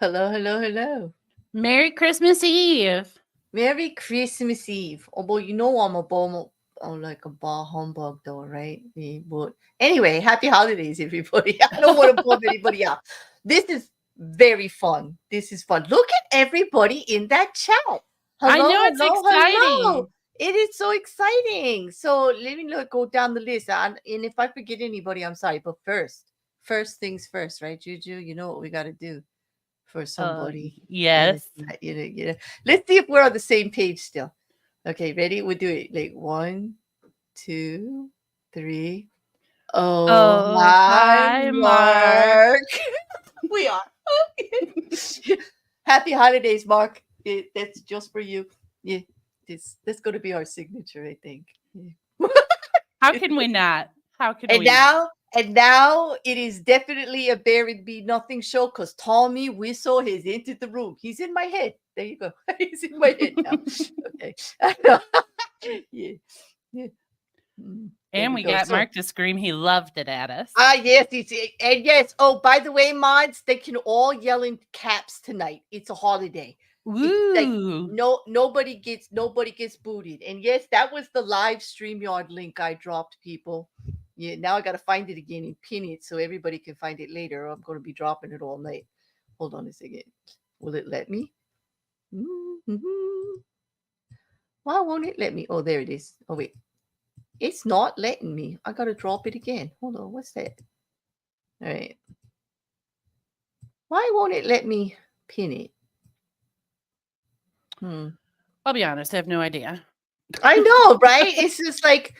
Hello, hello, hello. Merry Christmas Eve. Merry Christmas Eve. Although you know I'm like a bar humbug though, right? Yeah, but anyway, happy holidays, everybody. I don't want to bum anybody out. This is very fun. This is fun. Look at everybody in that chat. I Hello, know it's hello, hello. exciting. It is so exciting. So let me go down the list. And if I forget anybody, I'm sorry. But first things first, right, Juju? You know what we got to do for somebody in the Yes. chat. Let's see if we're on the same page still. Okay, ready? We'll do it like 1, 2, 3. Oh, Oh, hi, hi, Mark. Mark. We are. Happy holidays, Mark. That's just for you. Yeah, that's going to be our signature, I think. Yeah. How can we not? How can And we not? now it is definitely a Bear and Be Nothing show because Tommy Whistle has entered the room. He's in my head. There you go. He's in my head now. Okay. Yeah. Yeah. There And we we go. got So Mark to scream he loved it at us. yes, and yes. Oh, by the way, mods, they can all yell in caps tonight. It's a holiday. It's like Woo! nobody gets booted. And yes, that was the live StreamYard link I dropped, people. Yeah, now I gotta find it again and pin it so everybody can find it later. Or I'm gonna be dropping it all night. Hold on a second. Will it let me? Mhm. Why won't it let me? Oh, there it is. Oh wait. It's not letting me. I gotta drop it again. Hold on, what's that? All right. Why won't it let me pin it? I'll be honest, I have no idea. I know, right? It's just like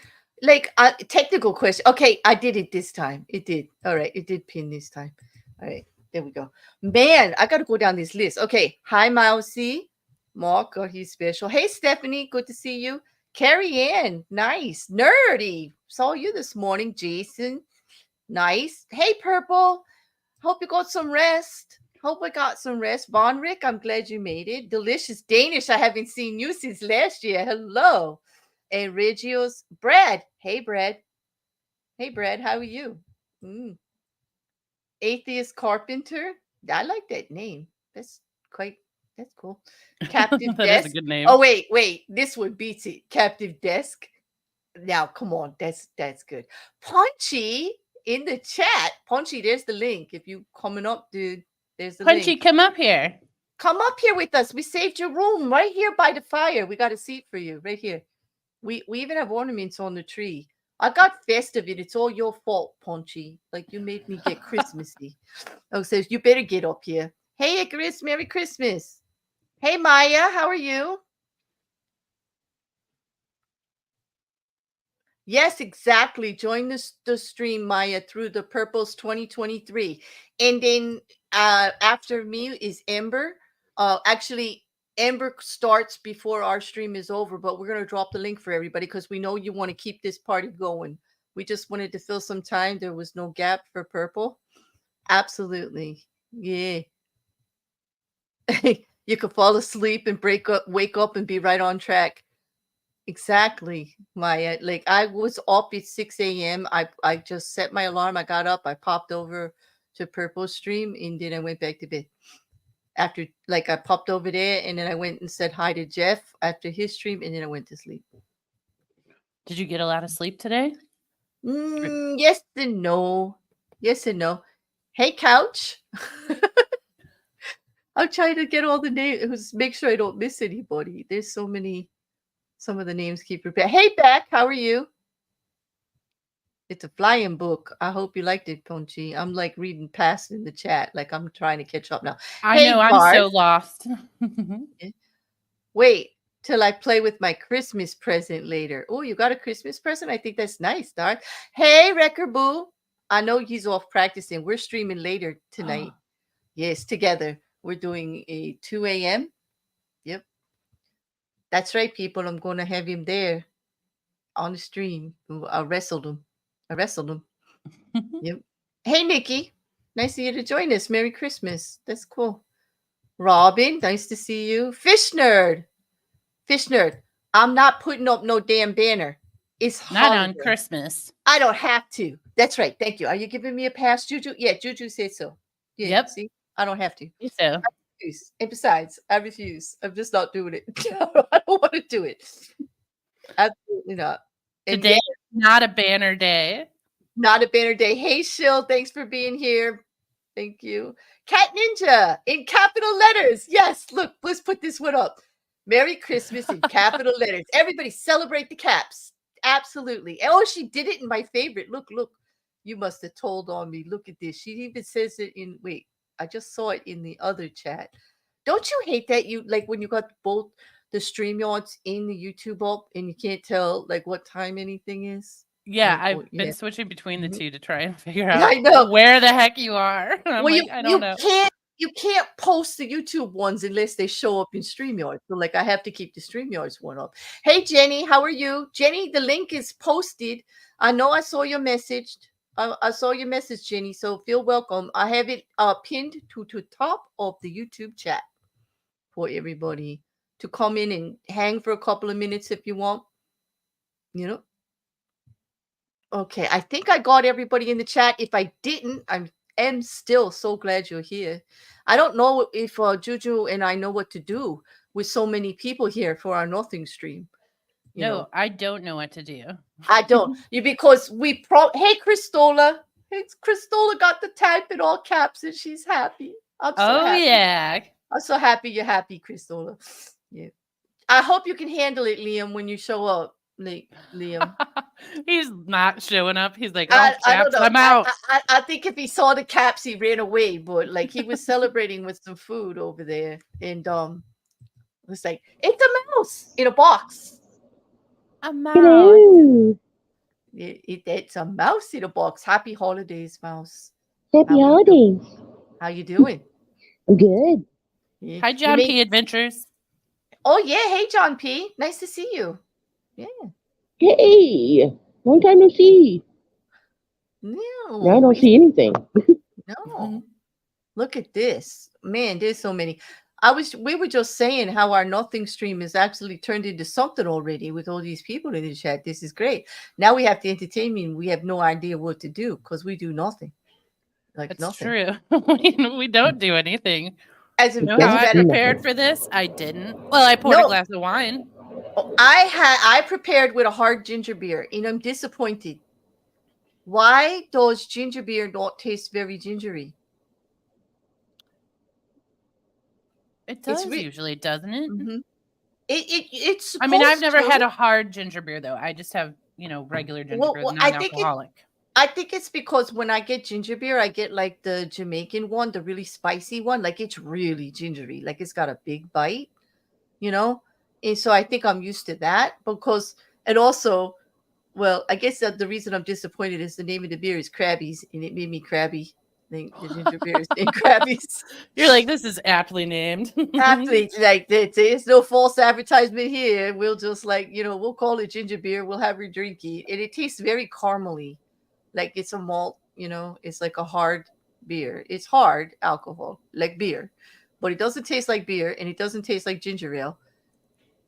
a technical question. Okay, I did it this time. It did. All right, it did pin this time. All right, there we go. Man, I got to go down this list. Okay, hi Mousy, Mark, he's special. Hey Stephanie, good to see you. Carrie Ann, nice. Nerdy, saw you this morning. Jason, nice. Hey Purple, hope you got some rest. Hope I got some rest. Von Rick, I'm glad you made it. Delicious Danish, I haven't seen you since last year. Hello. And Regios, Brad. Hey, Brad. Hey, Brad, how are you? Mm. Atheist Carpenter. I like that name. That's quite, that's cool. Captive That is a Desk. good name. Oh, wait. This one beats it. Captive Desk. Now, come on. That's good. Punchy in the chat. Punchy, there's the link. If you coming up, dude, there's the Punchy, link. come up here. Come up here with us. We saved your room right here by the fire. We got a seat for you right here. We even have ornaments on the tree. I got festive and it's all your fault, Punchy. Like you made me get Christmassy. Oh, says you better get up here. Hey, Icarus, Merry Christmas. Hey, Maya, how are you? Yes, exactly. Join the stream, Maya, through the Purples 2023. And then after me is Ember. Actually, Ember starts before our stream is over, but we're going to drop the link for everybody because we know you want to keep this party going. We just wanted to fill some time. There was no gap for Purple. Absolutely. Yeah. You could fall asleep and wake up and be right on track. Exactly, Maya. Like I was up at 6 a.m. I just set my alarm. I got up. I popped over to Purple Stream, and then I went back to bed. After like I popped over there, and then I went and said hi to Jeff after his stream, and then I went to sleep. Did you get a lot of sleep today? Yes and no. Yes and no. Hey, Couch. I'm trying to get all the names. Make sure I don't miss anybody. There's so many. Some of the names keep repeating. Hey, Beck, how are you? It's a flying book. I hope you liked it, Punchy. I'm like reading past in the chat, like I'm trying to catch up now. I Hey, know, I'm so Garth. lost. Wait till I play with my Christmas present later. Oh, you got a Christmas present? I think that's nice, Darth. Hey, Wrecker Boo. I know he's off practicing. We're streaming later tonight. Yes, together. We're doing a 2 a.m. Yep. That's right, people. I'm going to have him there on the stream. I wrestled him. Yep. Hey, Nikki. Nice of you to join us. Merry Christmas. That's cool. Robin, nice to see you. Fish Nerd. I'm not putting up no damn banner. It's Not on holiday. Christmas. I don't have to. That's right. Thank you. Are you giving me a pass, Juju? Yeah, Juju said so. Yeah, Yep. see? I don't have to. Me too. Refuse. And besides, I refuse. I'm just not doing it. I don't want to do it. Absolutely not. And Today is not a banner day. not a banner day. Hey, Shill, thanks for being here. Thank you. Cat Ninja in capital letters. Yes, look, let's put this one up. Merry Christmas in capital letters. Everybody celebrate the caps. Absolutely. Oh, she did it in my favorite. Look. You must have told on me. Look at this. She even says it in, wait, I just saw it in the other chat. Don't you hate that you, like when you got both the StreamYards in the YouTube up and you can't tell like what time anything is? Yeah, Like, I've been switching between the Mhm. two to try and figure Yeah, I out know. where the heck you are. I'm Well, like, I don't know. you can't post the YouTube ones unless they show up in StreamYard. So like I have to keep the StreamYards one up. Hey Jenny, how are you? Jenny, the link is posted. I know I saw your message. I saw your message, Jenny. So feel welcome. I have it pinned to top of the YouTube chat for everybody to come in and hang for a couple of minutes if you want. You know. Okay, I think I got everybody in the chat. If I didn't, am still so glad you're here. I don't know if JuJu and I know what to do with so many people here for our nothing stream. You know, I don't know what to do. I don't. Because we hey Christola. Hey, Christola got the type in all caps and she's happy. I'm so happy. Yeah. I'm so happy you're happy, Christola. Yeah. I hope you can handle it, Liam, when you show up. Liam. He's not showing up. He's like, I oh, don't know. I'm out. I think if he saw the caps, he ran away. But like he was celebrating with some food over there, and it was like it's a mouse in a box. A mouse. Hello. It's a mouse in a box. Happy holidays, mouse. Happy holidays. How you doing? I'm good. Yeah. Hi, John P. Adventures. Oh yeah, hey John P. Nice to see you. Yeah. Hey, long time no see. No, Now I don't see anything. No. Look at this. Man, there's so many. We were just saying how our nothing stream is actually turned into something already with all these people in the chat. This is great. Now we have to entertain me and we have no idea what to do because we do nothing. Like It's nothing. true. We don't do anything. As You know how I prepared for this? I didn't. Well, I poured a glass of wine. I prepared with a hard ginger beer and I'm disappointed. Why does ginger beer not taste very gingery? It does usually, doesn't it? Mm-hmm. It's. I mean, I've never had a hard ginger beer though. I just have, regular ginger beer, non-alcoholic. I think it's because when I get ginger beer, I get like the Jamaican one, the really spicy one. Like it's really gingery. Like it's got a big bite, And so I think I'm used to that and also, well, I guess that the reason I'm disappointed is the name of the beer is Krabby's and it made me crabby. The ginger beer is named Krabby's. You're like, this is aptly named. Aptly, like there's no false advertisement here. We'll just we'll call it ginger beer. We'll have her drink it, and it tastes very caramely, like it's a malt. It's like a hard beer. It's hard alcohol, like beer, but it doesn't taste like beer, and it doesn't taste like ginger ale.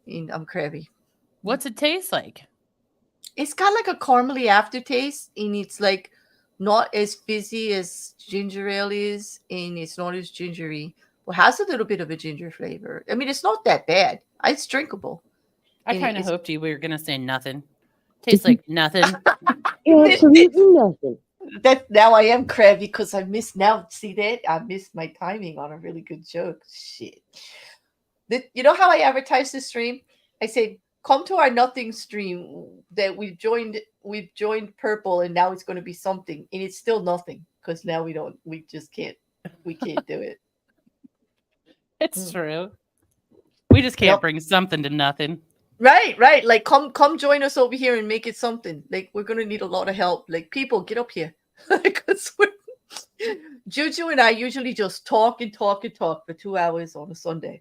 And I'm crabby. What's it taste like? It's got like a caramely aftertaste, and it's like not as fizzy as ginger ale is, and it's not as gingery. Well, has a little bit of a ginger flavor. I mean, it's not that bad. It's drinkable. I kind of hoped you were gonna say nothing. Tastes like nothing. Absolutely nothing. That now I am crabby because I missed. Now see that I missed my timing on a really good joke. Shit. You know how I advertised this stream? I said, come to our nothing stream that we've joined purple and now it's going to be something, and it's still nothing because now we can't do it. It's true. We just can't bring something to nothing. Right. Like come join us over here and make it something. Like we're going to need a lot of help. Like people get up here because JuJu and I usually just talk for 2 hours on a Sunday.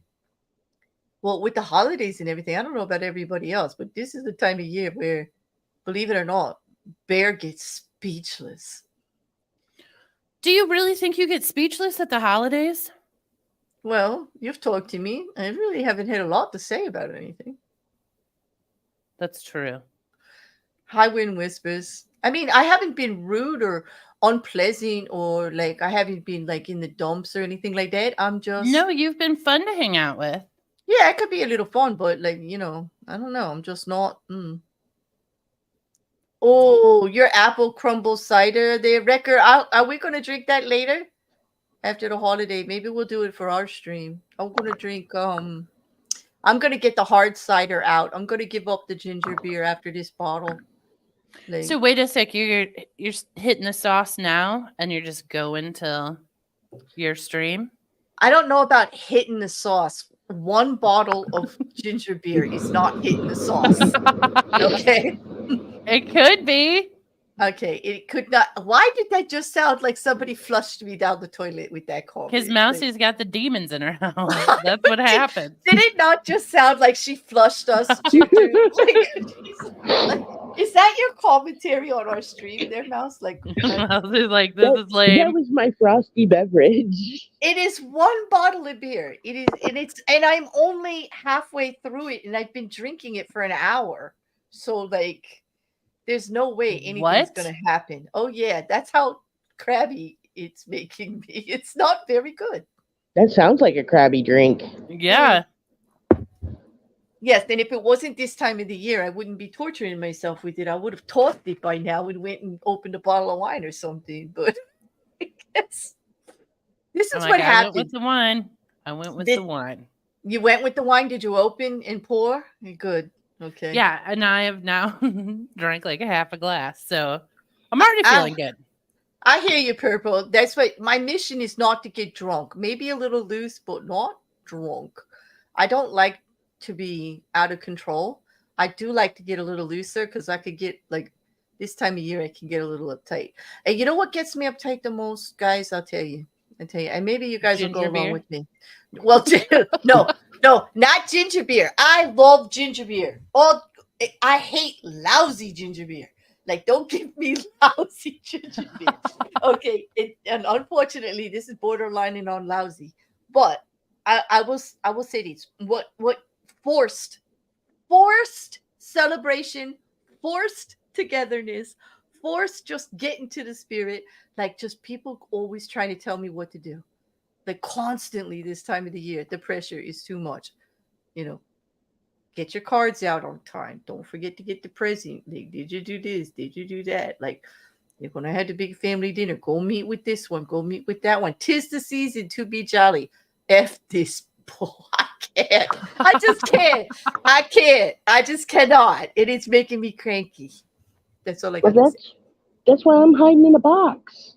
Well, with the holidays and everything, I don't know about everybody else, but this is the time of year where, believe it or not, Bear gets speechless. Do you really think you get speechless at the holidays? Well, you've talked to me. I really haven't had a lot to say about anything. That's true. High wind whispers. I mean, I haven't been rude unpleasant or like I haven't been like in the dumps or anything like that. I'm just No, you've been fun to hang out with. yeah, it could be a little fun, but like I don't know. I'm just not. Oh, your apple crumble cider there, Wrecker. Are we gonna drink that later after the holiday? Maybe we'll do it for our stream. I'm gonna drink. I'm gonna get the hard cider out. I'm gonna give up the ginger beer after this bottle. Like, So wait a sec, you're hitting the sauce now, and you're just going to your stream. I don't know about hitting the sauce. One bottle of ginger beer is not hitting the sauce. Okay. It could be. Okay, it could not. Why did that just sound like somebody flushed me down the toilet with that comment? Because Mousie's got the demons in her house. That's what happened. Did it not just sound like she flushed us? Like, is that your commentary on our stream there, Mouse? Like, Mousie's like, this is That lame. was my frosty beverage. it is one bottle of beer. It is, and I'm only halfway through it, and I've been drinking it for an hour. So, like, there's no way anything's What? gonna happen. Oh yeah, that's how crabby it's making me. It's not very good. That sounds like a crabby drink. Yeah. Yes, and if it wasn't this time of the year, I wouldn't be torturing myself with it. I would have tossed it by now and went and opened a bottle of wine or something. But I guess this is what I happened. went with the wine. I went with the wine. You went with the wine. Did you open and pour? Good. Okay. Yeah, and I have now drank like a half a glass, so I'm already feeling good. I hear you, Purple. That's what my mission is, not to get drunk. Maybe a little loose, but not drunk. I don't like to be out of control. I do like to get a little looser because I could get like this time of year I can get a little uptight. And you know what gets me uptight the most, guys? I'll tell you. And maybe you guys will go along with me. Well, no, not ginger beer. I love ginger beer. I hate lousy ginger beer. Like, don't give me lousy ginger beer. Okay, and unfortunately, this is borderlining on lousy. But I will say this: what forced celebration, forced togetherness, forced just get into the spirit. Like, just people always trying to tell me what to do. Like, constantly this time of the year, the pressure is too much. Get your cards out on time. Don't forget to get the present. Like, did you do this? Did you do that? Like, you're going to have the big family dinner. Go meet with this one. Go meet with that one. 'Tis the season to be jolly. F this bull. I can't. I just can't. I can't. I just cannot. And it's making me cranky. That's all I got to say. That's why I'm hiding in a box.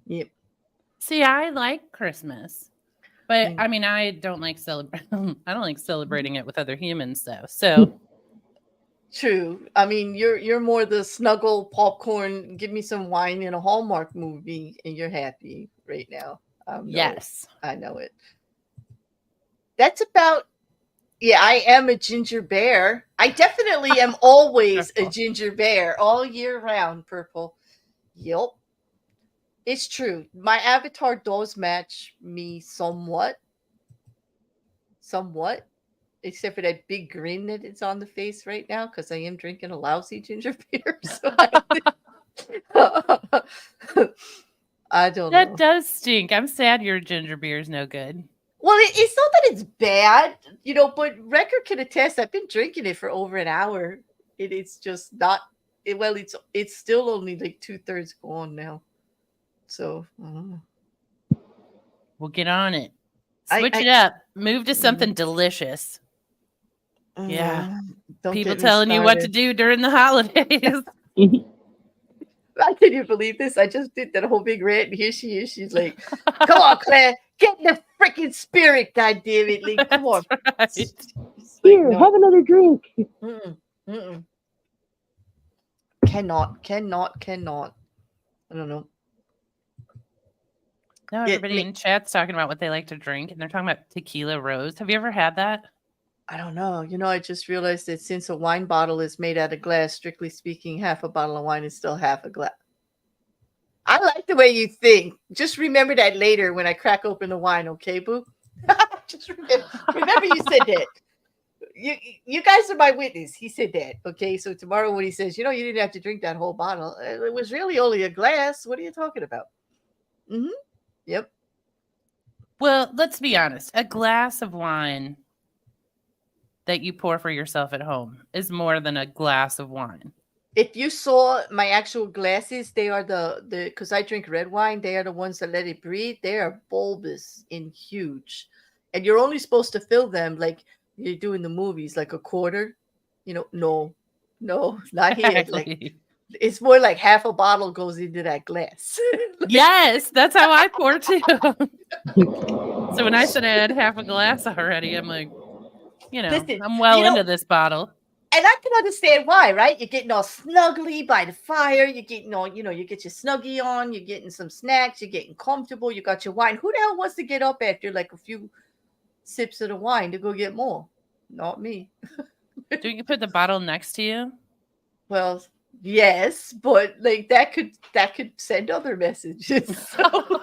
Yep. See, I like Christmas. But I mean, I don't like celebrating it with other humans, though. So true. I mean, you're more the snuggle popcorn. Give me some wine in a Hallmark movie, and you're happy right now. Yes, I know it. That's about. Yeah, I am a ginger bear. I definitely am always a ginger bear all year round. Purple. Yep. It's true. My avatar does match me somewhat. Somewhat. Except for that big grin that it's on the face right now, because I am drinking a lousy ginger beer. So I don't know. That does stink. I'm sad your ginger beer is no good. Well, it's not that it's bad, but Wrecker can attest. I've been drinking it for over an hour. It's just not. It's still only like 2/3 gone now. So we'll get on it. Switch it up. Move to something delicious. Yeah. People telling you what to do during the holidays. I can't even believe this. I just did that whole big rant, and here she is. She's like, "Come on, Claire, get in the freaking spirit, goddammit! Like, come on." Right. Here, have another drink. Cannot. I don't know. Now everybody in chat's talking about what they like to drink, and they're talking about tequila rose. Have you ever had that? I don't know. I just realized that since a wine bottle is made out of glass, strictly speaking, half a bottle of wine is still half a glass. I like the way you think. Just remember that later when I crack open the wine, okay, boo? Just remember you said that. you guys are my witness. He said that. Okay, so tomorrow when he says, you didn't have to drink that whole bottle, it was really only a glass. What are you talking about? Mm-hmm. Yep. Well, let's be honest. A glass of wine that you pour for yourself at home is more than a glass of wine. If you saw my actual glasses, they are the because I drink red wine. They are the ones that let it breathe. They are bulbous and huge, and you're only supposed to fill them like you do in the movies, like a quarter. No, not here. Like it's more like half a bottle goes into that glass. Yes, that's how I pour too. So when I said I had half a glass already, I'm like, Listen, I'm well into this bottle. And I can understand why, right? You're getting all snuggly by the fire. You're getting all, you get your snuggie on. You're getting some snacks. You're getting comfortable. You got your wine. Who the hell wants to get up after like a few sips of the wine to go get more? Not me. Don't you put the bottle next to you? Well, yes, but like that could send other messages. So,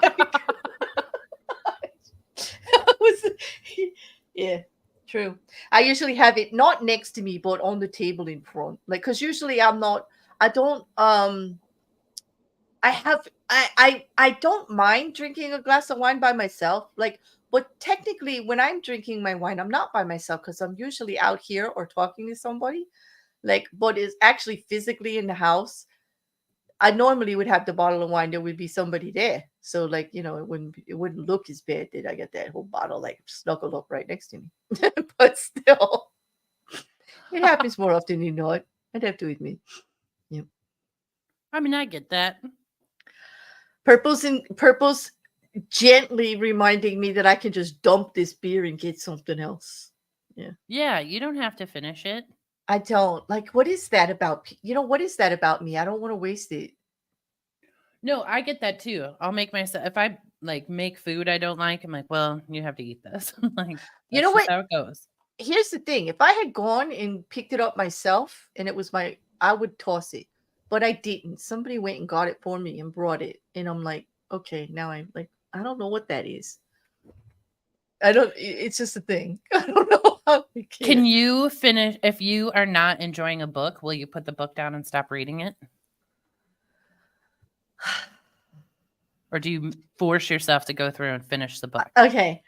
yeah. True. I usually have it not next to me, but on the table in front. Like, because usually I don't mind drinking a glass of wine by myself. Like, but technically when I'm drinking my wine, I'm not by myself because I'm usually out here or talking to somebody. Like, but it's actually physically in the house. I normally would have the bottle of wine. There would be somebody there. So like, it wouldn't look as bad that I got that whole bottle like snuggled up right next to me. But still, it happens more often than not. I'd have to admit. Yep. I mean, I get that. Purple's gently reminding me that I can just dump this beer and get something else. Yeah. Yeah, you don't have to finish it. I don't. Like, what is that about? What is that about me? I don't want to waste it. No, I get that too. I'll make myself, if I like make food I don't like, I'm like, well, you have to eat this. Like, you know what? How it goes. Here's the thing. If I had gone and picked it up myself and it was I would toss it. But I didn't. Somebody went and got it for me and brought it. And I'm like, okay, now I'm like, I don't know what that is. It's just a thing. I don't know. Can you finish, if you are not enjoying a book, will you put the book down and stop reading it? Or do you force yourself to go through and finish the book? Okay.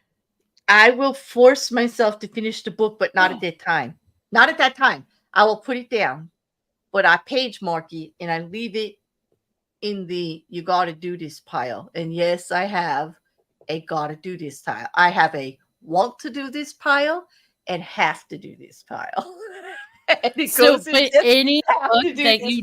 I will force myself to finish the book, but not at that time. Not at that time. I will put it down, but I page mark it and I leave it in the you got to do this pile. And yes, I have a got to do this pile. I have a want to do this pile and have to do this pile. And it goes in any book that you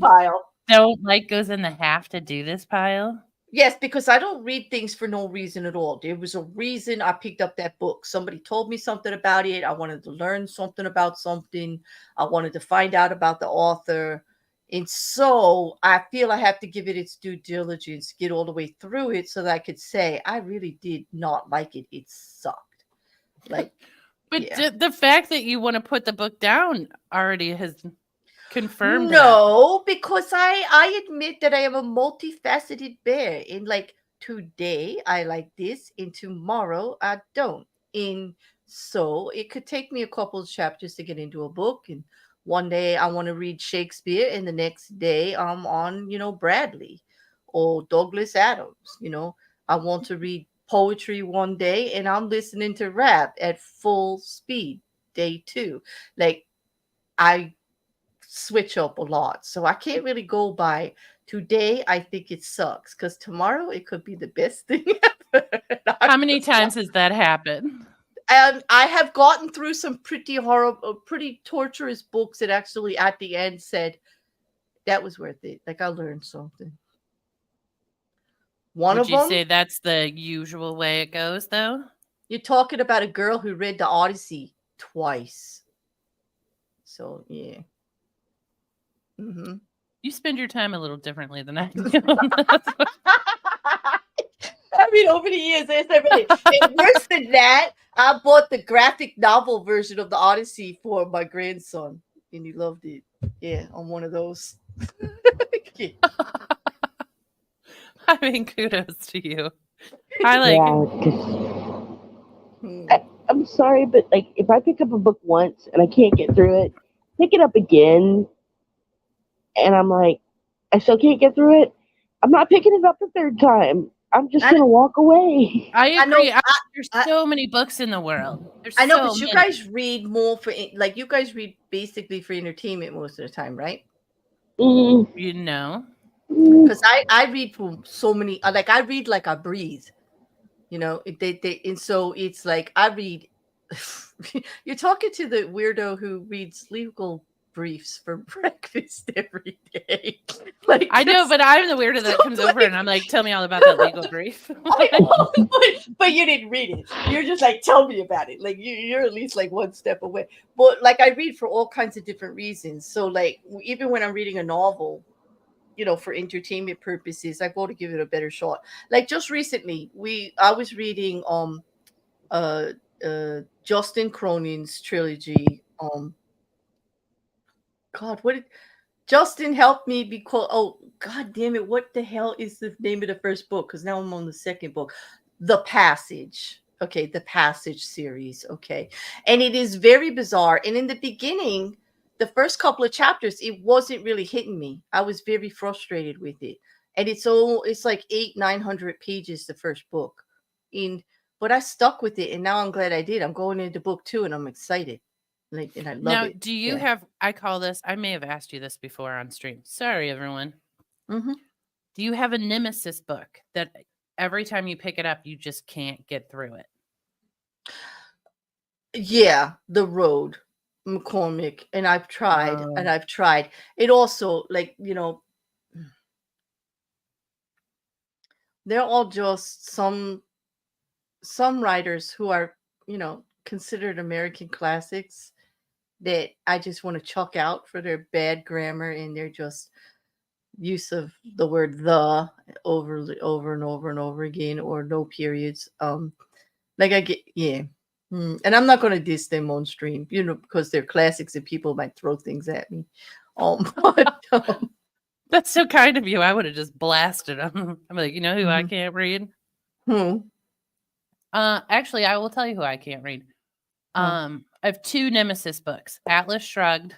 don't like goes in the have to do this pile? Yes, because I don't read things for no reason at all. There was a reason I picked up that book. Somebody told me something about it. I wanted to learn something about something. I wanted to find out about the author. And so I feel I have to give it its due diligence, get all the way through it so that I could say, I really did not like it. It sucked. Like, but yeah. The fact that you want to put the book down already has confirmed that. Because I admit that I am a multifaceted bear. In like today I like this, and tomorrow I don't. And so it could take me a couple of chapters to get into a book. And one day I want to read Shakespeare, and the next day I'm on, Bradley or Douglas Adams. I want to read poetry one day, and I'm listening to rap at full speed day 2. Like, I switch up a lot, so I can't really go by today I think it sucks, because tomorrow it could be the best thing ever. How many times has that happened? I have gotten through some pretty horrible, pretty torturous books that actually at the end said that was worth it. Like, I learned something. Would you say that's the usual way it goes, though? You're talking about a girl who read the Odyssey twice. So, yeah. Mm-hmm. You spend your time a little differently than I do. I mean, over the years, and worse than that, I bought the graphic novel version of the Odyssey for my grandson, and he loved it. Yeah, I'm one of those. Yeah. I mean, kudos to you. I like. Yeah, I'm sorry, but like if I pick up a book once and I can't get through it, pick it up again, and I'm like, I still can't get through it. I'm not picking it up the third time. I'm just gonna walk away. I agree. I know, There's so many books in the world. There's I know, so but you many. guys read more for like you guys read basically for entertainment most of the time, right? You know, because I read for so many. Like I read like I breathe. You know, and so it's like I read. You're talking to the weirdo who reads legal briefs for breakfast every day. Like I know, but I'm the weirdo that comes over and I'm like, tell me all about that legal brief. I know, but you didn't read it. You're just like, tell me about it. Like you're at least like one step away. But like I read for all kinds of different reasons. So like even when I'm reading a novel, you know, for entertainment purposes, I go to give it a better shot. Like just recently, I was reading Justin Cronin's trilogy. God, what did Justin help me because god damn it, what the hell is the name of the first book? Because now I'm on the second book. The Passage. Okay, the Passage series. Okay. And it is very bizarre. And in the beginning, the first couple of chapters, it wasn't really hitting me. I was very frustrated with it. And it's like 900 pages, the first book. But I stuck with it, and now I'm glad I did. I'm going into book 2 and I'm excited. Like, and I love now, it. do you have, I call this, I may have asked you this before on stream. Sorry, everyone. Mm-hmm. Do you have a nemesis book that every time you pick it up, you just can't get through it? Yeah, The Road, McCormick, and I've tried, It also, like, you know, they're all just some writers who are, you know, considered American classics that I just want to chuck out for their bad grammar and their just use of the word the over and over and over again, or no periods. Like I get, yeah. And I'm not going to diss them on stream, you know, because they're classics and people might throw things at me. But, that's so kind of you. I would have just blasted them. I'm like, you know who I can't read? Actually, I will tell you who I can't read. I have 2 nemesis books: Atlas Shrugged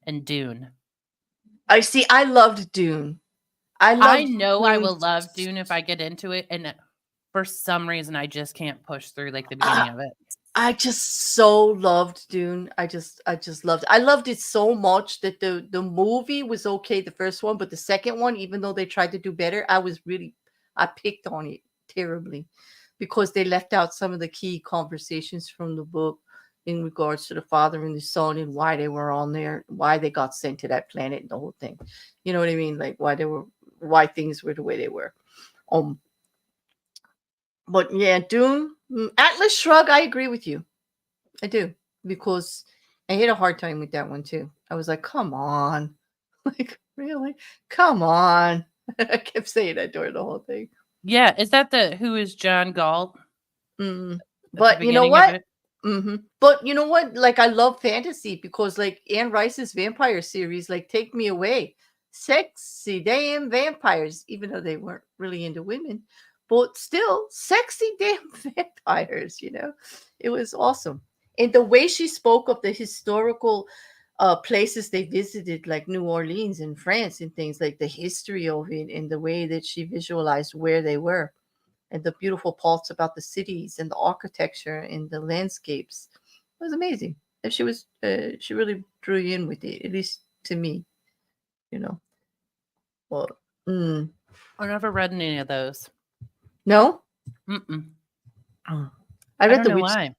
and Dune. I see. I loved Dune. I know I will love Dune if I get into it, and for some reason I just can't push through like the beginning of it. I just so loved Dune. I just loved it. I loved it so much that the movie was okay, the first one, but the second one, even though they tried to do better, I picked on it terribly because they left out some of the key conversations from the book in regards to the father and the son and why they were on there, why they got sent to that planet and the whole thing. You know what I mean? Like why things were the way they were. But yeah, Dune, Atlas Shrugged, I agree with you. I do, because I had a hard time with that one too. I was like, come on. Like, really? Come on. I kept saying that during the whole thing. Yeah, is that Who is John Galt? But you know what? But you know what? Like, I love fantasy because, like, Anne Rice's vampire series, like, take me away. Sexy damn vampires, even though they weren't really into women, but still sexy damn vampires, you know? It was awesome. And the way she spoke of the historical places they visited, like New Orleans and France and things, like the history of it, and the way that she visualized where they were, and the beautiful parts about the cities and the architecture and the landscapes, it was amazing. And she really drew you in with it, at least to me, you know. Well, I never read any of those. No. I read the Witch. Why.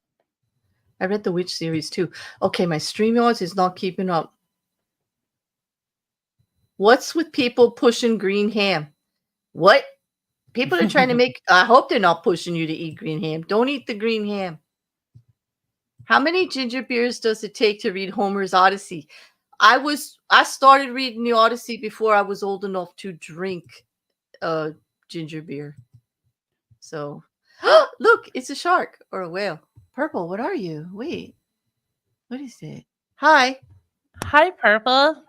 I read the Witch series too. Okay, my StreamYards is not keeping up. What's with people pushing green ham? What? People are trying to make. I hope they're not pushing you to eat green ham. Don't eat the green ham. How many ginger beers does it take to read Homer's Odyssey? I started reading the Odyssey before I was old enough to drink ginger beer. So, look, it's a shark or a whale. Purple, what are you? Wait, what is it? Hi. Hi, Purple.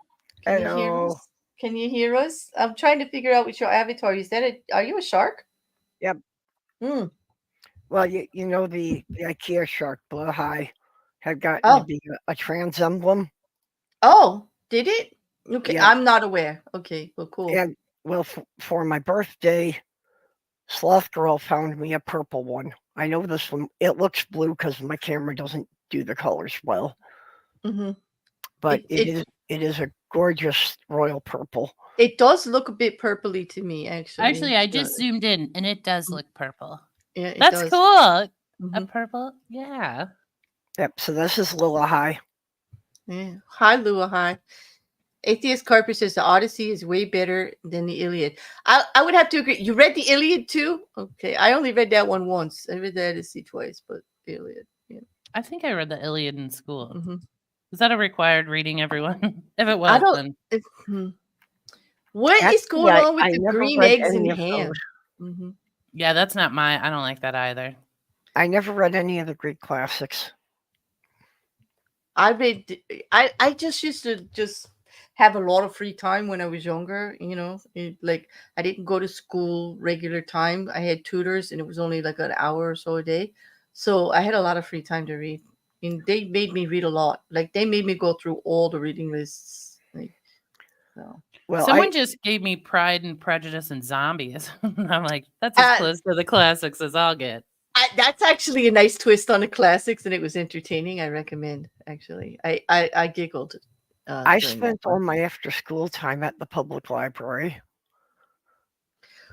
Hello. Can you hear us? I'm trying to figure out which your avatar is. Are you a shark? Yep. Well, you know the IKEA shark Blue High had gotten to be a trans emblem. Oh, did it? Okay, Yeah. I'm not aware. Okay, well, cool. And well, for my birthday, Sloth Girl found me a purple one. I know this one. It looks blue because my camera doesn't do the colors well. Mm-hmm. But it is a gorgeous royal purple. It does look a bit purpley to me, actually. Actually, I just zoomed in, and it does look purple. Yeah, it That's does. cool. Mm-hmm. A purple, yeah. Yep. So this is Lila High. Yeah. Hi, Lua. Hi. Atheist Carper says the Odyssey is way better than the Iliad. I would have to agree. You read the Iliad too? Okay. I only read that one once. I read the Odyssey twice, but the Iliad. Yeah. I think I read the Iliad in school. Mm-hmm. Is that a required reading, everyone? If it was, then. What is going on with the green eggs and ham? Mm-hmm. Yeah, that's not I don't like that either. I never read any of the Greek classics. I just used to just have a lot of free time when I was younger, like I didn't go to school regular time. I had tutors and it was only like an hour or so a day. So I had a lot of free time to read. And they made me read a lot. Like they made me go through all the reading lists. So. Well, someone just gave me Pride and Prejudice and Zombies. I'm like, that's as close to the classics as I'll get. That's actually a nice twist on the classics, and it was entertaining. I recommend. Actually, I giggled. I spent all my after-school time at the public library.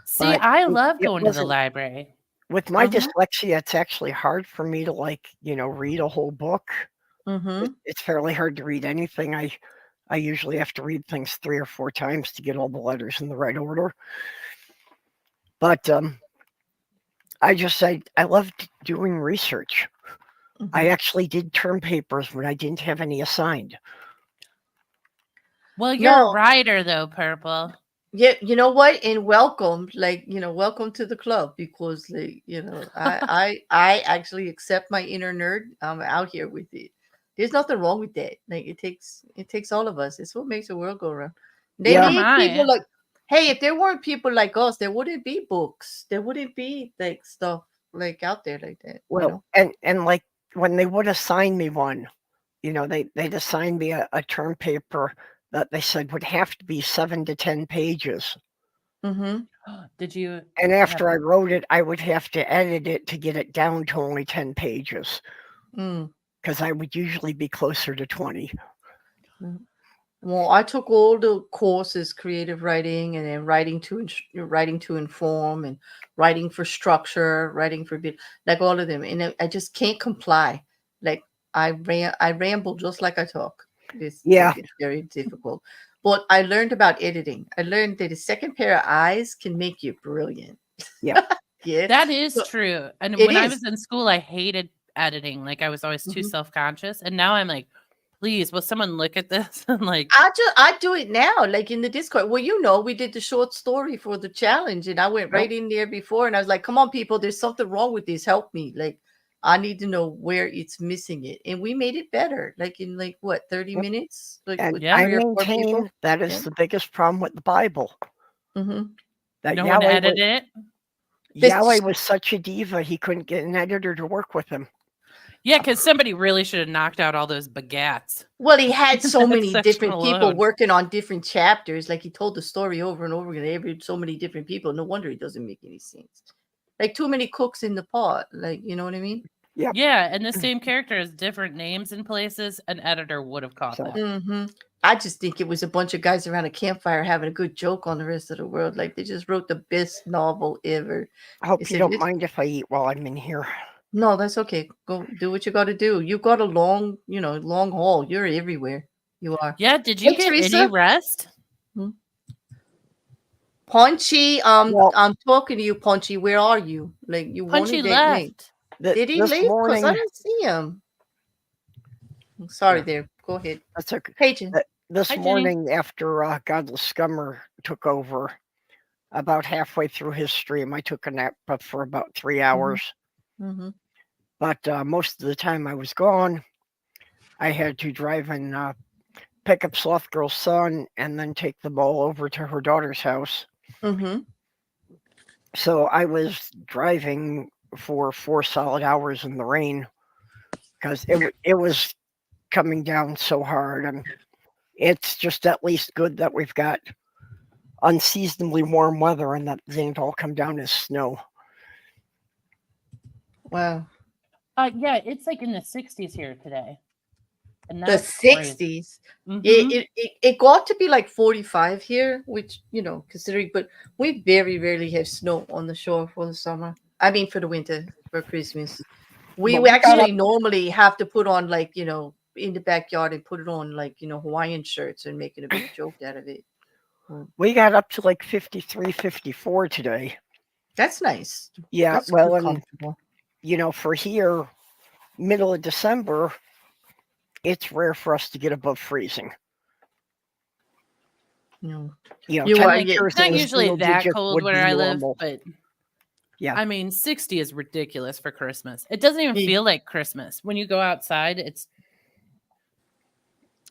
See, I love going to the library. With my dyslexia, it's actually hard for me to read a whole book. Mm-hmm. It's fairly hard to read anything. I usually have to read things 3 or 4 times to get all the letters in the right order. But I loved doing research. Mm-hmm. I actually did term papers when I didn't have any assigned. Well, you're a writer, though, Purple. Yeah, you know what? And welcome, welcome to the club, because, I actually accept my inner nerd. I'm out here with it. There's nothing wrong with that. Like it takes all of us. It's what makes the world go around. They need people like, hey, if there weren't people like us, there wouldn't be books. There wouldn't be like stuff like out there like that. Well, and like when they would assign me one, they'd assign me a term paper that they said would have to be 7 to 10 pages. Mm-hmm. Did you? And after I wrote it, I would have to edit it to get it down to only 10 pages. Because I would usually be closer to 20. Well, I took all the courses, creative writing, and then writing to inform, and writing for structure, writing for like all of them, and I just can't comply. Like I ramble just like I talk. It's very difficult. But I learned about editing. I learned that a second pair of eyes can make you brilliant. Yeah. Yeah. That is true. And when I was in school, I hated editing. Like I was always too self-conscious. And now I'm like, please, will someone look at this? Like I do it now, like in the Discord. Well, we did the short story for the challenge, and I went right in there before, and I was like, come on, people, there's something wrong with this. Help me. Like I need to know where it's missing it. And we made it better. Like in 30 minutes? Like and I maintain that is the biggest problem with the Bible. Mm-hmm. That no one edited it? Yahweh was such a diva, he couldn't get an editor to work with him. Yeah, because somebody really should have knocked out all those baguettes. Well, he had so many different people working on different chapters. Like he told the story over and over again. So many different people. No wonder it doesn't make any sense. Like too many cooks in the pot. Like, you know what I mean? Yeah. Yeah, and the same character has different names in places. An editor would have caught that. Mm-hmm. I just think it was a bunch of guys around a campfire having a good joke on the rest of the world. Like they just wrote the best novel ever. I hope you don't mind if I eat while I'm in here. No, that's okay. Go do what you got to do. You got a long haul. You're everywhere. You are. Yeah. Did you get any rest? Punchy, I'm talking to you, Punchy. Where are you? Like you Punchy left. Did he leave? Because I didn't see him. I'm sorry there. Go ahead. That's okay. Paige. This morning, after Godless Scummer took over, about halfway through his stream, I took a nap for about 3 hours. Mm-hmm. But most of the time I was gone. I had to drive and pick up Sloth Girl's son and then take them all over to her daughter's house. Mm-hmm. So I was driving for 4 solid hours in the rain because it was coming down so hard, and it's just at least good that we've got unseasonably warm weather and that didn't all come down as snow. Wow. Yeah, it's like in the 60s here today. And The 60s. Mm-hmm. It got to be like 45 here, which, considering, but we very rarely have snow on the shore for the summer. I mean, for the winter, for Christmas. We actually normally have to put on like, in the backyard and put it on like, Hawaiian shirts and making a big joke out of it. We got up to like 53, 54 today. That's nice. Yeah, That's well, comfortable. And, for here, middle of December, it's rare for us to get above freezing. It's not usually that cold where I live, but yeah, I mean, 60 is ridiculous for Christmas. It doesn't even feel like Christmas when you go outside.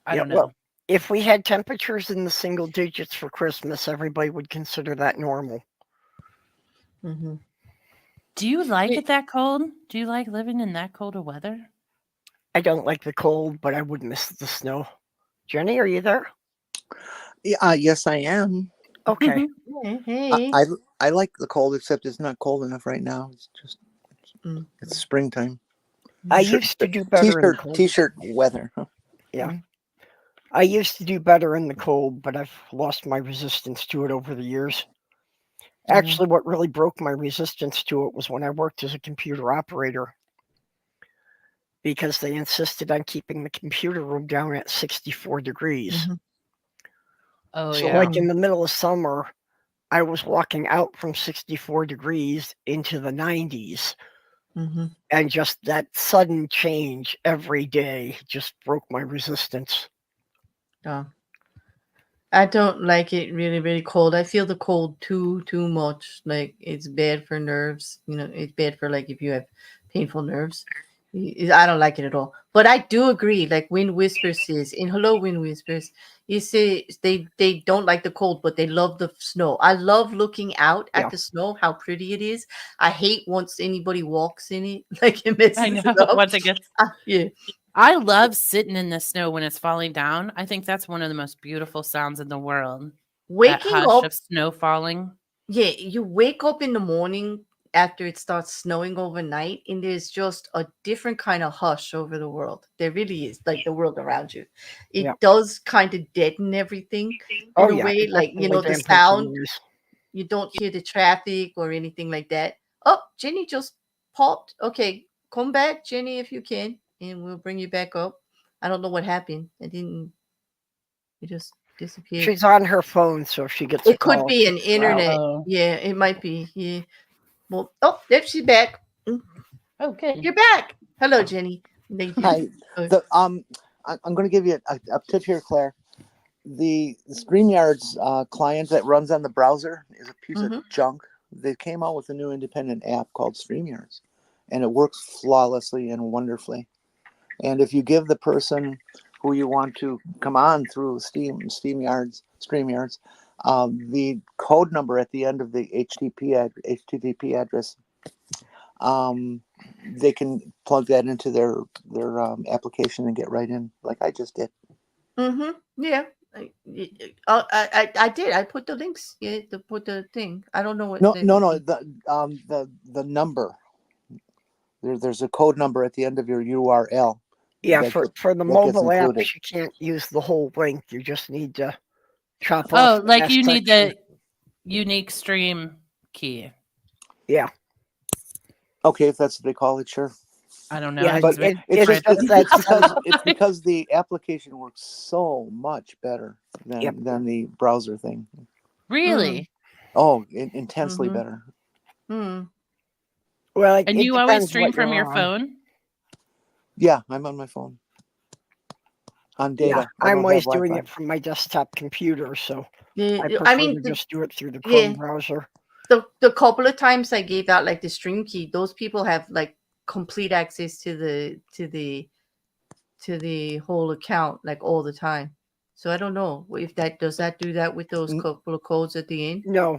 I don't know. Well, if we had temperatures in the single digits for Christmas, everybody would consider that normal. Mm-hmm. Do you like it that cold? Do you like living in that cold of weather? I don't like the cold, but I would miss the snow. Jenny, are you there? Yeah, yes, I am. Okay. Hey. I like the cold, except it's not cold enough right now. It's just it's springtime. I used to do better in the cold. T-shirt weather. Huh? Yeah. I used to do better in the cold, but I've lost my resistance to it over the years. Actually, what really broke my resistance to it was when I worked as a computer operator, because they insisted on keeping the computer room down at 64 degrees. Mm-hmm. Oh, so like in the middle of summer, I was walking out from 64 degrees into the 90s. Mm-hmm. And just that sudden change every day just broke my resistance. Oh. I don't like it really, really cold. I feel the cold too much. Like, it's bad for nerves. It's bad for like if you have painful nerves. I don't like it at all. But I do agree. Like Wind Whispers says in Hello Wind Whispers, you say they don't like the cold, but they love the snow. I love looking out at the snow, how pretty it is. I hate once anybody walks in it. Like it messes it up. Once it gets yeah. I love sitting in the snow when it's falling down. I think that's one of the most beautiful sounds in the world. Waking up of snow falling. Yeah, you wake up in the morning after it starts snowing overnight, and there's just a different kind of hush over the world. There really is, like the world around you. It does kind of deaden everything in a way, like the sound. You don't hear the traffic or anything like that. Oh, Jenny just popped. Okay, come back, Jenny, if you can, and we'll bring you back up. I don't know what happened. It just disappeared. She's on her phone, so if she gets a call, could be an internet. Yeah, it might be. Yeah. Well, there she's back. Okay, you're back. Hello, Jenny. Hi. I'm going to give you a tip here, Claire. The StreamYard's client that runs on the browser is a piece of junk. They came out with a new independent app called StreamYards, and it works flawlessly and wonderfully. And if you give the person who you want to come on through StreamYards, the code number at the end of the HTTP address, they can plug that into their application and get right in, like I just did. Yeah. I did. I put the links. Yeah, to put the thing. I don't know what. No. The number. There's a code number at the end of your URL. Yeah, for the mobile app, you can't use the whole link. You just need to chop off. Oh, like you need the unique stream key. Yeah. Okay, if that's what they call it, sure. I don't know. Yeah, but it's because the application works so much better than the browser thing. Really? Oh, intensely better. Well, and you always stream from your phone? Yeah, I'm on my phone. On data. Yeah, I'm always doing it from my desktop computer, so I prefer to just do it through the Chrome browser. The couple of times I gave out like the stream key, those people have like complete access to the whole account like all the time. So I don't know if does that do that with those couple of codes at the end. No.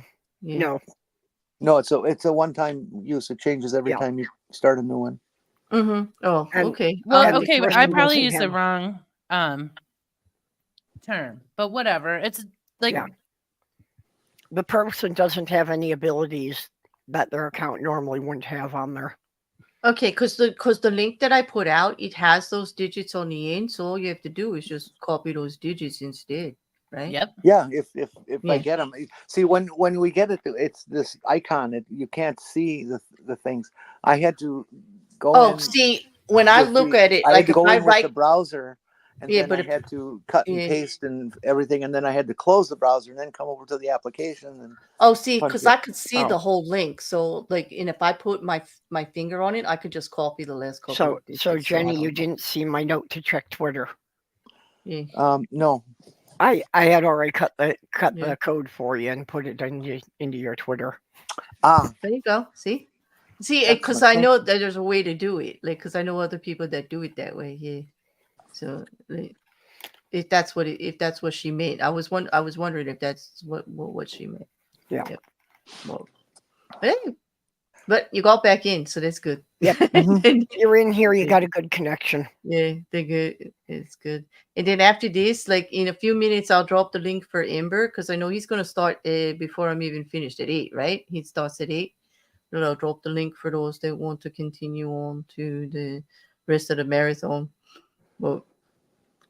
No, it's a one-time use. It changes every time you start a new one. Mm-hmm. Oh, And- okay. Well, okay, but I person probably doesn't used the have- wrong term, but whatever. It's like the person doesn't have any abilities that their account normally wouldn't have on there. Okay, because the link that I put out, it has those digits on the end, so all you have to do is just copy those digits instead, right? Yep. Yeah, if I Yeah. get them, see when we get it, it's this icon. You can't see the things. I had to go. Oh, in see, when I with look the- at it, I had like to if go I in with the write, browser, and Yeah, then but I if- had to cut and yeah. paste and everything, and then I had to close the browser and then come over to the application and oh, see, punch because it. I could see Oh. the whole link, so like, and if I put my finger on it, I could just copy the last couple So, of digits. so Jenny, I you don't know. didn't see my note to check Twitter. Yeah. No. I had already cut Yeah. the code for you and put it into your Twitter. There you go. See, because Excellent. I Thank know that there's a way to do it. Like, because I know other people that do it that way. Yeah. So, like, if that's what she meant, I was wondering if that's what she meant. Yeah. Yep. Well, but you got back in, so that's good. Yep. You're in here. You got a good connection. Yeah, they're good. It's good. And then after this, like in a few minutes, I'll drop the link for Ember because I know he's gonna start before I'm even finished at 8, right? He starts at 8. And I'll drop the link for those that want to continue on to the rest of the marathon. Well,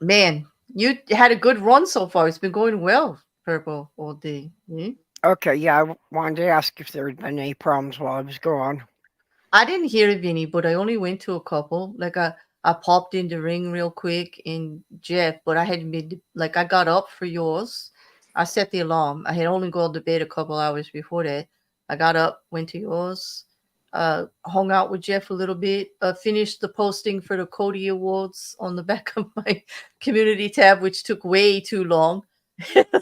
man, you had a good run so far. It's been going well, Purple, all day. Yeah? Okay, yeah, I wanted to ask if there had been any problems while I was gone. I didn't hear it, Vinny, but I only went to a couple. Like I popped in the ring real quick in Jeff, but I hadn't been like I got up for yours. I set the alarm. I had only gone to bed a couple hours before that. I got up, went to yours, hung out with Jeff a little bit, finished the posting for the Cody Awards on the back of my community tab, which took way too long.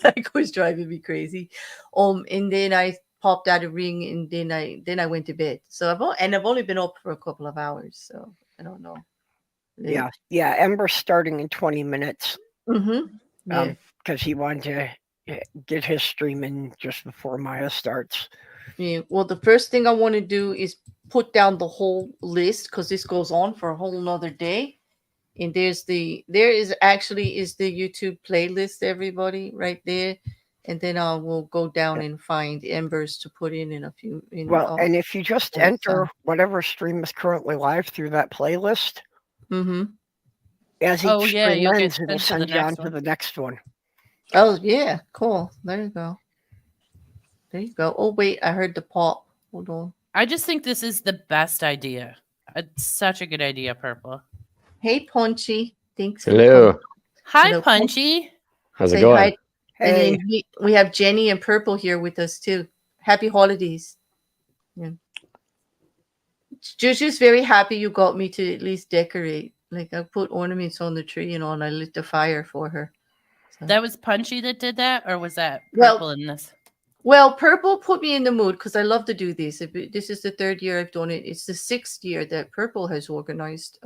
Like was driving me crazy. And then I popped out of ring and then I went to bed. So I've only been up for a couple of hours, so I don't know. Yeah, Ember's starting in 20 minutes. Mm-hmm. Yeah. Because he wanted to get his stream in just before Maya starts. Yeah. Well, the first thing I want to do is put down the whole list because this goes on for a whole nother day. And there is the YouTube playlist, everybody, right there. And then I will go down and find Embers to put in a few. And if you just enter whatever stream is currently live through that playlist, as each stream ends, it'll send you on to the next one. Oh yeah, cool. There you go. There you go. Oh wait, I heard the pop. Hold on. I just think this is the best idea. It's such a good idea, Purple. Hey, Punchy. Thanks. Hello. Hi, Hello, Punchy. How's it going? Hi. Hey. And then we have Jenny and Purple here with us too. Happy holidays. Yeah. JuJu's very happy you got me to at least decorate. Like I put ornaments on the tree and all, and I lit the fire for her. So. That was Punchy that did that, or was that Purple in this? Well, Purple put me in the mood because I love to do this. This is the 3rd year I've done it. It's the 6th year that Purple has organized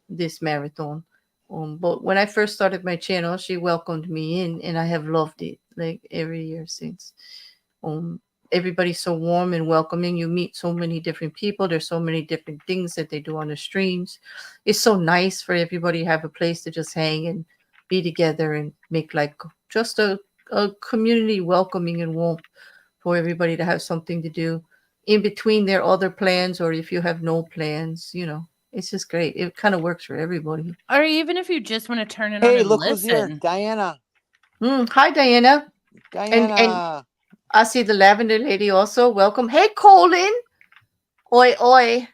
this marathon. But when I first started my channel, she welcomed me in, and I have loved it like every year since. Everybody's so warm and welcoming. You meet so many different people. There's so many different things that they do on the streams. It's so nice for everybody to have a place to just hang and be together and make like just a community welcoming and warm for everybody to have something to do in between their other plans, or if you have no plans, it's just great. It kind of works for everybody. Or even if you just want to turn it on and look listen. who's here, Diana. Hi, Diana. And I see the Lavender Lady also. Welcome. Hey, Colin. Oi, oi.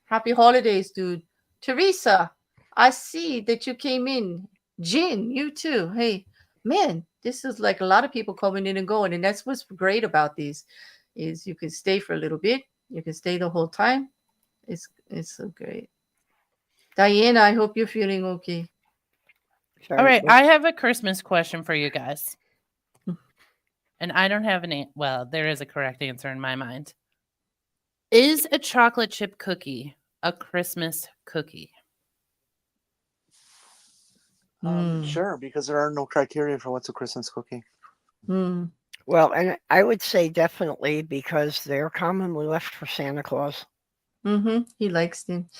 Happy holidays, dude. Teresa, I see that you came in. Jin, you too. Hey, man, this is like a lot of people coming in and going. And that's what's great about these is you can stay for a little bit. You can stay the whole time. It's so great. Diana, I hope you're feeling okay. All right, I have a Christmas question for you guys. And I don't have any. Well, there is a correct answer in my mind. Is a chocolate chip cookie a Christmas cookie? Sure, because there are no criteria for what's a Christmas cookie. Well, and I would say definitely because they're commonly left for Santa Claus. He likes them.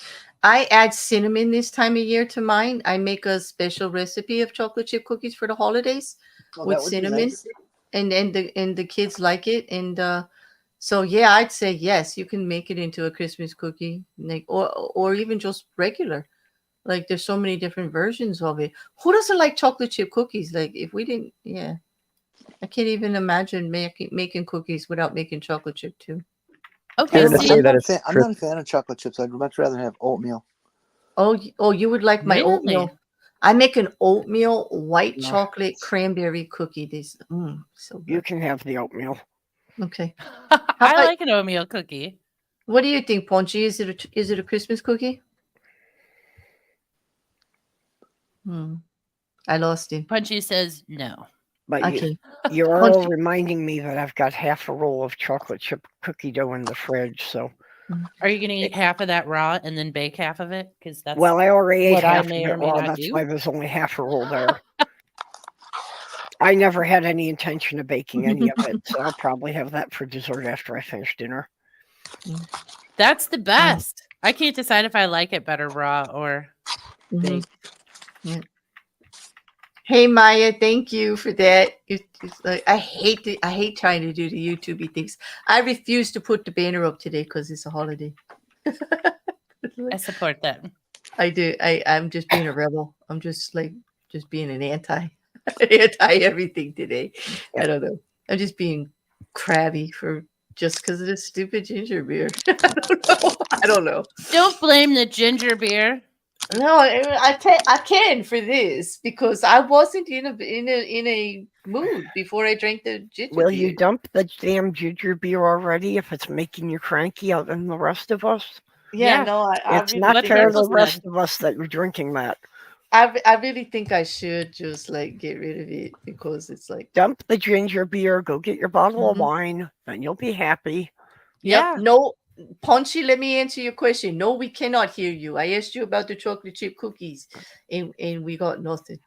I add cinnamon this time of year to mine. I make a special recipe of chocolate chip cookies for the holidays with cinnamon, and the kids like it. And so yeah, I'd say yes, you can make it into a Christmas cookie, like or even just regular. Like there's so many different versions of it. Who doesn't like chocolate chip cookies? Like if we didn't, yeah, I can't even imagine making cookies without making chocolate chip too. Okay, I'm see, not a fan of chocolate chips. I'd much rather have oatmeal. Oh, you would like my Really? oatmeal. I make an oatmeal white No. chocolate cranberry cookie. This so You good. can have the oatmeal. Okay. I about- like an oatmeal cookie. What do you think, Ponchy? Is it a Christmas cookie? I lost him. Punchy says no. But Okay. you're Punchy. all reminding me that I've got half a roll of chocolate chip cookie dough in the fridge. So, Are you going to eat half of that raw and then bake half of it? Because that's well, I already ate what I half of may it or may raw. not That's do. why there's only half a roll there. I never had any intention of baking any of it, so I'll probably have that for dessert after I finish dinner. That's the best. I can't decide if I like it better raw or baked. Yeah. Hey Maya, thank you for that. It's like, I hate trying to do the YouTubey things. I refuse to put the banner up today because it's a holiday. I support that. I do. I'm just being a rebel. I'm just being an anti everything today. I don't know. I'm just being crabby just because of this stupid ginger beer. I don't know. Don't blame the ginger beer. No, I can for this because I wasn't in a mood before I drank the ginger Will beer. you dump the damn ginger beer already if it's making you cranky out than the rest of us? Yeah, Yeah. no, I It's really not think fair I to the said. rest of us that you're drinking that. I really think I should just like get rid of it because it's like Dump the ginger beer, go get your bottle of wine, then you'll be happy. Yeah. Yep. No, Punchy, let me answer your question. No, we cannot hear you. I asked you about the chocolate chip cookies and we got nothing.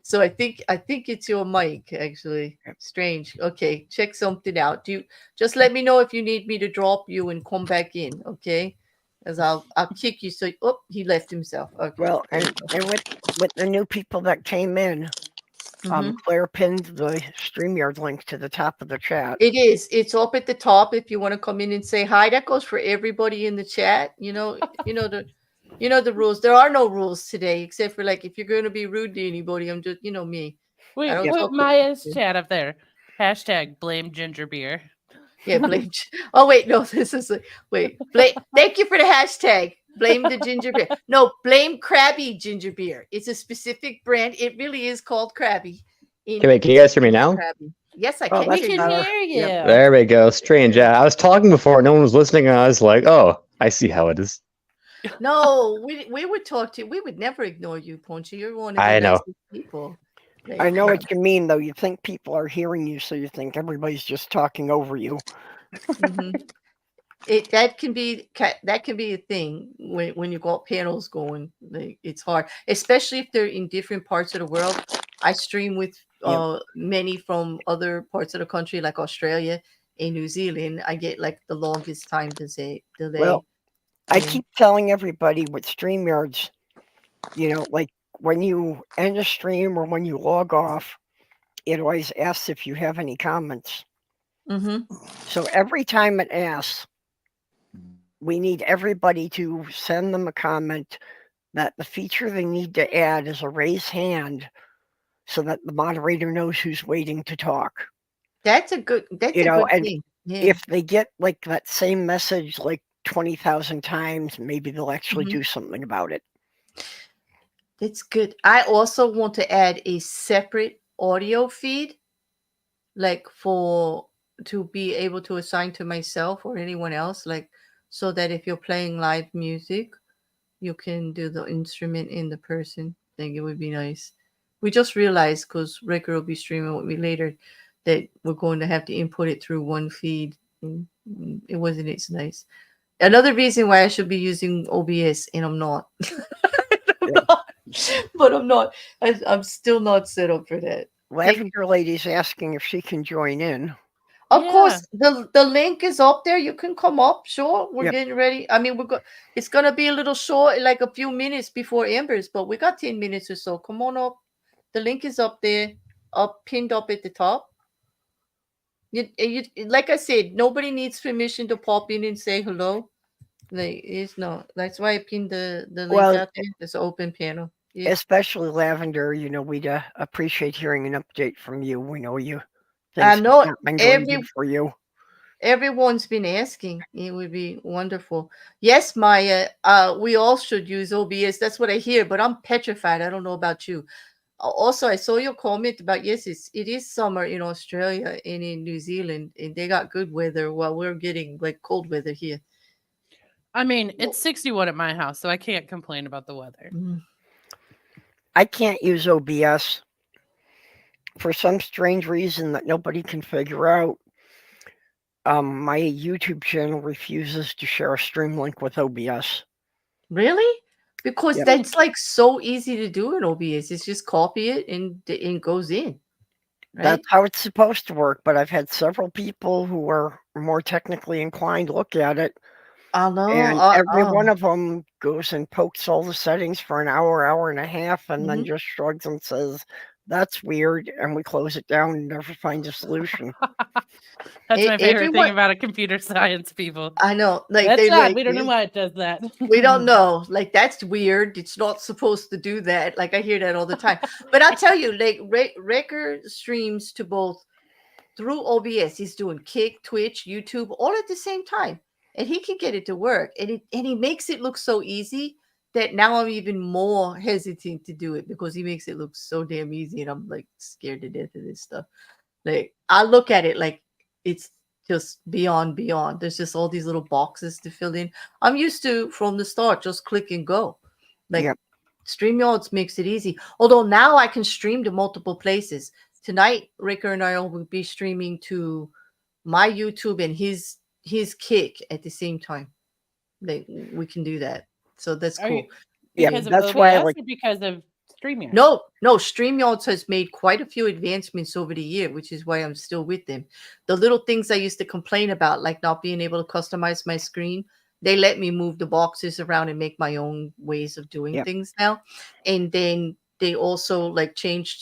So I think it's your mic actually. Strange. Okay, check something out. Just let me know if you need me to drop you and come back in, okay? As I'll kick you. So he left himself. Okay. Well, and with the new people that came in, Claire pinned the StreamYard link to the top of the chat. It is. It's up at the top if you want to come in and say hi. That goes for everybody in the chat. You know the rules. There are no rules today except for like if you're going to be rude to anybody, I'm just me. Wait, put Maya's chat up there. Hashtag blame ginger beer. Yeah, blame. Oh wait, no, this is wait. Blame. Thank you for the hashtag. Blame the ginger beer. No, blame Krabby ginger beer. It's a specific brand. It really is called Krabby. Okay, wait, can you guys hear me now? Krabby. Yes, I Oh, can. We hear can you. hear you. Yep. There we go. Strange. Yeah, I was talking before, no one was listening, and I was like, "Oh, I see how it is." No, we would talk to you. We would never ignore you, Punchy. You're one of the I know. nicest people. I know what you mean, though. You think people are hearing you, so you think everybody's just talking over you. That can be a thing when you got panels going. Like it's hard, especially if they're in different parts of the world. I stream with many from other parts of the country, like Australia and New Zealand. I get like the longest time delay. Well, I keep telling everybody with StreamYards, like when you end a stream or when you log off, it always asks if you have any comments. So every time it asks, we need everybody to send them a comment that the feature they need to add is a raise hand so that the moderator knows who's waiting to talk. That's a good thing. Yeah. If they get like that same message like 20,000 times, maybe they'll actually do something about it. That's good. I also want to add a separate audio feed, like to be able to assign to myself or anyone else, like so that if you're playing live music, you can do the instrument in the person. I think it would be nice. We just realized, because Ricker will be streaming with me later, that we're going to have to input it through one feed. And it wasn't as nice. Another reason why I should be using OBS, and I'm not. But I'm not. I'm still not set up for that. Lavender Lady's asking if she can join in. Of course, the link is up there. You can come up. Sure, we're Yep. getting ready. I mean, it's gonna be a little short, like a few minutes before Embers, but we got 10 minutes or so. Come on up. The link is up there, pinned up at the top. You like I said, nobody needs permission to pop in and say hello. Like it's not. That's why I pinned the link out there. It's an open panel. Yeah. Especially Lavender, we'd appreciate hearing an update from you. We know you. I know been going good for you. Everyone's been asking. It would be wonderful. Yes, Maya. We all should use OBS. That's what I hear. But I'm petrified. I don't know about you. Also, I saw your comment about yes, it is summer in Australia and in New Zealand, and they got good weather while we're getting like cold weather here. I mean, it's 61 at my house, so I can't complain about the weather. I can't use OBS for some strange reason that nobody can figure out. My YouTube channel refuses to share a stream link with OBS. Really? Because that's like so easy to do in OBS. It's just copy it and it goes in. Right? That's how it's supposed to work. But I've had several people who are more technically inclined look at it. I know. And every one of them goes and pokes all the settings for an hour and a half, and then just shrugs and says, "That's weird," and we close it down and never find a solution. That's my favorite thing about a computer science people. I know. Like that's odd. We don't know why it does that. We don't know. Like that's weird. It's not supposed to do that. Like I hear that all the time. But I'll tell you, like Wrecker streams to both through OBS. He's doing Kick, Twitch, YouTube, all at the same time. And he can get it to work. And he makes it look so easy that now I'm even more hesitant to do it because he makes it look so damn easy. And I'm like scared to death of this stuff. Like I look at it like it's just beyond. There's just all these little boxes to fill in. I'm used to from the start, just click and go. Like StreamYards makes it easy. Although now I can stream to multiple places. Tonight, Ricker and I will be streaming to my YouTube and his Kick at the same time. Like we can do that. So that's cool. Because of that's OBS why because of StreamYards? No, StreamYards has made quite a few advancements over the year, which is why I'm still with them. The little things I used to complain about, like not being able to customize my screen, they let me move the boxes around and make my own ways of doing things now. And then they also like changed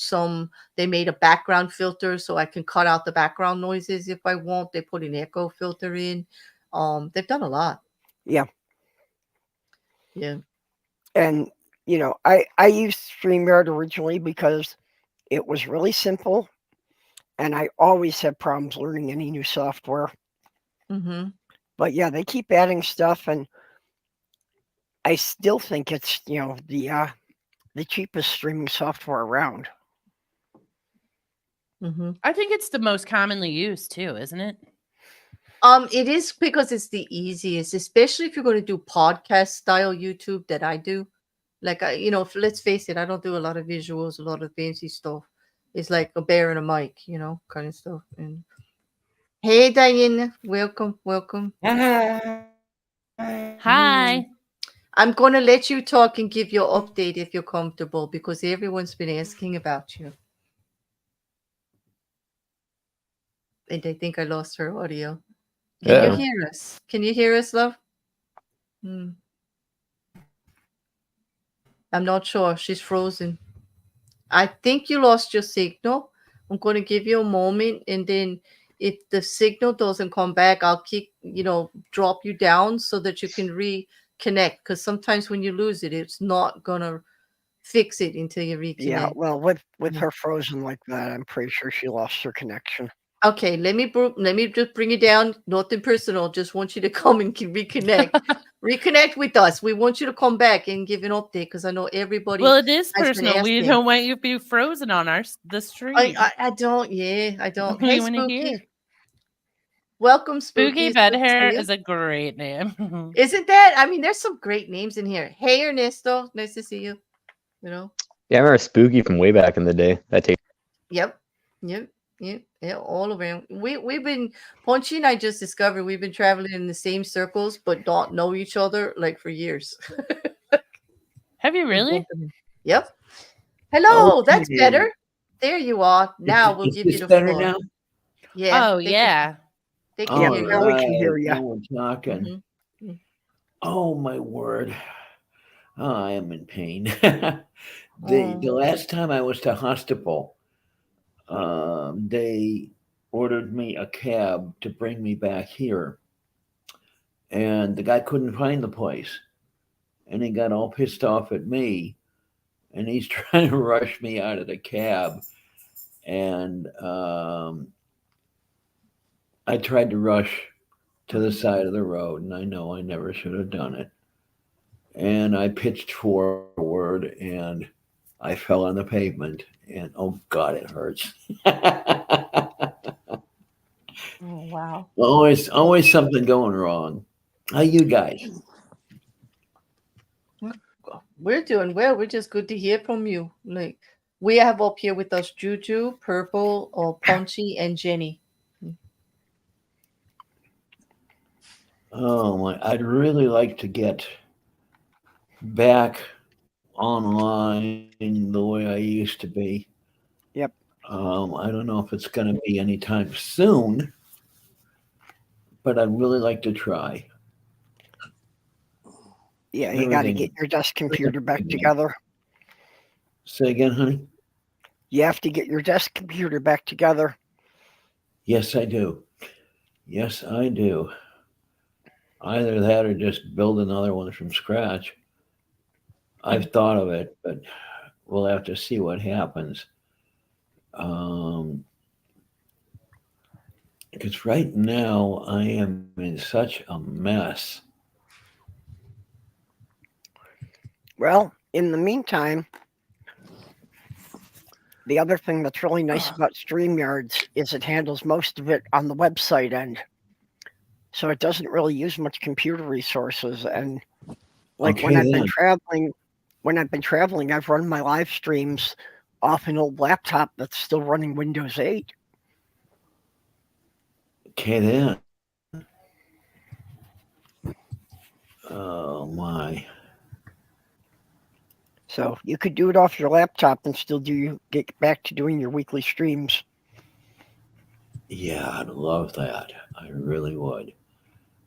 they made a background filter so I can cut out the background noises if I want. They put an echo filter in. They've done a lot. Yeah. And I used StreamYard originally because it was really simple, and I always have problems learning any new software. But yeah, they keep adding stuff, and I still think it's the cheapest streaming software around. I think it's the most commonly used too, isn't it? It is because it's the easiest, especially if you're going to do podcast style YouTube that I do. Like let's face it, I don't do a lot of visuals, a lot of fancy stuff. It's like a bear and a mic, kind of stuff. And hey, Diana, welcome. Hi. I'm going to let you talk and give your update if you're comfortable because everyone's been asking about you. And I think I lost her audio. Can you hear us? Can you hear us, love? I'm not sure. She's frozen. I think you lost your signal. I'm going to give you a moment. And then if the signal doesn't come back, I'll drop you down so that you can reconnect. Because sometimes when you lose it, it's not going to fix it until you reconnect. Yeah, well, with her frozen like that, I'm pretty sure she lost her connection. Okay, let me just bring you down. Nothing personal. Just want you to come and reconnect. Reconnect with us. We want you to come back and give an update because I know everybody. Well, it is personal. We don't want you to be frozen on the stream. I don't. Yeah, I don't. We Hey, want to hear. Welcome, Spooky Bed Hair is a great name. Isn't that? I mean, there's some great names in here. Hey, Ernesto, nice to see you. Yeah, I remember Spooky from way back in the day. Yep, all around. We've been Punchy and I just discovered we've been traveling in the same circles, but don't know each other like for years. Have you really? Yep. Hello, that's better. there you are. Now we'll Is give you this the better floor. now? Yeah. Oh, yeah. They can Yeah, hear now you. we can hear Now you. we're talking. Mhm. Oh my word. Oh, I am in pain. The last time I was to hospital, they ordered me a cab to bring me back here. And the guy couldn't find the place. And he got all pissed off at me. And he's trying to rush me out of the cab. And I tried to rush to the side of the road. And I know I never should have done it. And I pitched forward and I fell on the pavement. And oh God, it hurts. Oh, wow. Always something going wrong. How you guys? We're doing well. We're just good to hear from you. Like we have up here with us Juju, Purple, or Punchy, and Jenny. Oh my! I'd really like to get back online the way I used to be. Yep. I don't know if it's going to be anytime soon, but I'd really like to try. Yeah, you got to Everything. get your desk computer back together. Say again, honey? You have to get your desk computer back together. Yes, I do. Yes, I do. Either that or just build another one from scratch. I've thought of it, but we'll have to see what happens. Because right now I am in such a mess. Well, in the meantime, the other thing that's really nice about StreamYards is it handles most of it on the website end. So it doesn't really use much computer resources. And like Okay, when I've been traveling, I've run my live streams off an old laptop that's still running Windows 8. Okay, then. Oh my. So you could do it off your laptop and still get back to doing your weekly streams. Yeah, I'd love that. I really would.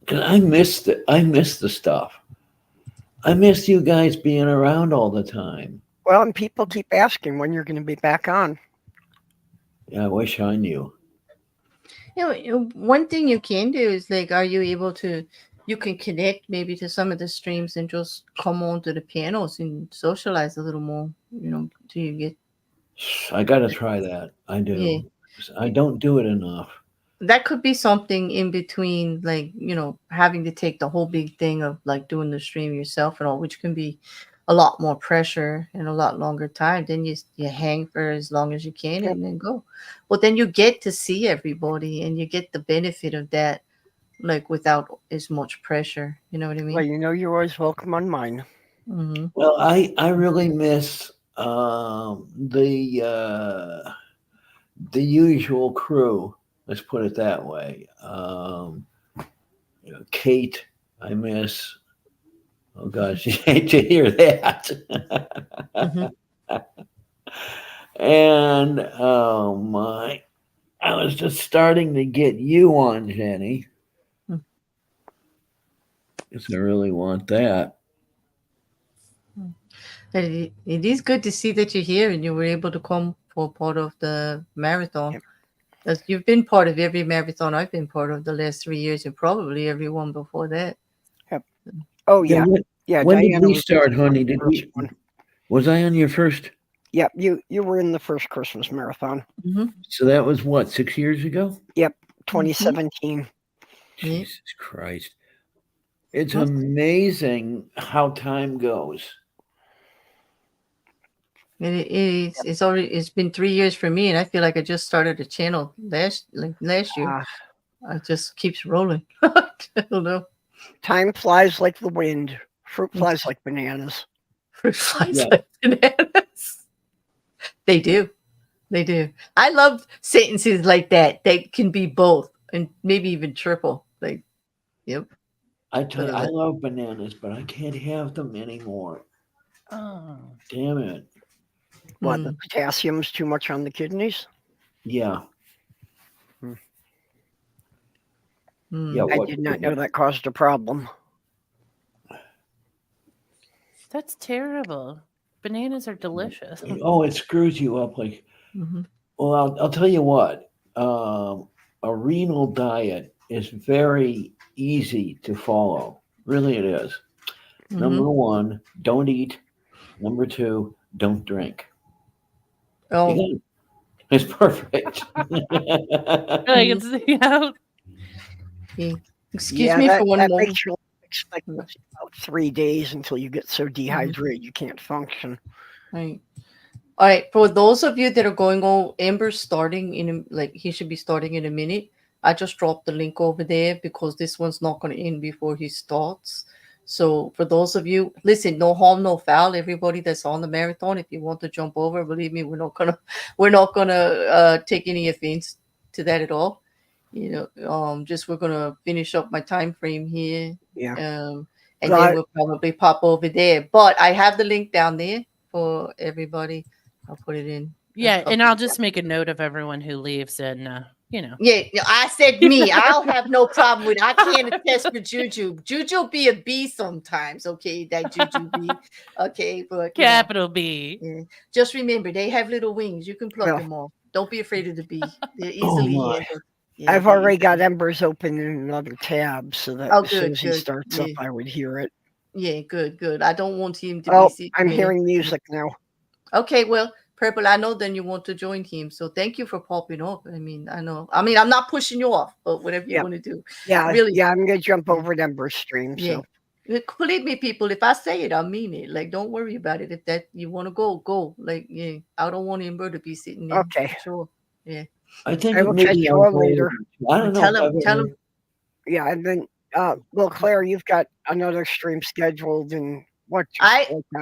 Cause I miss the stuff. I miss you guys being around all the time. Well, and people keep asking when you're going to be back on. Yeah, I wish I knew. One thing you can do is like, are you able to? You can connect maybe to some of the streams and just come on to the panels and socialize a little more. Do you get? I got to try that. I do. Yeah. I don't do it enough. That could be something in between, like having to take the whole big thing of like doing the stream yourself and all, which can be a lot more pressure and a lot longer time. Then you hang for as long as you can and then go. Well, then you get to see everybody and you get the benefit of that, like without as much pressure. You know what I mean? Well, you're always welcome on mine. Mm-hmm. Well, I really miss the usual crew. Let's put it that way. Kate, I miss. Oh gosh, you hate to hear that. Mm-hmm. And oh my, I was just starting to get you on, Jenny. Because I really want that. It is good to see that you're here and you were able to come for part of the marathon. Yep. As you've been part of every marathon I've been part of the last 3 years and probably every one before that. Yep. Oh yeah. When Diana did we start, honey? Did we? One. Was I on your first? Yep. You were in the first Christmas marathon. Mm-hmm. So that was what, 6 years ago? Yep. 2017. Mm-hmm. Jesus Christ. It's amazing how time goes. It's been 3 years for me, and I feel like I just started a channel last year. It just keeps rolling. I don't know. Time flies like the wind. Fruit flies like bananas. Fruit flies like bananas. They do. I love sentences like that. They can be both, and maybe even triple. Like, yep. I tell you, I love bananas, but I can't have them anymore. Oh, damn it! What, the potassium's too much on the kidneys? Yeah. Yeah, I did not know that caused a problem. That's terrible. Bananas are delicious. Oh, it screws you up. Like, well, I'll tell you what. A renal diet is very easy to follow. Really, it is. Number one, don't eat. Number two, don't drink. Oh, it's perfect. Like it's Excuse me for one that moment. makes your expectancy about 3 days until you get so dehydrated you can't function. Right. All right. For those of you that are going on, Amber's starting he should be starting in a minute. I just dropped the link over there because this one's not going to end before he starts. So for those of you, listen, no harm, no foul. Everybody that's on the marathon, if you want to jump over, believe me, we're not gonna take any offense to that at all. You know, just we're gonna finish up my time frame here. Yeah. And then we'll probably pop over there. But I have the link down there for everybody. I'll put it in. Yeah, and I'll just make a note of everyone who leaves, and you know. Yeah, I said me. I'll have no problem with it. I can't attest for JuJu. JuJu be a bee sometimes, okay? That JuJu Bee, okay? But capital B. Yeah. Just remember, they have little wings. You can pluck them off. Don't be afraid of the bee. They're easily handled. Yeah, I've already got Embers open in another tab, so that as soon as he starts up, I would hear it. Yeah, good. I don't want him to be. See I'm hearing music now. Okay, well, Purple, I know then you want to join him, so thank you for popping up. I mean, I know. I mean, I'm not pushing you off, but whatever you want to do. Yeah, really. Yeah, I'm gonna jump over to Ember's stream. Yeah. So. Believe me, people, if I say it, I mean it. Like, don't worry about it. If that you want to go. Like, yeah, I don't want Ember to be sitting there. Okay. Sure. Yeah. I think I will catch you all later. I don't know. Tell him. Yeah, and then, well, Claire, you've got another stream scheduled in what?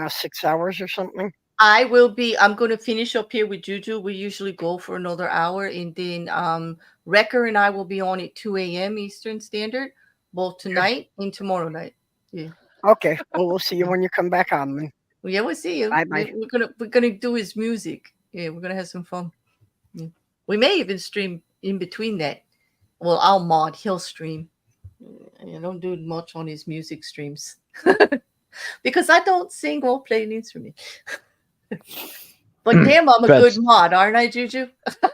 6 hours or something. I'm going to finish up here with JuJu. We usually go for another hour, and then Wrecker and I will be on at 2 a.m. Eastern Standard, both tonight and tomorrow night. Yeah. Okay. Well, we'll see you when you come back on. Then. Yeah, we'll see you. Bye. We're gonna do his music. Yeah, we're gonna have some fun. Yeah. We may even stream in between that. Well, I'll mod. He'll stream. I don't do much on his music streams because I don't sing or play an instrument. But damn, I'm a good mod, aren't I, JuJu?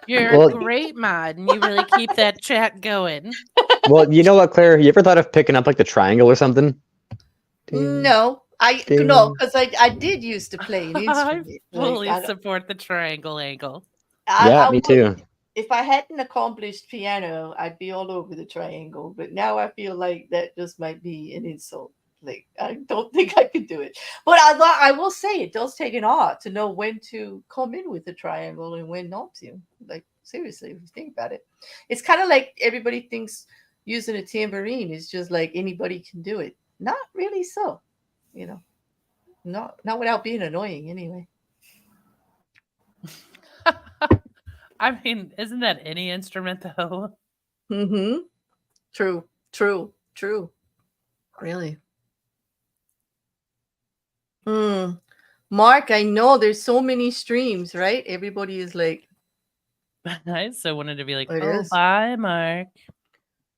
You're a great mod, and you really keep that chat going. Well, you know what, Claire? You ever thought of picking up like the triangle or something? No, because I did used to play an instrument. I fully support the triangle angle. Me too. If I hadn't accomplished piano, I'd be all over the triangle. But now I feel like that just might be an insult. Like, I don't think I could do it. But I will say it does take an art to know when to come in with the triangle and when not to. Like, seriously, if you think about it. It's kind of like everybody thinks using a tambourine is just like anybody can do it. Not really so. You know. Not without being annoying anyway. I mean, isn't that any instrument though? Mm-hmm. True. Really. Mark, I know there's so many streams, right? Everybody is like. I so wanted to be like, bye, Mark.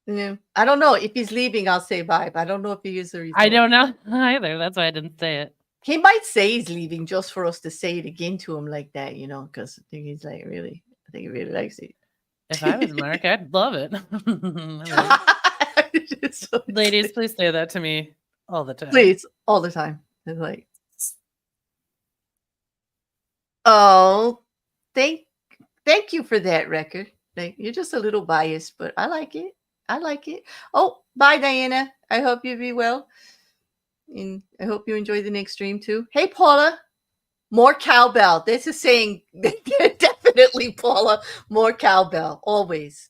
Yeah. I don't know. If he's leaving, I'll say bye, but I don't know if he is or he's I don't know either. That's why I didn't say it. He might say he's leaving just for us to say it again to him like that, you know, because I think he's like, really, I think he really likes it. If I was Mark, I'd love it. Ladies, please say that to me all the time. Please, all the time. It's like, oh, thank you for that record. Like, you're just a little biased, but I like it. Oh, bye, Diana. I hope you be well. And I hope you enjoy the next stream too. Hey, Paula, more cowbell. This is saying definitely, Paula, more cowbell, always.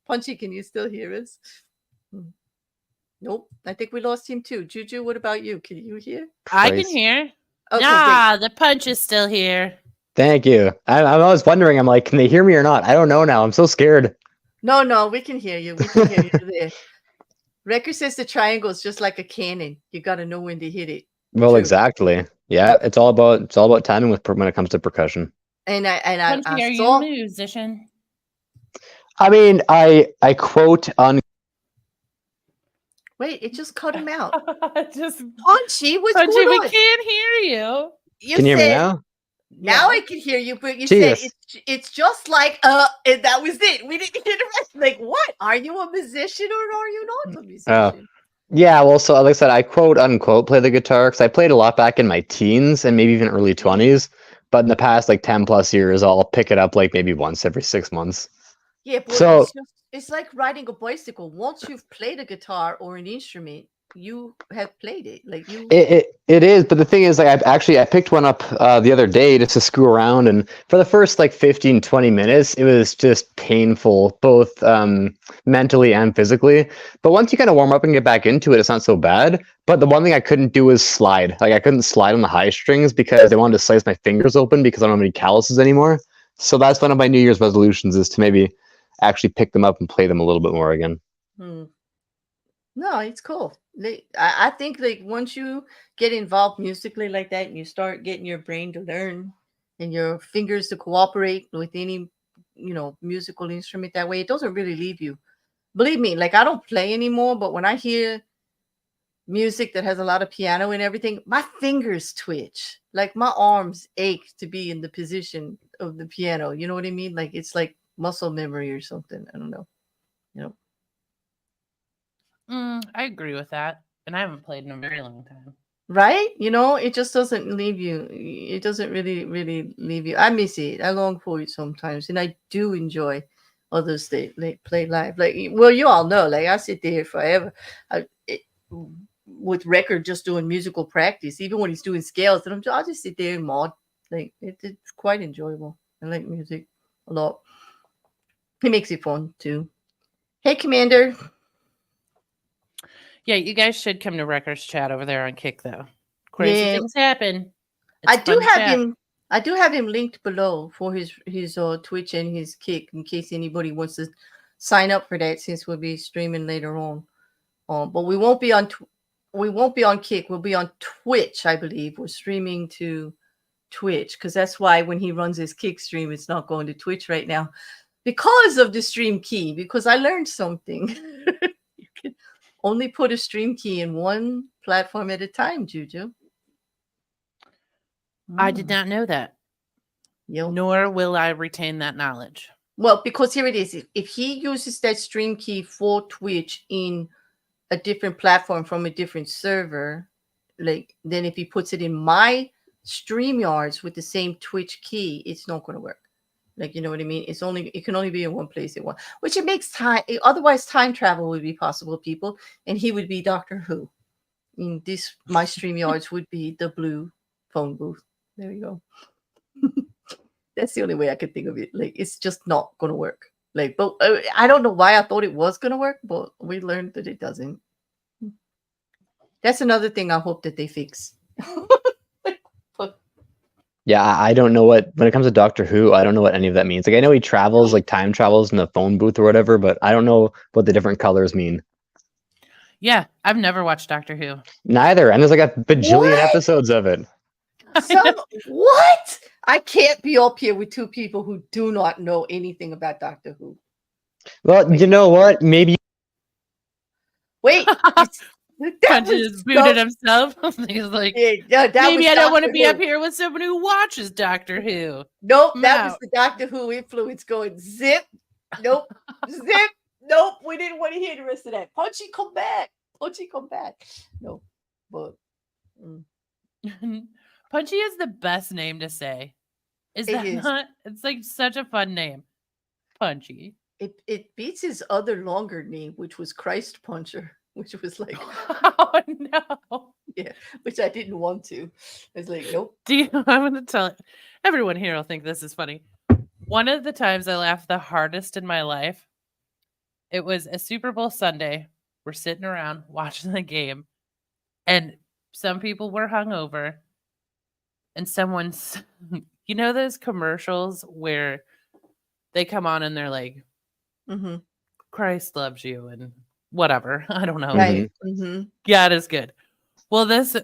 Punchy, can you still hear us? Nope. I think we lost him too. JuJu, what about you? Can you hear? I can hear. Okay, the punch is still here. Thank you. I was wondering, I'm like, can they hear me or not? I don't know now. I'm so scared. No, we can hear you. We can hear you there. Record says the triangle is just like a cannon. You got to know when to hit it. Well, exactly. Yeah, it's all about timing when it comes to percussion. And I Punchy, are you saw. a musician? I mean, I quote on. Wait, it just cut him out. Just Punchy, what's Punchy, going we on? can't hear you. You Can you hear me said now? now Yeah. I can hear you, but you said Jesus. it's just like and that was it. We didn't hear the rest. Like, what? Are you a musician or are you not a musician? Yeah, well, so like I said, I quote unquote play the guitar because I played a lot back in my teens and maybe even early 20s. But in the past, like 10 plus years, I'll pick it up like maybe once every 6 months. Yeah, but So it's like riding a bicycle. Once you've played a guitar or an instrument, you have played it. Like you. it is, but the thing is, like I picked one up the other day just to screw around, and for the first like 15, 20 minutes, it was just painful, both mentally and physically. But once you kind of warm up and get back into it, it's not so bad. But the one thing I couldn't do was slide. Like I couldn't slide on the high strings because they wanted to slice my fingers open because I don't have any calluses anymore. So that's one of my New Year's resolutions, is to maybe actually pick them up and play them a little bit more again. No, it's cool. I think like once you get involved musically like that and you start getting your brain to learn and your fingers to cooperate with any, musical instrument that way, it doesn't really leave you. Believe me, like I don't play anymore, but when I hear music that has a lot of piano and everything, my fingers twitch. Like my arms ache to be in the position of the piano. You know what I mean? Like it's like muscle memory or something. I don't know. I agree with that. And I haven't played in a very long time. Right? It just doesn't leave you. It doesn't really, really leave you. I miss it. I long for it sometimes. And I do enjoy others that play live. Like, well, you all know, like I sit there forever with Record just doing musical practice, even when he's doing scales. And I'll just sit there and mod. Like, it's quite enjoyable. I like music a lot. He makes it fun too. Hey, Commander. Yeah, you guys should come to Wreckers Chat over there on Kick, though. Crazy things happen. I do have him linked below for his Twitch and his Kick in case anybody wants to sign up for that, since we'll be streaming later on. But we won't be on Kick. We'll be on Twitch, I believe. We're streaming to Twitch because that's why when he runs his Kick stream, it's not going to Twitch right now because of the stream key. Because I learned something. You can only put a stream key in one platform at a time, JuJu. I did not know that. Yep. Nor will I retain that knowledge. Well, because here it is. If he uses that stream key for Twitch in a different platform from a different server, then if he puts it in my StreamYards with the same Twitch key, it's not going to work. You know what I mean? It can only be in one place at once, which it makes time. Otherwise, time travel would be possible, people, and he would be Doctor Who. My StreamYards would be the blue phone booth. There you go. That's the only way I could think of it. It's just not going to work. But I don't know why I thought it was going to work, but we learned that it doesn't. That's another thing I hope that they fix. Yeah, I don't know when it comes to Doctor Who, I don't know what any of that means. I know he travels, time travels in the phone booth or whatever, but I don't know what the different colors mean. Yeah, I've never watched Doctor Who. Neither, and there's like a bajillion episodes of it. What? I can't be up here with two people who do not know anything about Doctor Who. Well, you know what? Maybe. Wait. Punchy just booted himself. He's like, maybe I don't want to be up here with someone who watches Doctor Who. Nope, that was the Doctor Who influence going zip. Nope, zip. Nope, we didn't want to hear the rest of that. Punchy, come back. Punchy, come back. No, but. Punchy is the best name to say. Is that not? It's like such a fun name. Punchy. It beats his other longer name, which was Christ Puncher, which was like, oh no. Yeah, which I didn't want to. I was like, nope. I'm going to tell everyone here will think this is funny. One of the times I laughed the hardest in my life, it was a Super Bowl Sunday. We're sitting around watching the game, and some people were hungover, and someone's, those commercials where they come on and they're like, Christ loves you and whatever. I don't know. Right. God is good. Well, this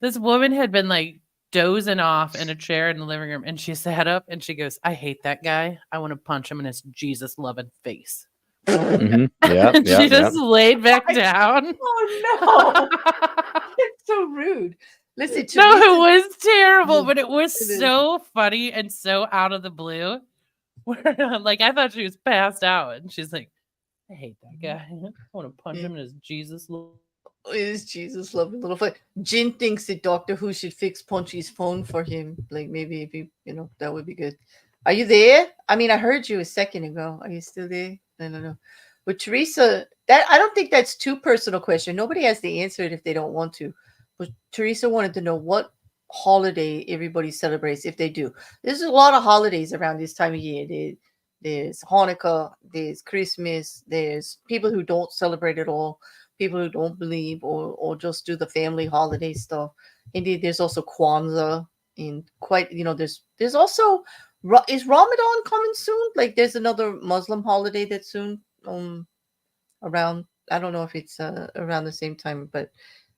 This woman had been like dozing off in a chair in the living room, and she sat up and she goes, "I hate that guy. I want to punch him in his Jesus loving face." Yeah, And yeah, she yeah. just laid back down. Oh no, it's so rude. Listen, No, Teresa, it was terrible, Yeah, but it was it is. so funny and so out of the blue. Where, like, I thought she was passed out, and she's like, "I hate that guy. I want to punch him in his Jesus." Is Jesus loving little foot? Jin thinks that Doctor Who should fix Punchy's phone for him. Like maybe if you know that would be good. Are you there? I mean, I heard you a second ago. Are you still there? I don't know. But Teresa, that I don't think that's too personal question. Nobody has to answer it if they don't want to. But Teresa wanted to know what holiday everybody celebrates if they do. There's a lot of holidays around this time of year. There's Hanukkah, there's Christmas, there's people who don't celebrate at all, people who don't believe or just do the family holiday stuff. Indeed, there's also Kwanzaa and quite, there's also is Ramadan coming soon? Like there's another Muslim holiday that's soon around. I don't know if it's around the same time, but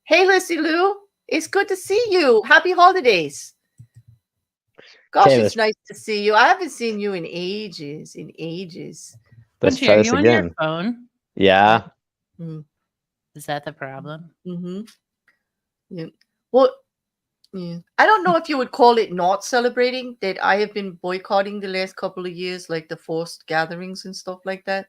hey, Lucy Lou, it's good to see you. Happy holidays. Gosh, it's nice to see you. I haven't seen you in ages. Let's Punchy, try are this you on again. your phone? Yeah. Is that the problem? Yeah. Well, yeah. I don't know if you would call it not celebrating. That I have been boycotting the last couple of years, like the forced gatherings and stuff like that.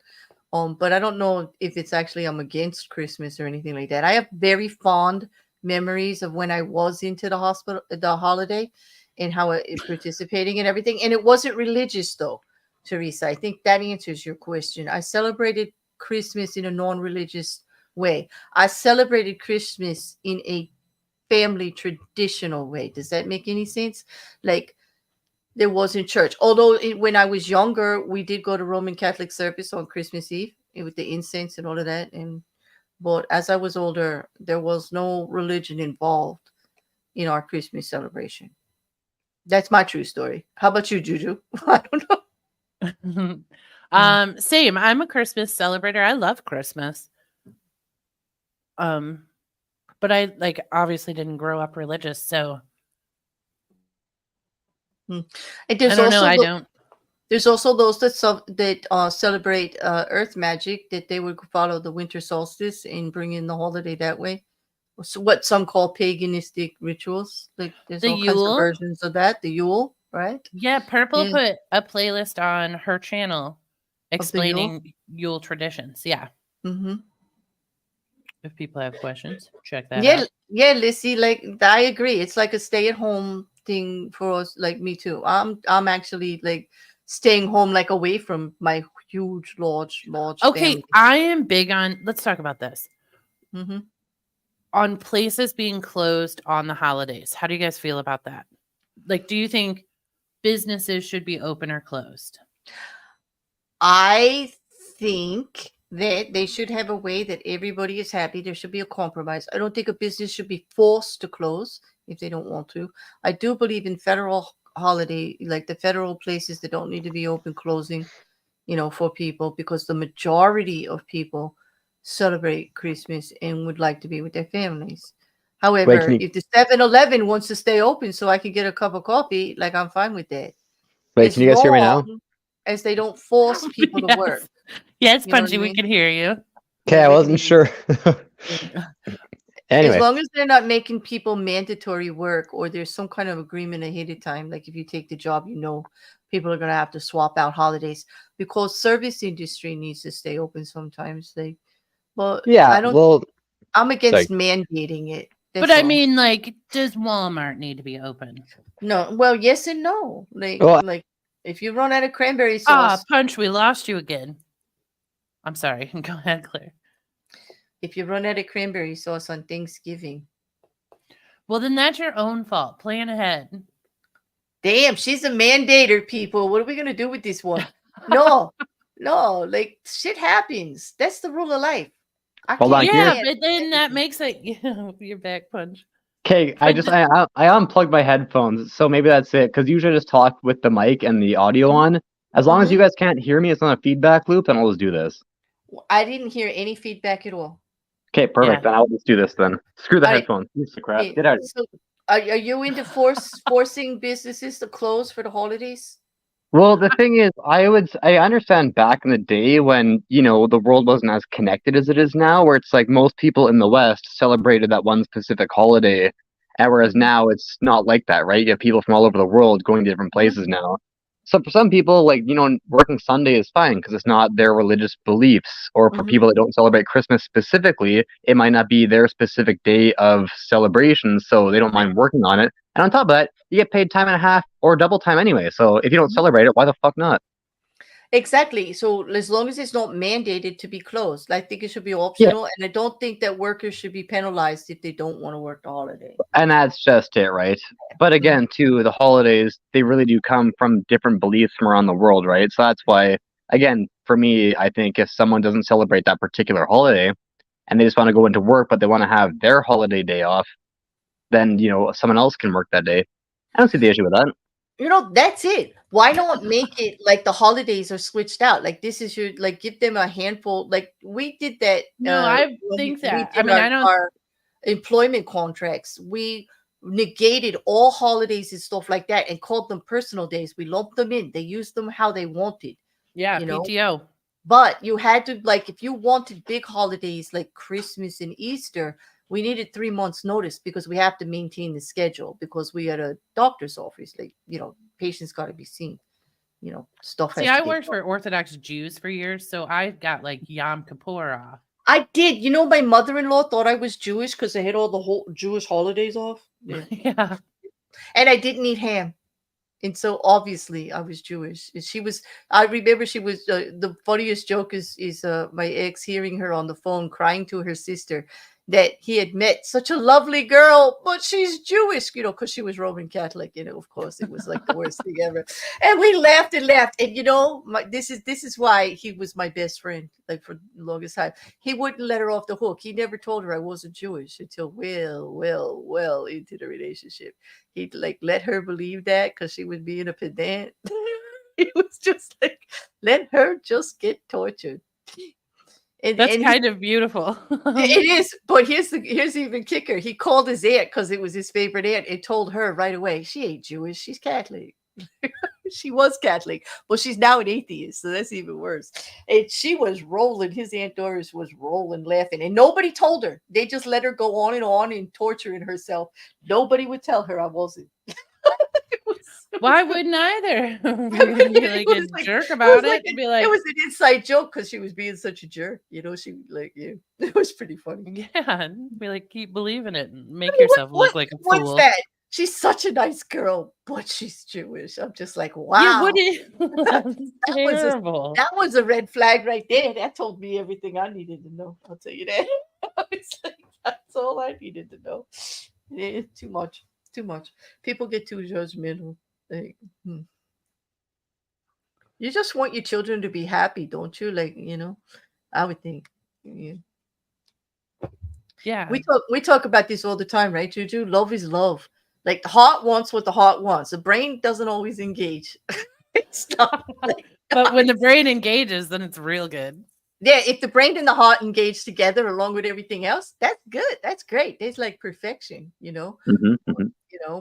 But I don't know if it's actually I'm against Christmas or anything like that. I have very fond memories of when I was into the holiday, and how participating and everything. And it wasn't religious though, Teresa. I think that answers your question. I celebrated Christmas in a non-religious way. I celebrated Christmas in a family traditional way. Does that make any sense? Like there wasn't church. Although when I was younger, we did go to Roman Catholic service on Christmas Eve with the incense and all of that. But as I was older, there was no religion involved in our Christmas celebration. That's my true story. How about you, Juju? I don't know. Same. I'm a Christmas celebrator. I love Christmas. But I obviously didn't grow up religious, so And I don't know. I don't. There's also those that celebrate Earth magic, that they would follow the winter solstice and bring in the holiday that way. So what some call paganistic rituals. Like there's The all kinds Yule? of versions of that. The Yule, right? Yeah, Purple Yeah. put a playlist on her channel Yule? explaining Yule traditions. Yeah. Mm-hmm. If people have questions, check that out. Yeah, Lissy. Like I agree. It's like a stay-at-home thing for us. Like me too. I'm actually like staying home, like away from my huge, large Okay, family. I am big on. Let's talk about this. Mm-hmm. On places being closed on the holidays. How do you guys feel about that? Like, do you think businesses should be open or closed? I think that they should have a way that everybody is happy. There should be a compromise. I don't think a business should be forced to close if they don't want to. I do believe in federal holiday, like the federal places that don't need to be open, closing, for people, because the majority of people celebrate Christmas and would like to be with their families. However, if the 7-Eleven wants to stay open so I can get a cup of coffee, like I'm fine with that. Wait, can you guys hear me now? As they don't force people to work. Yes, You know what Punchy, I we mean? can hear you. Okay, I wasn't sure. Anyway, As long as they're not making people mandatory work, or there's some kind of agreement ahead of time, like if you take the job, people are going to have to swap out holidays, because service industry needs to stay open sometimes. yeah, I'm against mandating it. But I mean, does Walmart need to be open? No. Well, yes and no. Like if you run out of cranberry Ah, sauce, Punch, we lost you again. I'm sorry. Go ahead, Claire. if you run out of cranberry sauce on Thanksgiving, well, then that's your own fault. Plan ahead. Damn, she's a mandator, people. What are we gonna do with this one? No, like shit happens. That's the rule of life. Hold on, yeah, but then that makes it your back, Punch. Okay, I unplugged my headphones, so maybe that's it. Because usually I just talk with the mic and the audio on. As long as you guys can't hear me, it's not a feedback loop, and I'll just do this. I didn't hear any feedback at all. Okay, perfect. Then I'll just do this then. Screw the headphones. Piece of crap. Get out of here. So are you into forcing businesses to close for the holidays? Well, the thing is, I understand back in the day when, the world wasn't as connected as it is now, where it's like most people in the West celebrated that one specific holiday, and whereas now it's not like that, right? You have people from all over the world going to different places now. So for some people, like, working Sunday is fine because it's not their religious beliefs. Or for people that don't celebrate Christmas specifically, it might not be their specific day of celebration, so they don't mind working on it. And on top of that, you get paid time and a half or double time anyway. So if you don't celebrate it, why the fuck not? Exactly. So as long as it's not mandated to be closed, I think it should be optional. And I don't think that workers should be penalized if they don't want to work the holiday. And that's just it, right? But again, too, the holidays, they really do come from different beliefs from around the world, right? So that's why, again, for me, I think if someone doesn't celebrate that particular holiday and they just want to go into work, but they want to have their holiday day off, then, someone else can work that day. I don't see the issue with that. That's it. Why not make it like the holidays are switched out? Like this is give them a handful. Like we did that. No, I think that. I mean, I don't. Our employment contracts. We negated all holidays and stuff like that and called them personal days. We lumped them in. They used them how they wanted. Yeah, PTO. But you had to, if you wanted big holidays like Christmas and Easter, we needed 3 months notice because we have to maintain the schedule because we had a doctor's office. Patients got to be seen, stuff. See, I worked for Orthodox Jews for years, so I got Yom Kippur off. I did. My mother-in-law thought I was Jewish because I had all the whole Jewish holidays off. Yeah. And I didn't eat ham. And so obviously I was Jewish. I remember she was, the funniest joke is my ex hearing her on the phone crying to her sister that he had met such a lovely girl, but she's Jewish, because she was Roman Catholic, of course it was like the worst thing ever. And we laughed and laughed. And this is why he was my best friend, for the longest time. He wouldn't let her off the hook. He never told her I wasn't Jewish until well into the relationship. He'd let her believe that because she was being a pedant. It was just let her just get tortured. That's kind of beautiful. It is, but here's the even kicker. He called his aunt because it was his favorite aunt and told her right away she ain't Jewish, she's Catholic. She was Catholic, but she's now an atheist, so that's even worse. And she was rolling. His Aunt Doris was rolling, laughing, and nobody told her. They just let her go on and torturing herself. Nobody would tell her I wasn't. Why wouldn't either? Be a jerk about it. It was an inside joke because she was being such a jerk. She it was pretty funny. Yeah, be keep believing it and make yourself look like a fool. What's that? She's such a nice girl, but she's Jewish. I'm just wow. Yeah, terrible. That was a red flag right there. That told me everything I needed to know. I'll tell you that. It's that's all I needed to know. It's too much. Too much. People get too judgmental. You just want your children to be happy, don't you? I would think. Yeah. We talk about this all the time, right, Juju? Love is love. The heart wants what the heart wants. The brain doesn't always engage. It's not but when the brain engages, then it's real good. Yeah, if the brain and the heart engage together along with everything else, that's good. That's great. It's perfection,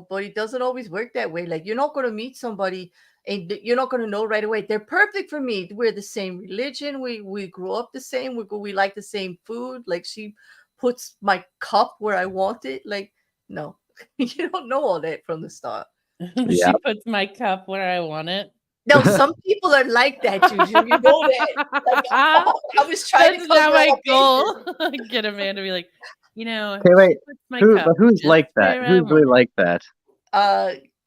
but it doesn't always work that way. You're not going to meet somebody and you're not going to know right away. They're perfect for me. We're the same religion. We grew up the same. We like the same food. She puts my cup where I want it. No, you don't know all that from the start. She puts my cup where I want it. No, some people are like that, Juju. You know that. I was trying to cover my goal. Get a man to be like, Okay, wait. Who's like that? Who's really like that?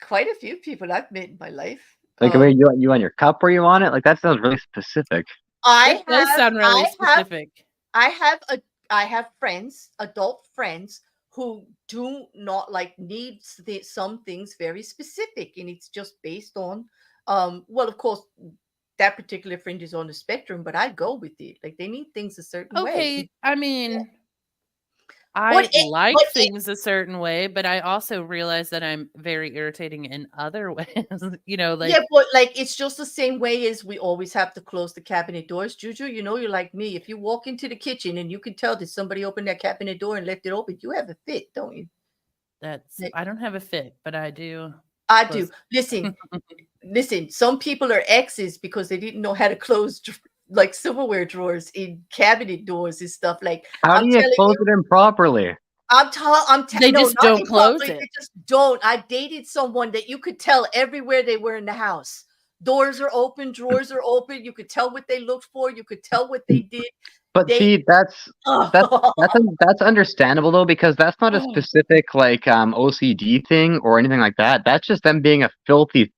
Quite a few people I've met in my life. I mean, you on your cup where you want it? That sounds really specific. That does sound really specific. I have friends, adult friends, who do not need some things very specific, and it's just based on well, of course, that particular friend is on the spectrum, but I go with it. They need things a certain way. Okay, I mean, I like things a certain way, but I also realize that I'm very irritating in other ways. Yeah, but like it's just the same way as we always have to close the cabinet doors. Juju, you're like me. If you walk into the kitchen and you can tell that somebody opened that cabinet door and left it open, you have a fit, don't you? I don't have a fit, but I do. I do. Listen. Some people are exes because they didn't know how to close like silverware drawers in cabinet doors and stuff. Like, how do you close it improperly? They just don't close it. They just don't. I dated someone that you could tell everywhere they were in the house. Doors are open, drawers are open. You could tell what they looked for. You could tell what they did. But see, that's understandable though, because that's not a specific like OCD thing or anything like that. That's just them being a filthy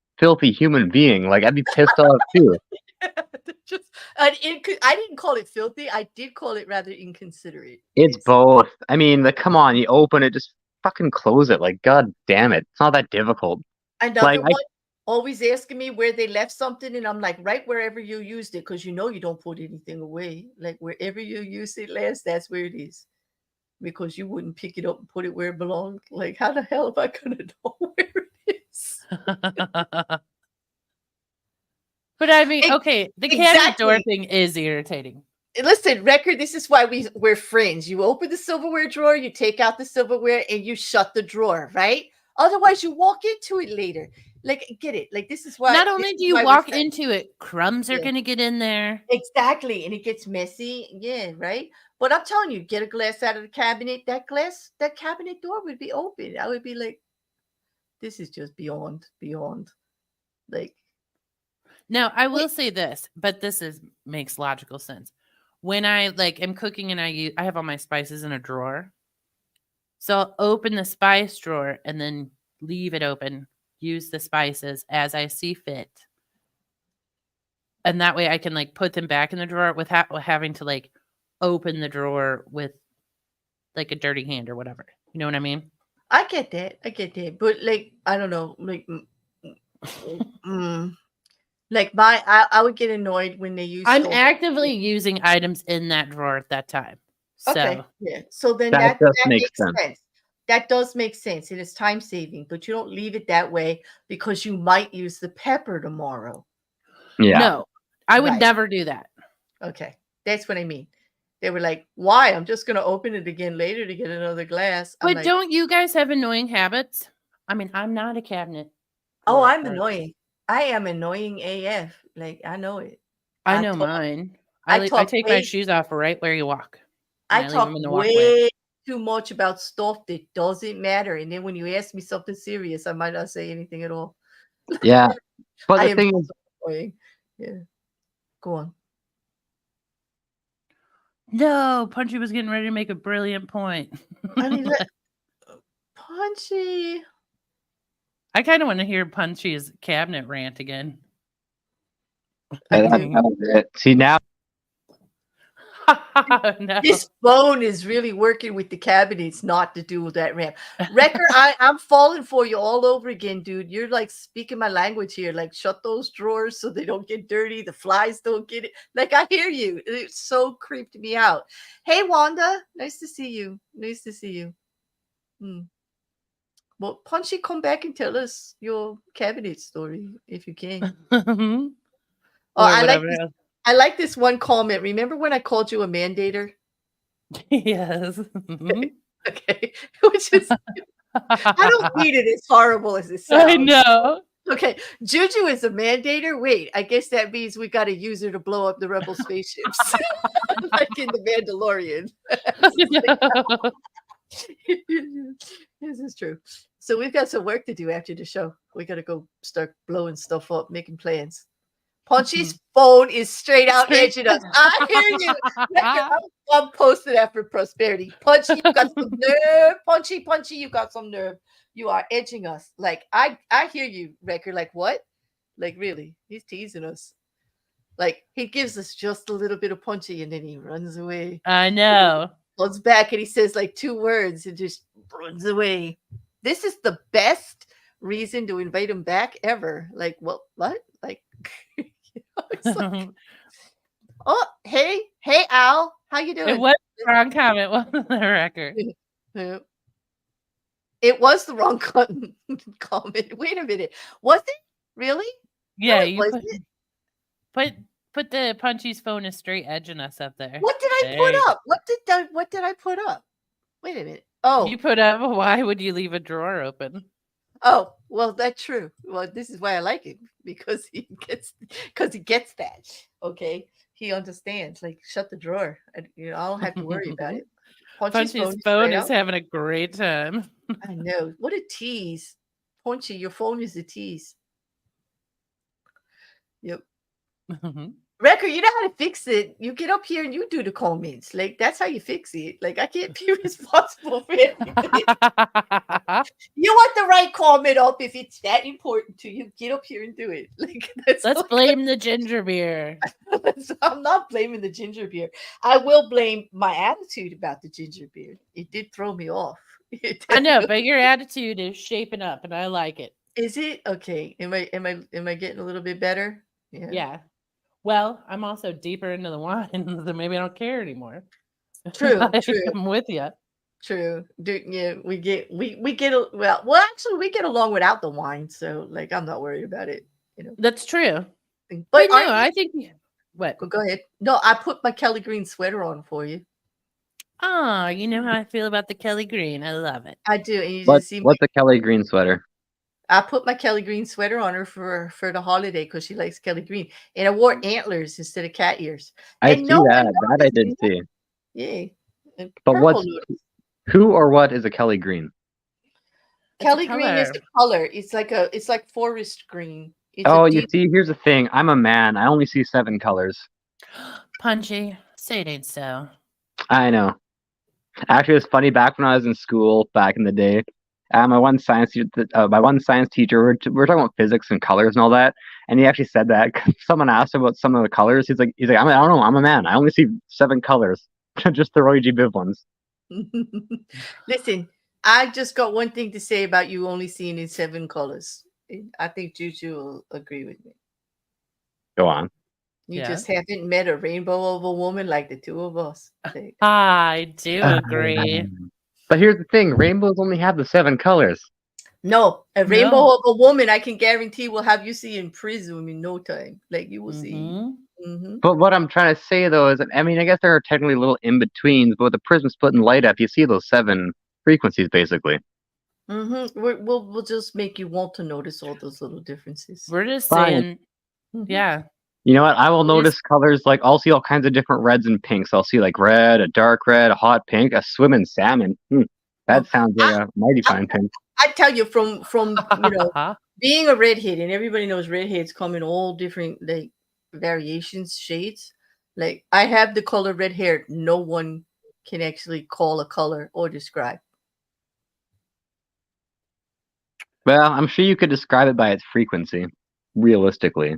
human being. Like I'd be pissed off too. I didn't call it filthy. I did call it rather inconsiderate. It's both. I mean, come on, you open it, just fucking close it. Like, god damn it, it's not that difficult. Another one always asking me where they left something, and I'm like, right wherever you used it, because you don't put anything away. Like wherever you used it last, that's where it is, because you wouldn't pick it up and put it where it belonged. Like, how the hell am I gonna know where it is? But I mean, okay, the cabinet door thing is irritating. Listen, Record, this is why we're friends. You open the silverware drawer, you take out the silverware, and you shut the drawer, right? Otherwise, you walk into it later. Like, get it? Like, this is why. Not only do you walk into it, crumbs are going to get in there. Exactly, and it gets messy. Yeah, right? But I'm telling you, get a glass out of the cabinet. That cabinet door would be open. I would be like, this is just beyond. Like, now, I will say this, but this makes logical sense. When I am cooking and I have all my spices in a drawer. So I'll open the spice drawer and then leave it open, use the spices as I see fit. And that way I can put them back in the drawer without having to open the drawer with a dirty hand or whatever. You know what I mean? I get that. But I don't know, I would get annoyed when they use. I'm actively using items in that drawer at that time. Okay, yeah. So then that makes sense. That does make sense. It is time saving, but you don't leave it that way because you might use the pepper tomorrow. Yeah. No, I would never do that. Okay, that's what I mean. They were like, "Why? I'm just going to open it again later to get another glass." But don't you guys have annoying habits? I mean, I'm not a cabinet. Oh, I'm annoying. I am annoying AF. I know it. I know mine. I take my shoes off right where you walk. I talk way too much about stuff that doesn't matter. And then when you ask me something serious, I might not say anything at all. Yeah. But the thing is, annoying. Yeah. Go on. No, Punchy was getting ready to make a brilliant point. I mean, Punchy. I kind of want to hear Punchy's cabinet rant again. See now. No. This phone is really working with the cabinets not to do that rant. Record, I'm falling for you all over again, dude. You're speaking my language here. Shut those drawers so they don't get dirty. The flies don't get it. I hear you. It so creeped me out. Hey, Wanda. Nice to see you. Well, Punchy, come back and tell us your cabinet story if you can. I like this one comment. Remember when I called you a mandator? Yes. Okay. Which is, I don't mean it as horrible as it sounds. I know. Okay. JuJu is a mandator. Wait, I guess that means we got to use her to blow up the rebel spaceships. Like in the Mandalorian. This is true. So we've got some work to do after the show. We got to go start blowing stuff up, making plans. Punchy's phone is straight out edging us. I hear you. I'm posting that for prosperity. Punchy, you got some nerve. Punchy, you got some nerve. You are edging us. I hear you, Record. What? Really? He's teasing us. He gives us just a little bit of Punchy and then he runs away. I know. Comes back and he says 2 words and just runs away. This is the best reason to invite him back ever. What? It's oh, hey Al, how you doing? It was a strong comment. What was the record? Yeah. It was the wrong comment. Wait a minute. Was it? Really? Yeah, No, you it wasn't. put the Punchy's phone a straight edging us up there. What did I There put you up? What did I put up? Wait a minute. Oh, You put up, why would you leave a drawer open? oh, well, that's true. Well, this is why I like him, because he gets that. Okay. He understands. Like, shut the drawer. And I don't have to worry about it. Punchy's Punchy's phone phone straight is out. having a great time. I know. What a tease. Punchy, your phone is a tease. Yep. Record, you know how to fix it. You get up here and you do the comments. Like, that's how you fix it. Like, I can't be responsible for anything. You want the right comment up if it's that important to you. Get up here and do it. Like, Let's blame the ginger beer. I'm not blaming the ginger beer. I will blame my attitude about the ginger beer. It did throw me off. I know, but your attitude is shaping up, and I like it. Is it okay? Am I getting a little bit better? Yeah. Well, I'm also deeper into the wine, so maybe I don't care anymore. True, true. I'm with you. True. Yeah, we get well, actually we get along without the wine, so like I'm not worried about it, That's true. But no, I think what? Go ahead. No, I put my Kelly Green sweater on for you. Oh, you know how I feel about the Kelly Green. I love it. I do. And you What's the Kelly Green sweater? I put my Kelly Green sweater on her for the holiday because she likes Kelly Green, and I wore antlers instead of cat ears. I and see that. That I did see. Yeah. But who or what is a Kelly Green? Kelly Green is a color. It's like forest green. It's you see, here's the thing. I'm a man. I only see 7 colors. Punchy, say it ain't so. I know. Actually, it's funny. Back when I was in school, back in the day, my one science teacher, we were talking about physics and colors and all that, and he actually said that. Someone asked him about some of the colors. He's like, I don't know. I'm a man. I only see 7 colors, just the Roy G. Biv ones. Listen, I just got one thing to say about you only seeing in 7 colors. I think JuJu will agree with me. Go on. You just haven't met a rainbow of a woman like the two of us. I do agree. But here's the thing. Rainbows only have the 7 colors. No, a rainbow of a woman, I can guarantee will have you see in Prism in no time. Like, you will see. But what I'm trying to say, though, is, I mean, I guess there are technically little in-betweens, but with the prism splitting light up, you see those 7 frequencies, basically. We'll just make you want to notice all those little differences. We're just saying, yeah. You know what? I will notice colors, like, I'll see all kinds of different reds and pinks. I'll see, like, red, a dark red, a hot pink, a swimming salmon. That sounds like a mighty fine pink. I tell you, from being a redhead, and everybody knows redheads come in all different, like, variations, shades. Like, I have the color red hair. No one can actually call a color or describe. Well, I'm sure you could describe it by its frequency, realistically.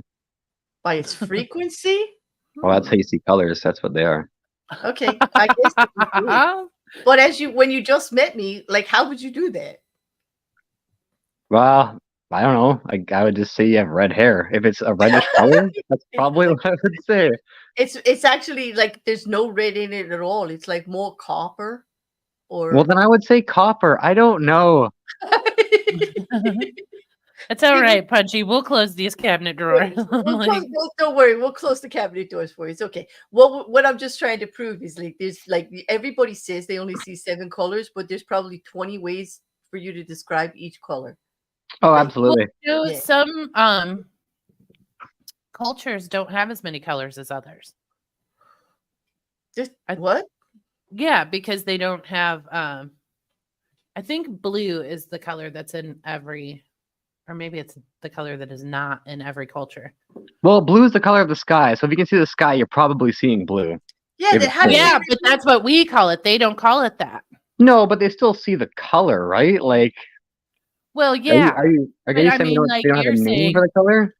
By its frequency? Well, that's how you see colors. That's what they are. Okay, I guess. But when you just met me, like, how would you do that? Well, I don't know. I would just say you have red hair. If it's a reddish color, that's probably what I would say. It's actually like there's no red in it at all. It's like more copper. Well, then I would say copper. I don't know. It's all right, Punchy. We'll close these cabinet drawers. Don't worry. We'll close the cabinet doors for you. It's okay. What I'm just trying to prove is, like, there's, like, everybody says they only see 7 colors, but there's probably 20 ways for you to describe each color. Oh, absolutely. Well, some cultures don't have as many colors as others. What? Yeah, because they don't have. I think blue is the color that's in every. Or maybe it's the color that is not in every culture. Well, blue is the color of the sky. So if you can see the sky, you're probably seeing blue. Yeah, but that's what we call it. They don't call it that. No, but they still see the color, right? Like. Well, yeah. Are you saying they don't have a name for the color?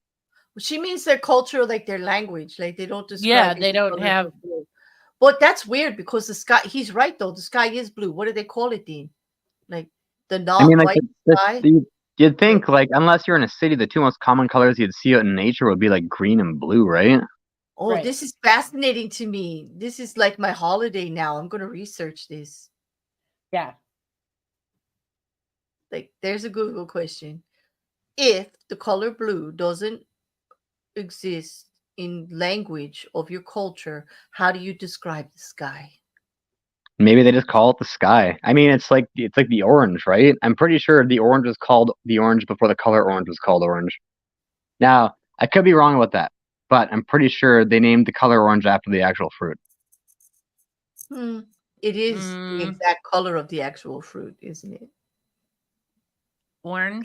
She means their culture, like their language. Like, they don't describe. Yeah, they don't have. But that's weird because the sky. He's right though. The sky is blue. What do they call it, Dean? Like the white sky. You'd think, like, unless you're in a city, the 2 most common colors you'd see out in nature would be like green and blue, right? Oh, right. This is fascinating to me. This is like my holiday now. I'm going to research this. Yeah. like there's a Google question. If the color blue doesn't exist in language of your culture, how do you describe the sky? Maybe they just call it the sky. I mean, it's like the orange, right? I'm pretty sure the orange was called the orange before the color orange was called orange. Now, I could be wrong about that, but I'm pretty sure they named the color orange after the actual fruit. It is the exact color of the actual fruit, isn't it? Orange,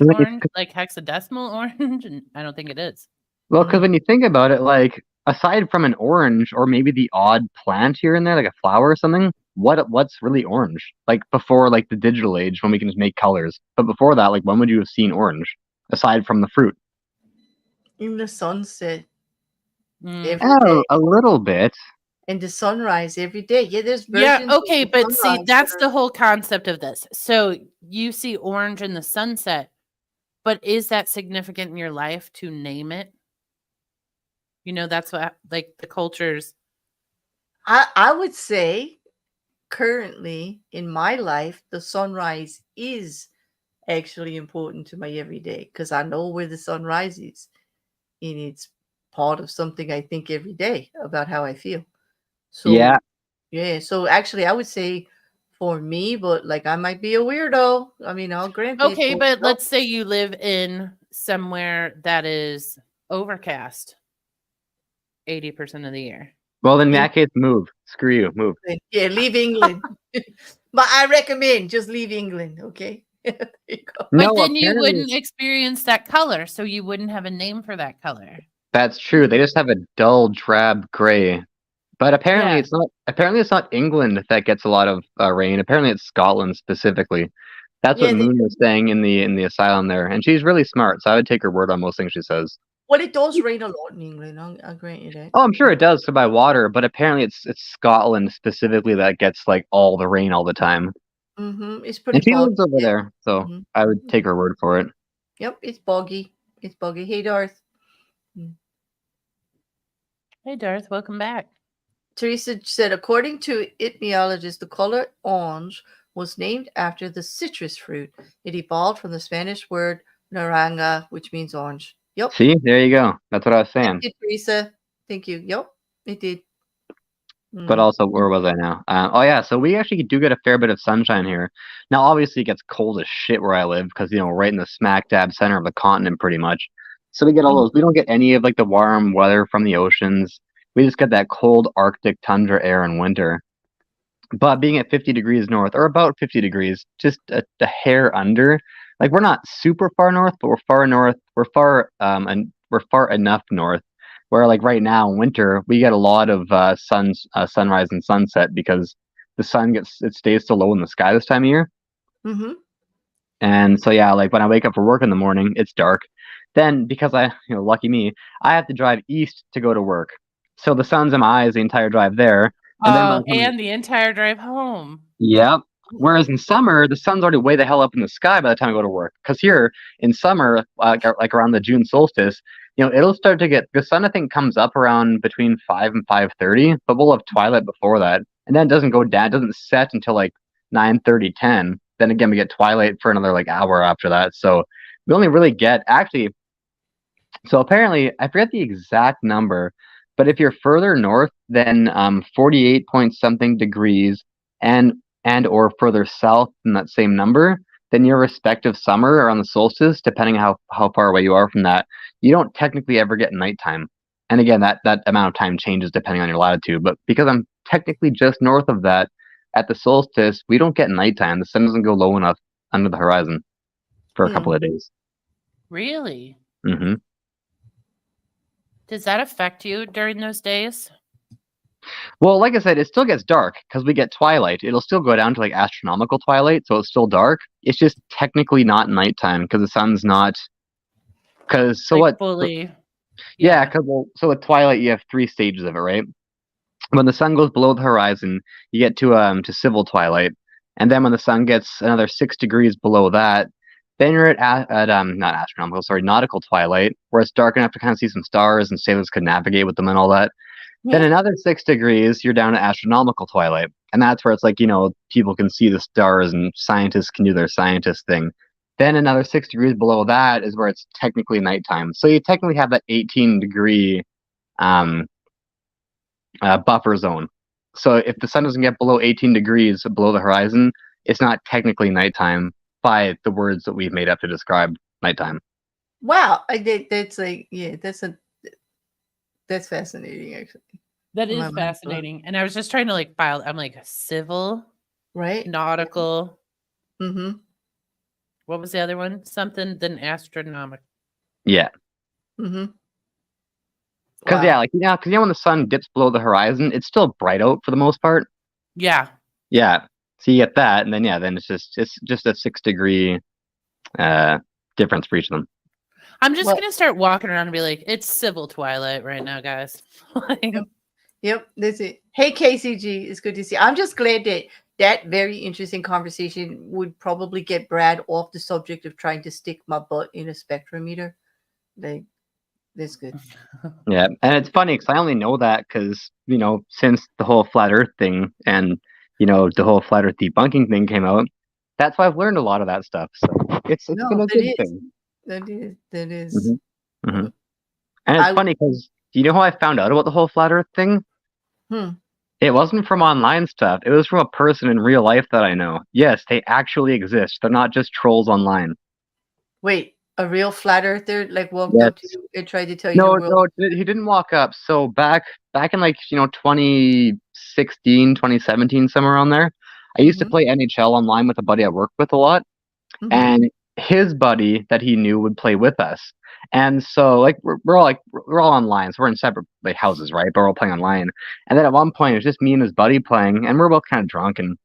like hexadecimal orange? I don't think it is. Well, because when you think about it, like aside from an orange or maybe the odd plant here and there, like a flower or something, what's really orange? Like before, like the digital age when we can just make colors. But before that, like when would you have seen orange aside from the fruit? In the sunset. A little bit. And the sunrise every day. Yeah, there's versions. Yeah, okay, but see, that's the whole concept of this. So you see orange in the sunset, but is that significant in your life to name it? You know, that's what like the cultures. I would say currently in my life, the sunrise is actually important to my everyday because I know where the sun rises, and it's part of something I think every day about how I feel. So yeah. So actually, I would say for me, but like I might be a weirdo. I mean, I'll grant it. Okay, but let's say you live in somewhere that is overcast 80% of the year. Well, in that case, move. Screw you. Move. Yeah, leave England. But I recommend just leave England, okay? There you go. But then you wouldn't experience that color, so you wouldn't have a name for that color. That's true. They just have a dull, drab gray. But apparently it's not. Apparently it's not England that gets a lot of rain. Apparently it's Scotland specifically. That's what Moon was saying in the asylum there, and she's really smart. So I would take her word on most things she says. Well, it does rain a lot in England. I'll grant you that. Oh, I'm sure it does by water, but apparently it's Scotland specifically that gets like all the rain all the time. It's pretty. And she lives over there, so I would take her word for it. Yep, it's boggy. It's boggy. Hey, Darth. Hey, Darth. Welcome back. Teresa said, according to etymologists, the color orange was named after the citrus fruit. It evolved from the Spanish word naranja, which means orange. Yep. See, there you go. That's what I was saying. Thank you, Teresa. Thank you. Yep, it did. But also, where was I now? Oh yeah, so we actually do get a fair bit of sunshine here. Now, obviously, it gets cold as shit where I live because right in the smack dab center of the continent, pretty much. So we get all those. We don't get any of like the warm weather from the oceans. We just get that cold Arctic tundra air in winter. But being at 50 degrees north, or about 50 degrees, just a hair under. Like we're not super far north, but we're far north. We're far enough north where like right now in winter we get a lot of sunrise and sunset because the sun stays so low in the sky this time of year. And so yeah, like when I wake up for work in the morning, it's dark. Then because lucky me, I have to drive east to go to work. So the sun's in my eyes the entire drive there. And the entire drive home. Yep. Whereas in summer, the sun's already way the hell up in the sky by the time I go to work. Because here in summer, like around the June solstice, it'll start to get the sun. I think comes up around between 5 and 5:30, but we'll have twilight before that, and then it doesn't go down. It doesn't set until like 9:30, 10. Then again, we get twilight for another like hour after that. So we only really get actually. So apparently, I forget the exact number, but if you're further north than 48 point something degrees and or further south than that same number, then your respective summer or on the solstice, depending how far away you are from that, you don't technically ever get nighttime. And again, that amount of time changes depending on your latitude. But because I'm technically just north of that, at the solstice, we don't get nighttime. The sun doesn't go low enough under the horizon for a couple of days. Really? Mm-hmm. Does that affect you during those days? Well, like I said, it still gets dark because we get twilight. It'll still go down to like astronomical twilight, so it's still dark. It's just technically not nighttime because the sun's not. Because so like what? Fully. Yeah, because so with twilight you have 3 stages of it, right? When the sun goes below the horizon, you get to civil twilight, and then when the sun gets another 6 degrees below that, then you're at not astronomical, sorry, nautical twilight, where it's dark enough to kind of see some stars and sailors could navigate with them and all that. Then another 6 degrees, you're down to astronomical twilight. And that's where it's like, people can see the stars and scientists can do their scientist thing. Then another 6 degrees below that is where it's technically nighttime. So you technically have that 18-degree buffer zone. So if the sun doesn't get below 18 degrees below the horizon, it's not technically nighttime by the words that we've made up to describe nighttime. Wow, I did. That's like, yeah, that's fascinating, actually. That is fascinating. And I was just trying to like file. I'm like civil, right? Nautical. Mm-hmm. What was the other one? Something then astronomical. Yeah. Mm-hmm. Because because when the sun dips below the horizon, it's still bright out for the most part. Yeah. Yeah. So you get that, and then it's just a 6 degree difference for each of them. I'm just gonna start walking around and be like, it's civil twilight right now, guys. Yep, that's it. Hey KCG, it's good to see you. I'm just glad that very interesting conversation would probably get Brad off the subject of trying to stick my butt in a spectrometer. Like, that's good. Yeah, and it's funny because I only know that because since the whole flat Earth thing and the whole flat Earth debunking thing came out, that's why I've learned a lot of that stuff. So it's been a good thing. That is. Mm-hmm. Mm-hmm. And it's funny because do you know how I found out about the whole flat Earth thing? It wasn't from online stuff. It was from a person in real life that I know. Yes, they actually exist. They're not just trolls online. Wait, a real flat earther like walked up to you and tried to tell you the world? No, he didn't walk up. So back in 2016, 2017, somewhere around there, I used to play NHL online with a buddy I worked with a lot. And his buddy that he knew would play with us. And so we're all online, so we're in separate houses, right? But we're all playing online. And then at one point it was just me and his buddy playing, and we're both kind of drunk, and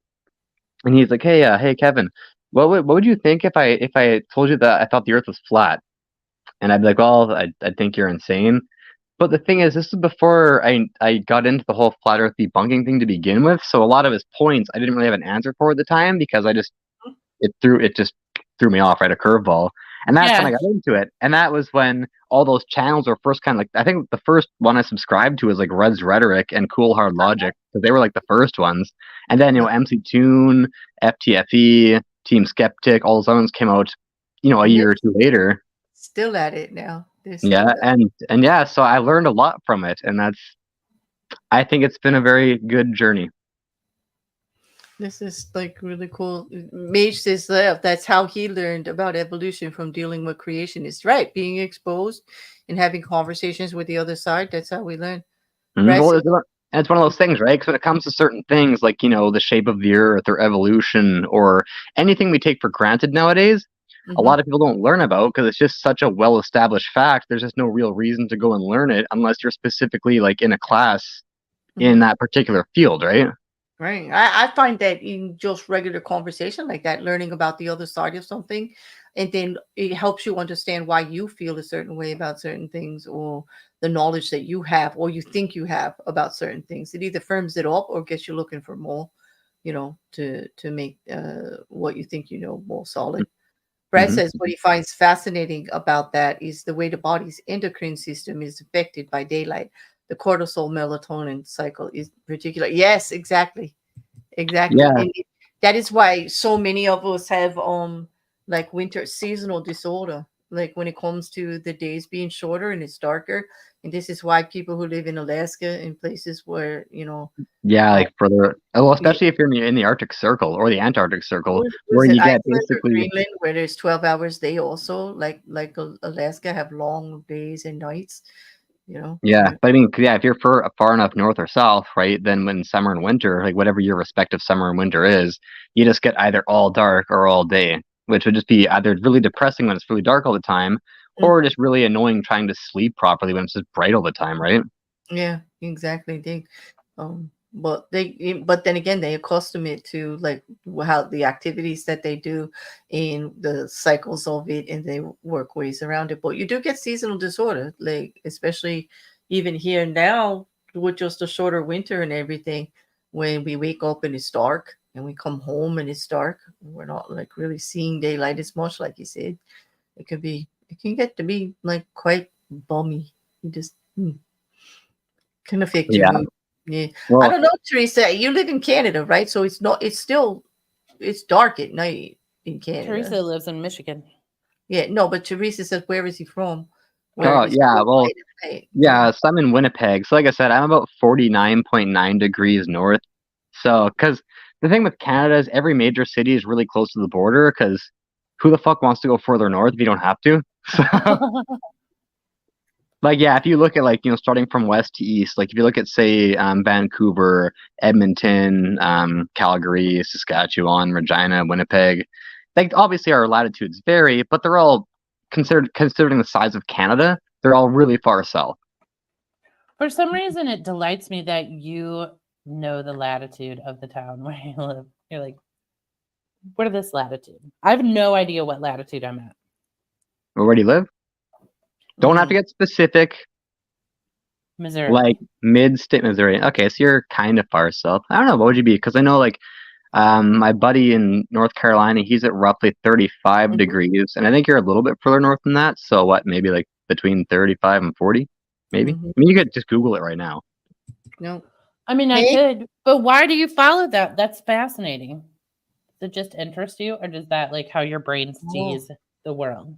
he's like, hey Kevin, what would you think if I told you that I thought the Earth was flat? And I'd be like, well, I think you're insane. But the thing is, this is before I got into the whole flat Earth debunking thing to begin with. So a lot of his points I didn't really have an answer for at the time because it just threw me off, right? A curveball. And that's when I got into it. And that was when all those channels were first kind of I think the first one I subscribed to was Red's Rhetoric and Cool Hard Logic, because they were the first ones. And then, MC Toon, FTFE, Team Skeptic, all those ones came out, a year or two later. Still at it now. Yeah, and so I learned a lot from it. And I think it's been a very good journey. This is really cool. Mage says that's how he learned about evolution, from dealing with creationists, right? Being exposed and having conversations with the other side. That's how we learn. Right? And it's one of those things, right? Because when it comes to certain things like, the shape of the Earth or evolution or anything we take for granted nowadays, a lot of people don't learn about because it's just such a well-established fact. There's just no real reason to go and learn it unless you're specifically in a class in that particular field, right? Right. I find that in just regular conversation like that, learning about the other side of something, and then it helps you understand why you feel a certain way about certain things, or the knowledge that you have or you think you have about certain things. It either firms it up or gets you looking for more, to make what you think more solid. Brad says what he finds fascinating about that is the way the body's endocrine system is affected by daylight. The cortisol melatonin cycle is particular. Yes, exactly. Yeah. And that is why so many of us have winter seasonal disorder, when it comes to the days being shorter and it's darker. And this is why people who live in Alaska and places where further, especially if you're in the Arctic Circle or the Antarctic Circle, where you get basically Greenland, where there's 12 hours, they also like Alaska have long days and nights. Yeah, but I mean, if you're far enough north or south, right, then when summer and winter, whatever your respective summer and winter is, you just get either all dark or all day, which would just be either really depressing when it's really dark all the time, or just really annoying trying to sleep properly when it's just bright all the time, right? Yeah, exactly. But then again, they accustom it to how the activities that they do in the cycles of it, and they work ways around it. But you do get seasonal disorder, especially even here now with just a shorter winter and everything. When we wake up and it's dark, and we come home and it's dark, we're not really seeing daylight as much, like you said. It can get to be quite bummy. You just can affect your mood. Yeah. I don't know, Teresa. You live in Canada, right? So it's dark at night. in Canada. Teresa lives in Michigan. Yeah, no, but Teresa says, where is he from? Oh, yeah, well, yeah, so I'm in Winnipeg. So like I said, I'm about 49.9 degrees north. So, because the thing with Canada is every major city is really close to the border, because who the fuck wants to go further north if you don't have to? So, like, yeah, if you look at, like, starting from west to east, like, if you look at, say, Vancouver, Edmonton, Calgary, Saskatchewan, Regina, Winnipeg, like, obviously our latitudes vary, but they're all considering the size of Canada, they're all really far south. For some reason, it delights me that you know the latitude of the town where you live. You're like, what are this latitude? I have no idea what latitude I'm at. Where do you live? Don't have to get specific. Missouri. Like mid-state Missouri. Okay, so you're kind of far south. I don't know, what would you be? Because I know, like, my buddy in North Carolina, he's at roughly 35 degrees, and I think you're a little bit further north than that. So what, maybe like between 35 and 40? Maybe? I mean, you could just Google it right now. No. I mean, I could, but why do you follow that? That's fascinating. Does it just interest you, or does that, like, how your brain sees the world?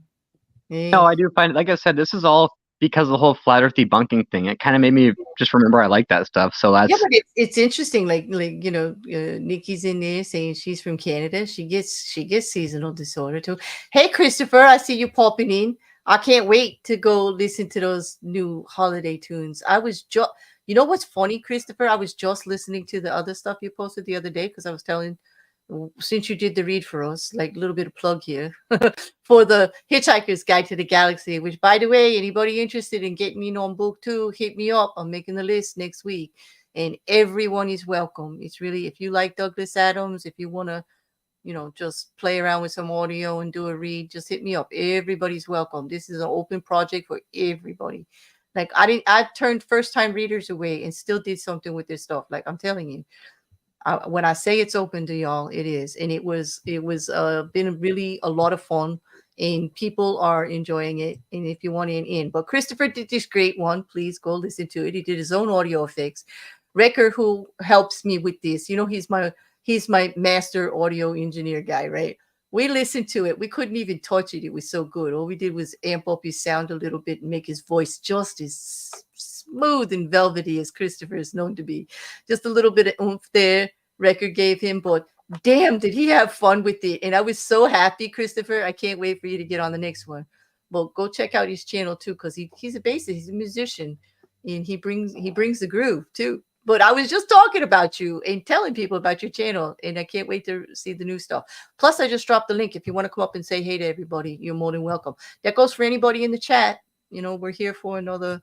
No, I do find it, like I said, this is all because of the whole flat earth debunking thing. It kind of made me just remember I like that stuff. So that's but it's interesting. Like Nikki's in there saying she's from Canada. She gets seasonal disorder too. Hey, Christopher, I see you popping in. I can't wait to go listen to those new holiday tunes. I was you know what's funny, Christopher? I was just listening to the other stuff you posted the other day because I was telling, since you did the read for us, like a little bit of plug here for the Hitchhiker's Guide to the Galaxy, which, by the way, anybody interested in getting in on book 2, hit me up. I'm making the list next week, and everyone is welcome. It's really, if you like Douglas Adams, if you want to, just play around with some audio and do a read, just hit me up. Everybody's welcome. This is an open project for everybody. Like, I turned first-time readers away and still did something with this stuff. Like, I'm telling you. When I say it's open to y'all, it is, and it was been really a lot of fun, and people are enjoying it. And if you want in, but Christopher did this great one. Please go listen to it. He did his own audio effects. Wrecker, who helps me with this, he's my master audio engineer guy, right? We listened to it. We couldn't even touch it. It was so good. All we did was amp up his sound a little bit and make his voice just as smooth and velvety as Christopher is known to be. Just a little bit of oomph there. Record gave him, but damn, did he have fun with it. And I was so happy, Christopher. I can't wait for you to get on the next one. Well, go check out his channel too, because he's a bassist, he's a musician, and he brings the groove too. But I was just talking about you and telling people about your channel, and I can't wait to see the new stuff. Plus, I just dropped the link. If you want to come up and say hey to everybody, you're more than welcome. That goes for anybody in the chat. We're here for another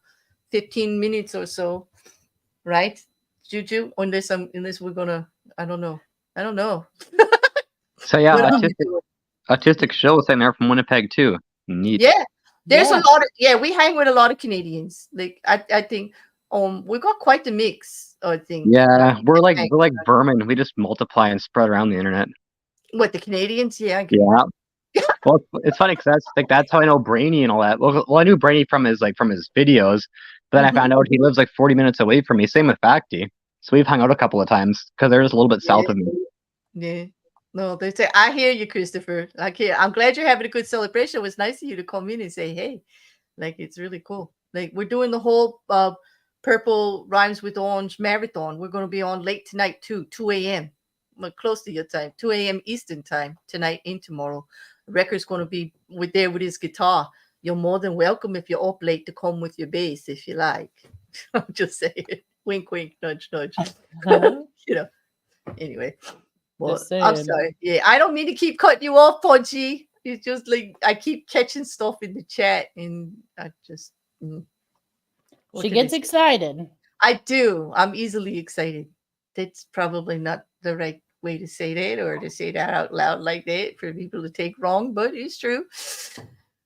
15 minutes or so, right, JuJu? Unless we're gonna, I don't know. So yeah, Autistic Show was saying they're from Winnipeg too. Neat. Yeah, there's a lot of we hang with a lot of Canadians. Like I think we got quite the mix. I think. Yeah, we're like vermin. We just multiply and spread around the internet. What, the Canadians? Yeah. Yeah. Well, it's funny because that's how I know Brainy and all that. Well, I knew Brainy from his videos, but then I found out he lives like 40 minutes away from me. Same with Facty. So we've hung out a couple of times because they're just a little bit south of me. Yeah. No, they say, I hear you, Christopher. I'm glad you're having a good celebration. It was nice of you to come in and say, hey, like, it's really cool. Like, we're doing the whole Purple Rhymes with Orange marathon. We're going to be on late tonight too, 2 a.m. Close to your time, 2 a.m. Eastern time tonight and tomorrow. Record's going to be with his guitar. You're more than welcome if you're up late to come with your bass if you like. I'm just saying. Wink, wink, nudge, nudge. Anyway. Well, I'm sorry. Yeah, I don't mean to keep cutting you off, Punchy. It's just like I keep catching stuff in the chat, and I just. She gets excited. I do. I'm easily excited. That's probably not the right way to say that, or to say that out loud like that for people to take wrong, but it's true.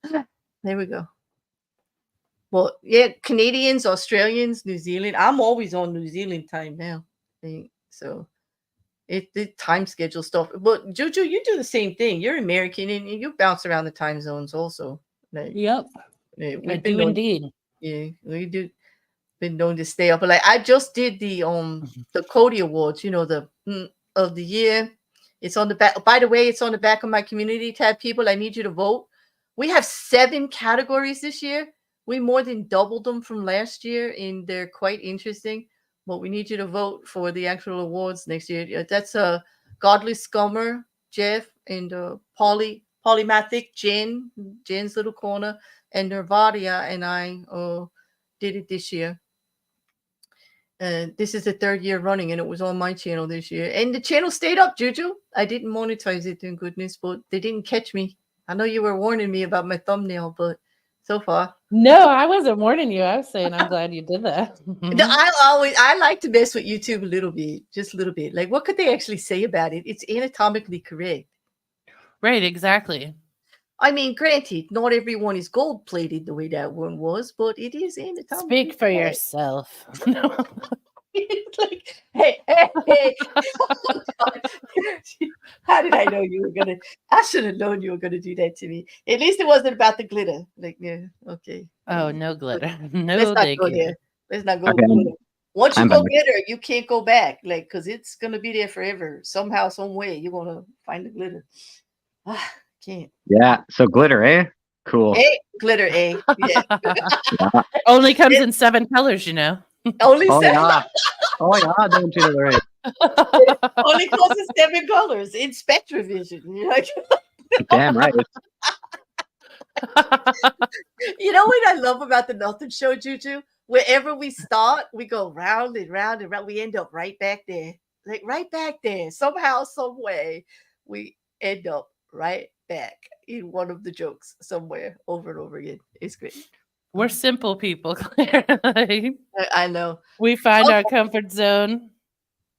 There we go. Well, yeah, Canadians, Australians, New Zealand. I'm always on New Zealand time now. So the time schedule stuff. But JuJu, you do the same thing. You're American and you bounce around the time zones also. Yep. I do indeed. Yeah, we do. Been known to stay up. But like I just did the Cody Awards, the of the year. It's on the back. By the way, it's on the back of my community tab. People, I need you to vote. We have 7 categories this year. We more than doubled them from last year, and they're quite interesting. But we need you to vote for the actual awards next year. That's Godly Scummer, Jeff, and Polymathic, Jen's Little Corner, and Nervadia, and I did it this year. This is the 3rd year running, and it was on my channel this year. And the channel stayed up, Juju. I didn't monetize it, thank goodness, but they didn't catch me. I know you were warning me about my thumbnail, but so far. No, I wasn't warning you. I was saying I'm glad you did that. No, I like to mess with YouTube a little bit, just a little bit. Like, what could they actually say about it? It's anatomically correct. Right, exactly. I mean, granted, not everyone is gold-plated the way that one was, but it is anatomically Speak for correct. yourself. It's like, hey. Oh, God. How did I know you were gonna? I should have known you were gonna do that to me. At least it wasn't about the glitter. Like, yeah, okay. Oh, no glitter. No, Let's not thank go you. there. Let's not go Okay. glitter. Once you I'm go back. glitter, you can't go back. Like, because it's gonna be there forever. Somehow, some way, you're gonna find the glitter. Can't. Yeah. So glitter, eh? Cool. Hey, glitter, eh? Yeah. Only comes in 7 colors, you know. Only Oh 7. yeah. Oh yeah. Don't you know right? Only comes in 7 colors in SpectraVision. You're like, Damn right. you know what I love about the Nothing Show, Juju? Wherever we start, we go round and round and round. We end up right back there. Like right back there. Somehow, some way, we end up right back in one of the jokes somewhere over and over again. It's great. We're simple people, Claire. I know. We find our comfort zone.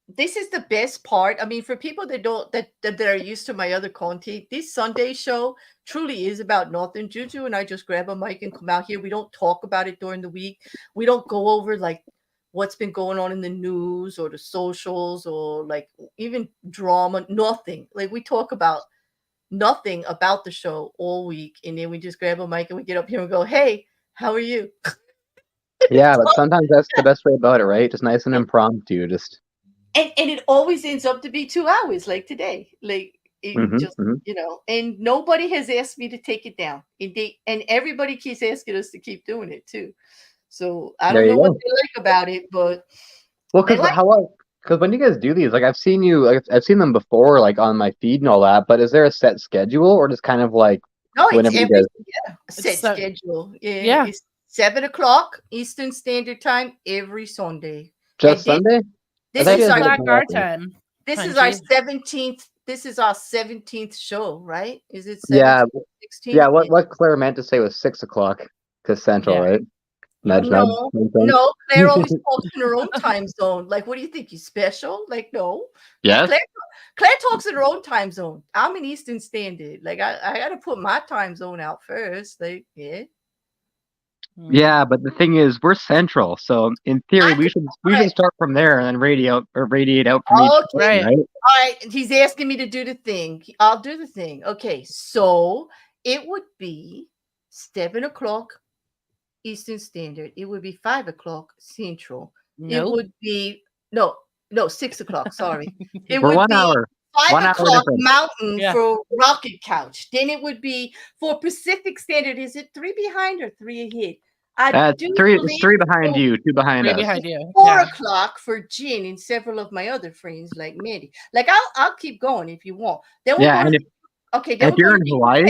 This is the best part. I mean, for people that are used to my other content, this Sunday show truly is about nothing. Juju and I just grab a mic and come out here. We don't talk about it during the week. We don't go over like what's been going on in the news or the socials or like even drama. Nothing. Like we talk about nothing about the show all week, and then we just grab a mic and we get up here and go, "Hey, how are you?" Yeah, but sometimes that's the best way about it, right? Just nice and impromptu. Just And it always ends up to be 2 hours, like today. Like it you know, and nobody has asked me to take it down. And everybody keeps asking us to keep doing it too. So I don't know what they like about it, but because when you guys do these, like I've seen them before, like on my feed and all that. But is there a set schedule, or just kind of like it's you guys... set schedule? Yeah. It's 7:00 Eastern Standard Time every Sunday. Just Sunday? This This is is like our time. This is our 17th. This is our 17th show, right? Is it 17th? Yeah. 16th? Yeah. What Claire meant to say was 6:00 because Central, right? Nudge, no, Claire always talks in her own time zone. Like, what do you think? You special? Like, no. Yes. Claire talks in her own time zone. I'm in Eastern Standard. Like, I got to put my time zone out first. Like, yeah. Yeah, but the thing is, we're Central, so in theory, we should start from there and then radiate out from each. Right. All right. He's asking me to do the thing. I'll do the thing. Okay, so it would be 7:00 Eastern Standard. It would be 5:00 Central. It would be no 6:00. Sorry, it We're would 1 be hour. 5:00 Mountain for Rocket Couch. Then it would be for Pacific Standard. Is it 3 behind or 3 ahead? It's 3 behind you, 2 behind us. Behind you. 4:00 for Jin and several of my other friends like Mandy. Like I'll keep going if you want. Then if you're in Hawaii,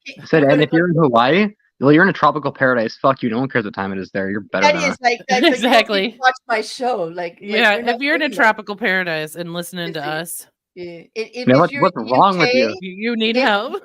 if you're in Hawaii, well, you're in a tropical paradise. Fuck you. No one cares what time it is there. You're better than us. Exactly. Like, watch my show. Like if you're in a tropical paradise and listening to us, what's wrong with you? You need help.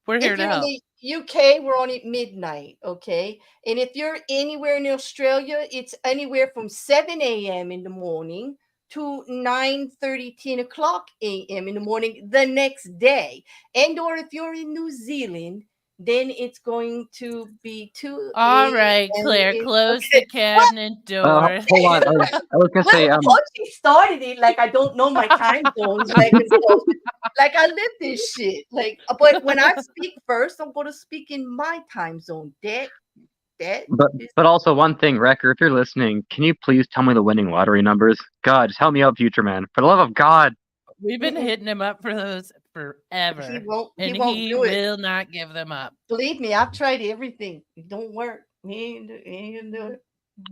We're here to help. In the UK, we're on at midnight, okay? And if you're anywhere in Australia, it's anywhere from 7 a.m. in the morning to 9:30, 10 o'clock a.m. in the morning the next day. And or if you're in New Zealand, then it's going to be 2 All right, Claire, close the cabinet door. Hold on. I was going to say... once she started it, like, I don't know my time zones. Like I live this shit. Like, but when I speak first, I'm going to speak in my time zone. But also one thing, Wrecker, if you're listening, can you please tell me the winning lottery numbers? God, just help me out, future man. For the love of God. We've been hitting him up for those forever. He won't and he do it. will not give them up. Believe me, I've tried everything. It don't work. He ain't gonna do it.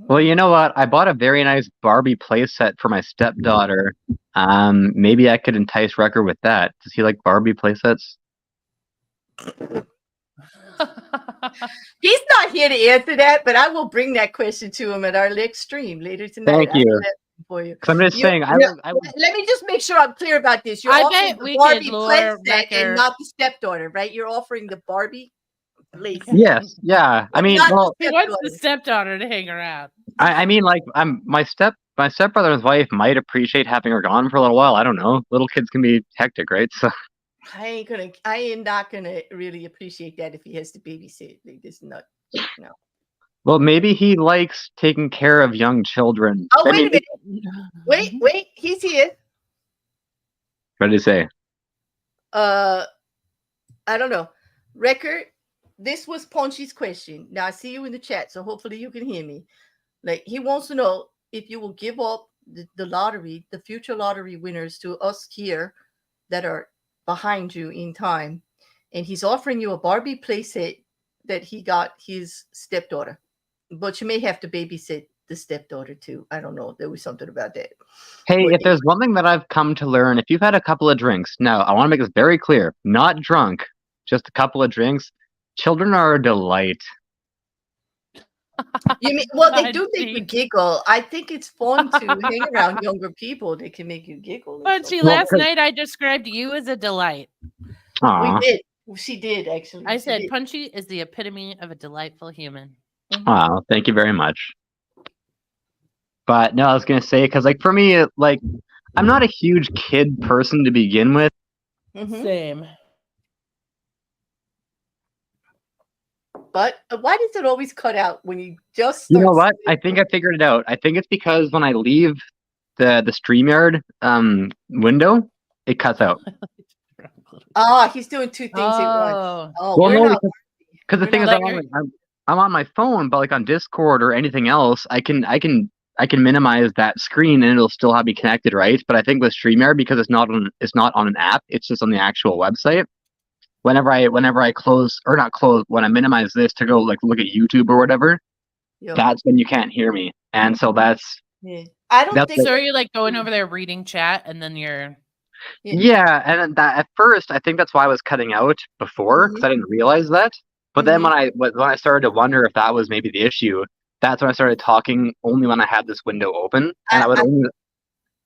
Well, you know what? I bought a very nice Barbie playset for my stepdaughter. Maybe I could entice Wrecker with that. Does he like Barbie playsets? He's not here to answer that, but I will bring that question to him at our next stream later tonight. Thank you. For you. I'm just saying. Let me just make sure I'm clear about this. You're offering the Barbie playset and not the stepdaughter, right? You're offering the Barbie playset. Yes. Yeah. I mean, well, he wants the stepdaughter to hang around. I mean, like, my stepbrother's wife might appreciate having her gone for a little while. I don't know. Little kids can be hectic, right? So. I am not gonna really appreciate that if he has to babysit. Like, this nut. No. Well, maybe he likes taking care of young children. Oh, wait a minute. Wait. He's here. What did he say? I don't know. Record. This was Ponchy's question. Now I see you in the chat, so hopefully you can hear me. Like, he wants to know if you will give up the lottery, the future lottery winners, to us here that are behind you in time, and he's offering you a Barbie playset that he got his stepdaughter, but you may have to babysit the stepdaughter too. I don't know. There was something about that. Hey, if there's one thing that I've come to learn, if you've had a couple of drinks, now I want to make this very clear, not drunk, just a couple of drinks, children are a delight. You mean, well, they do make you giggle. I think it's fun to hang around younger people. They can make you giggle. Punchy, last night I described you as a delight. Aww. We did. She did, actually. I said Punchy is the epitome of a delightful human. Oh, thank you very much. But no, I was gonna say, because like for me, like I'm not a huge kid person to begin with. Same. But why does it always cut out when you just You know what? I think I figured it out. I think it's because when I leave the StreamYard window, it cuts out. Oh, he's doing two things at once. Oh, well, no, because the thing is, I'm on my phone, but like on Discord or anything else, I can minimize that screen and it'll still have me connected, right? But I think with StreamYard, because it's not on an app, it's just on the actual website. Whenever I close or not close, when I minimize this to go like look at YouTube or whatever, that's when you can't hear me, and so that's. Yeah. I don't think so. Are you like going over there reading chat and then you're. Yeah, and that at first I think that's why I was cutting out before because I didn't realize that. But then when I started to wonder if that was maybe the issue, that's when I started talking only when I had this window open, and I would only.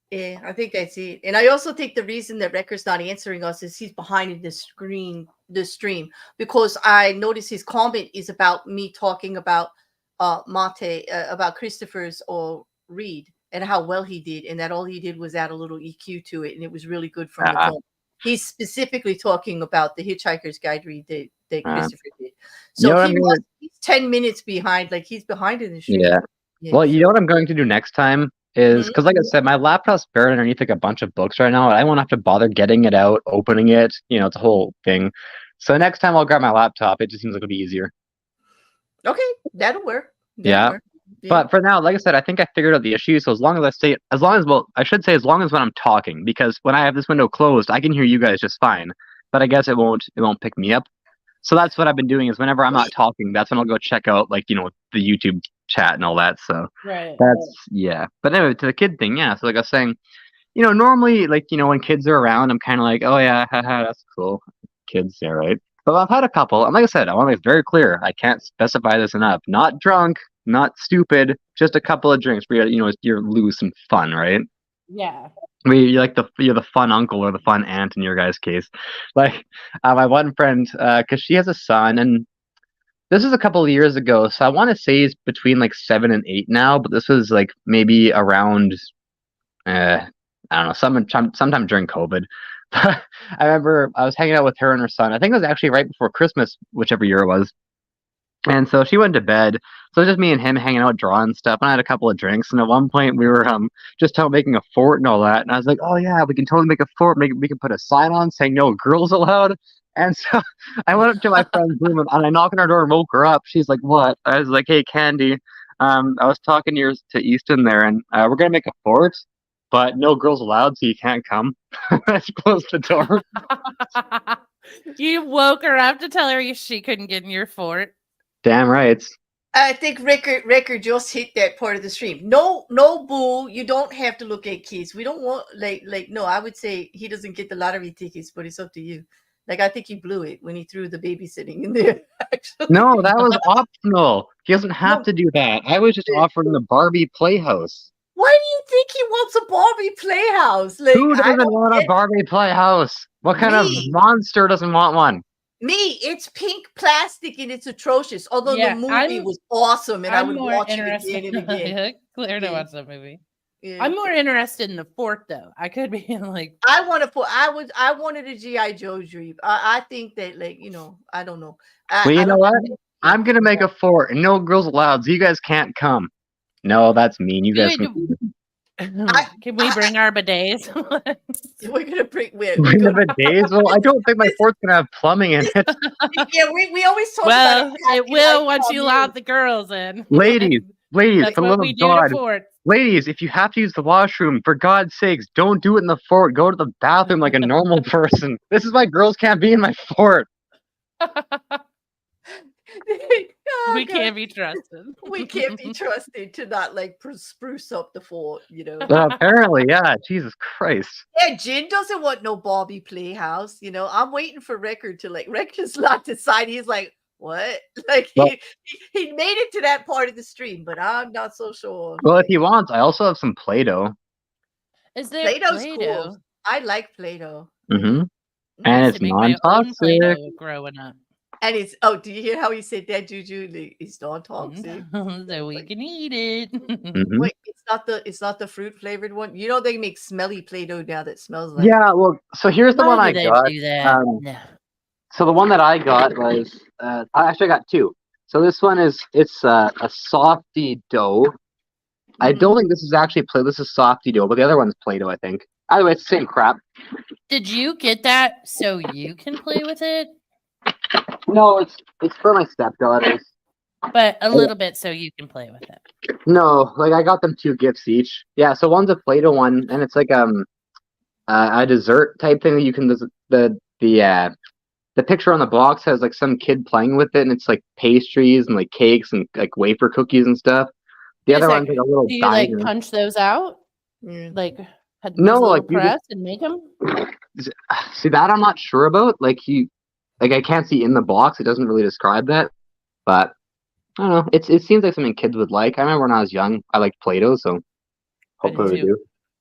Yeah, I think that's it. And I also think the reason that Record's not answering us is he's behind the stream, because I noticed his comment is about me talking about about Christopher's or Reed and how well he did, and that all he did was add a little EQ to it, and it was really good from the tone. He's specifically talking about the Hitchhiker's Guide read that Christopher did. So he's 10 minutes behind, like he's behind in the stream. Yeah. Well, you know what I'm going to do next time? Is because, like I said, my laptop's buried underneath like a bunch of books right now, and I won't have to bother getting it out, opening it. You know, it's a whole thing. So next time I'll grab my laptop. It just seems like it'll be easier. Okay, that'll work. Yeah. But for now, like I said, I think I figured out the issue. So as long as when I'm talking, because when I have this window closed, I can hear you guys just fine. But I guess it won't pick me up. So that's what I've been doing is whenever I'm not talking, that's when I'll go check out like, you know, the YouTube chat and all that. So that's But anyway, to the kid thing, yeah. So like I was saying, you know, normally like, you know, when kids are around, I'm kind of like, oh yeah, haha, that's cool. Kids, yeah, right. But I've had a couple, and like I said, I want to make it very clear. I can't specify this enough. Not drunk, not stupid, just a couple of drinks where you're loose and fun, right? Yeah. You're like you're the fun uncle or the fun aunt in your guys' case. Like my one friend, because she has a son, and this was a couple of years ago, so I want to say he's between like 7 and 8 now, but this was like maybe around, I don't know, sometime during COVID. I remember I was hanging out with her and her son. I think it was actually right before Christmas, whichever year it was. And so she went to bed. So it was just me and him hanging out, drawing stuff. And I had a couple of drinks. And at one point, we were just making a fort and all that. And I was like, "Oh yeah, we can totally make a fort. We can put a sign on saying no girls allowed." And so I went up to my friend's room and I knocked on her door and woke her up. She's like, "What?" I was like, "Hey, Candy, I was talking to Easton there, and we're gonna make a fort." but no girls allowed, so you can't come. Let's close the door. You woke her up to tell her she couldn't get in your fort. Damn right. I think Ricker just hit that part of the stream. No, boo. You don't have to look at kids. We don't want no. I would say he doesn't get the lottery tickets, but it's up to you. Like I think he blew it when he threw the babysitting in there. Actually, No, that was optional. He doesn't have to do that. I was just offering the Barbie Playhouse. Why do you think he wants a Barbie Playhouse? Like, Who doesn't want a Barbie Playhouse? What kind of monster doesn't want one? Me, it's pink plastic and it's atrocious. Although the movie was awesome and I would watch it again and again. Claire to watch that movie. Yeah. I'm more interested in the fort though. I could be like I wanted a G.I. Joe dream. I think that I don't know. Well, you know what? I'm gonna make a fort and no girls allowed, so you guys can't come. No, that's mean. You guys can we bring our bidets? We're gonna bring the bidets. Well, I don't think my fort's gonna have plumbing in it. Yeah, we always talk about it will once you allow the girls in. Ladies, that's for the what love we of do God. to forts. Ladies, if you have to use the washroom, for God's sakes, don't do it in the fort. Go to the bathroom like a normal person. This is why girls can't be in my fort. We can't be trusted. We can't be trusted to not spruce up the fort, Apparently, yeah. Jesus Christ. Yeah, Jin doesn't want no Barbie Playhouse. I'm waiting for Record to Record's not decide. He's like, what? He made it to that part of the stream, but I'm not so sure. Well, if he wants, I also have some Play-Doh. Is there Play-Doh's Play-Doh? cool. I like Play-Doh. Mm-hmm. And it's non-toxic. Growing up. And it's do you hear how he said that, JuJu? It's non-toxic. So we can eat it. Mm-hmm. Wait, it's not the fruit flavored one. They make smelly Play-Doh now that smells like. Yeah, well, so here's the one I got. No. So the one that I got was I actually got two. So this one it's a softy dough. I don't think this is actually This is softy dough, but the other one's Play-Doh, I think. Either way, it's the same crap. Did you get that so you can play with it? No, it's for my stepdaughters. But a little bit so you can play with it. No, I got them 2 gifts each. Yeah, so one's a Play-Doh one, and it's like a dessert type thing that you can the picture on the box has some kid playing with it, and it's pastries and cakes and wafer cookies and stuff. The other one's a little. Do you punch those out? No, press and make them. See that I'm not sure about. I can't see in the box. It doesn't really describe that, but I don't know. It seems like something kids would like. I remember when I was young, I liked Play-Doh, so hopefully we do.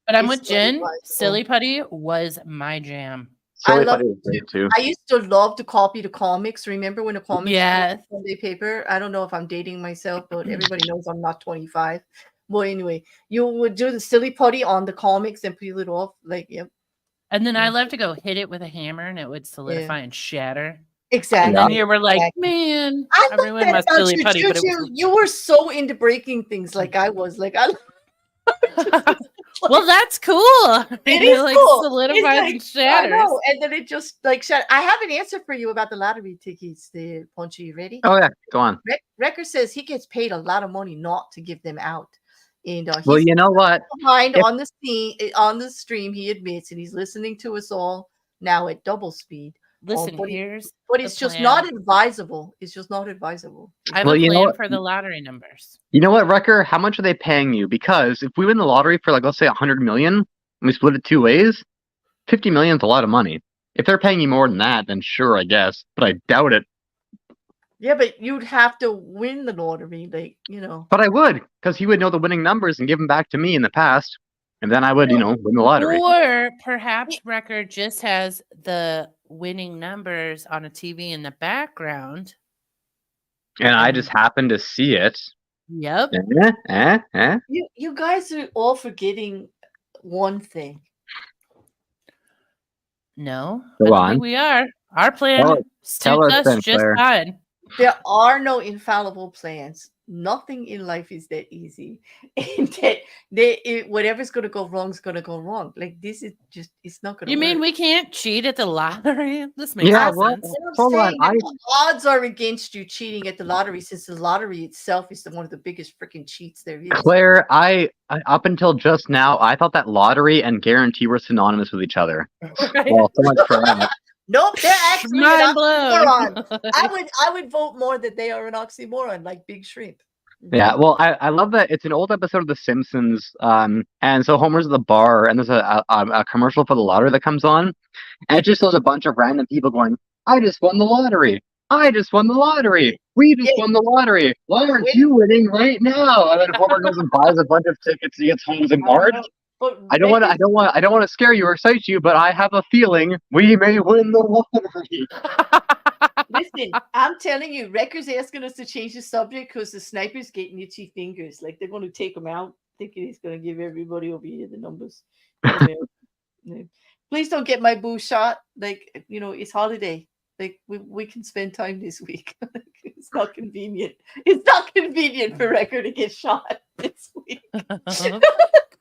But I'm with Jen. Silly Putty was my jam. I love it too. I used to love to copy the comics. Remember when the comics were Sunday paper? I don't know if I'm dating myself, but everybody knows I'm not 25. Well, anyway, you would do the Silly Putty on the comics and peel it off. Yep. And then I love to go hit it with a hammer and it would solidify and shatter. Exactly. And then you were like, man, I ruined my Silly Putty. But you were so into breaking things like I was. Well, that's cool. It is cool. Solidifies and shatters. I know. And then it just shattered. I have an answer for you about the lottery tickets there, Punchy. You ready? Oh yeah, go on. Wrecker says he gets paid a lot of money not to give them out. And well, you know what? Behind on the stream, he admits, and he's listening to us all now at double speed. Listen, but it's just plan. not advisable. It's just not advisable. I have a plan for the lottery numbers. You know what, Wrecker? How much are they paying you? Because if we win the lottery for let's say 100 million, and we split it 2 ways, 50 million is a lot of money. If they're paying you more than that, then sure, I guess, but I doubt it. Yeah, but you'd have to win the lottery, But I would, because he would know the winning numbers and give them back to me in the past, and then I would, win the lottery. Or perhaps Wrecker just has the winning numbers on a TV in the background, and I just happen to see it. Yep. You guys are all forgetting one thing. No, Go on. we are. Our plan suits us just fine. There are no infallible plans. Nothing in life is that easy. And that whatever's going to go wrong is going to go wrong. Like, this is just, it's not going to You work. mean we can't cheat at the lottery? This makes Yeah, no well, sense. hold on. The odds are against you cheating at the lottery, since the lottery itself is one of the biggest freaking cheats there is. Claire, I up until just now, I thought that lottery and guarantee were synonymous with each other. Well, so much for that. Nope, they're actually an Mind blown. oxymoron. I would vote more that they are an oxymoron, like Big Shrimp. Yeah, well, I love that it's an old episode of The Simpsons, and so Homer's at the bar, and there's a commercial for the lottery that comes on, and it just shows a bunch of random people going, "I just won the lottery! I just won the lottery! We just won the lottery! Why aren't you winning right now?" And then Homer goes and buys a bunch of tickets. He gets home in March. I don't want to scare you or excite you, but I have a feeling we may win the lottery. Listen, I'm telling you, Recker's asking us to change the subject because the sniper's getting itchy fingers. Like, they're going to take him out, thinking he's going to give everybody over here the numbers. Please don't get my boo shot. Like, it's holiday. Like, we can spend time this week. It's not convenient. It's not convenient for Recker to get shot this week.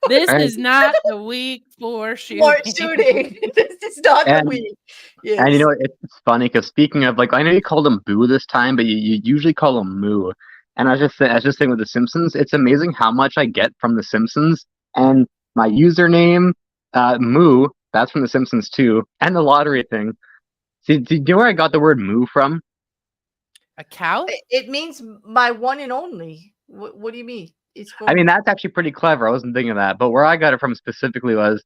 This is not the week for shooting. This is not the week. Yes. And it's funny because speaking of, like, I know you called him Boo this time, but you usually call him Moo. And I was just saying with The Simpsons, it's amazing how much I get from The Simpsons. And my username, Moo, that's from The Simpsons too, and the lottery thing. See, do you know where I got the word Moo from? A cow? It means my one and only. What do you mean? I mean, that's actually pretty clever. I wasn't thinking of that. But where I got it from specifically was,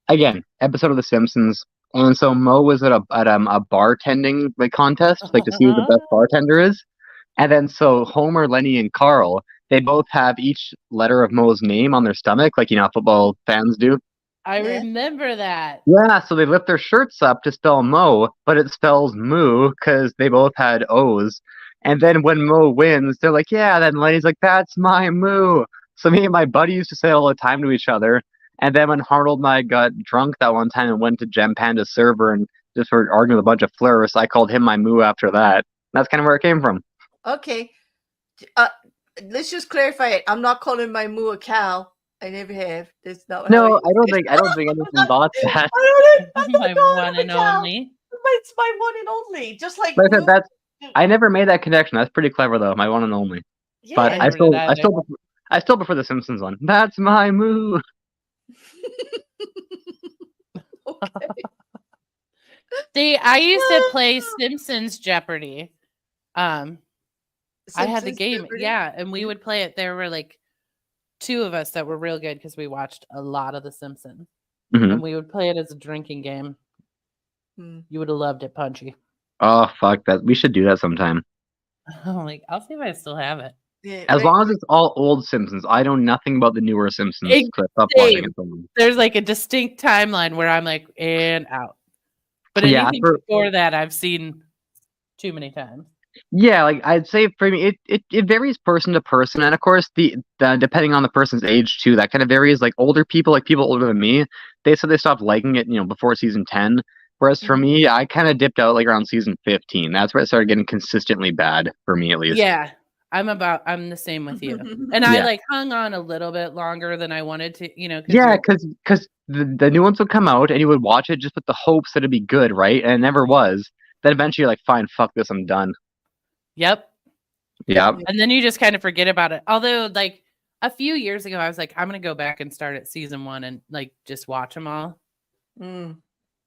again, episode of The Simpsons. And so Mo was at a bartending contest, like to see who the best bartender is. And then so Homer, Lenny, and Carl, they both have each letter of Mo's name on their stomach, like, how football fans do. I remember that. Yeah, so they lift their shirts up to spell Mo, but it spells Moo because they both had O's. And then when Mo wins, they're like, yeah, then Lenny's like, that's my Moo. So me and my buddy used to say it all the time to each other. And then when Arnold and I got drunk that one time and went to Gem Panda's server and just were arguing with a bunch of flirts, I called him my Moo after that. That's kind of where it came from. Okay. Let's just clarify it. I'm not calling my Moo a cow. I never have. That's not what I don't think anyone thought that. My one and only. It's my one and only. Just like I never made that connection. That's pretty clever though. My one and only. Yeah, but I still prefer the Simpsons one. That's my Moo. Okay. See, I used to play Simpsons Jeopardy. I had the game, Jeopardy? Yeah, and we would play it. There were like two of us that were real good because we watched a lot of The Simpsons, and we would play it as a drinking game. You would have loved it, Punchy. Oh fuck that! We should do that sometime. Like, I'll see if I still have it. Yeah, as long as it's all old Simpsons. I know nothing about the newer Simpsons. There's like a distinct timeline where I'm like in out, but anything before that I've seen too many times. Yeah, like I'd say for me, it varies person to person, and of course the depending on the person's age too, that kind of varies. Like older people, like people older than me, they said they stopped liking it, before season 10. Whereas for me, I kind of dipped out like around season 15. That's where it started getting consistently bad for me, at least. Yeah, I'm the same with you, and I like hung on a little bit longer than I wanted to, because the new ones would come out and you would watch it just with the hopes that it'd be good, right? And it never was. Then eventually you're like, fine, fuck this, I'm done. Yep. Yep. And then you just kind of forget about it. Although, like a few years ago, I was like, I'm gonna go back and start at season 1 and like just watch them all. Yeah.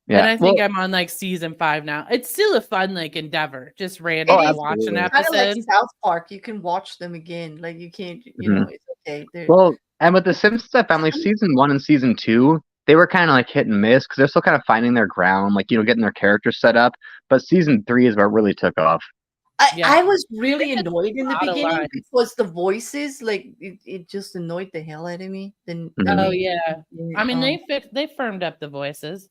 And I think I'm on like season 5 now. It's still a fun like endeavor, just randomly watch an episode. Kind of like South Park, you can watch them again. Like you can't, it's okay. Well, and with the Simpsons, I found like season 1 and season 2, they were kind of like hit and miss because they're still kind of finding their ground, like getting their characters set up. But season 3 is what really took off. I was really annoyed in the beginning because the voices, like it just annoyed the hell out of me. Oh yeah, I mean they firmed up the voices.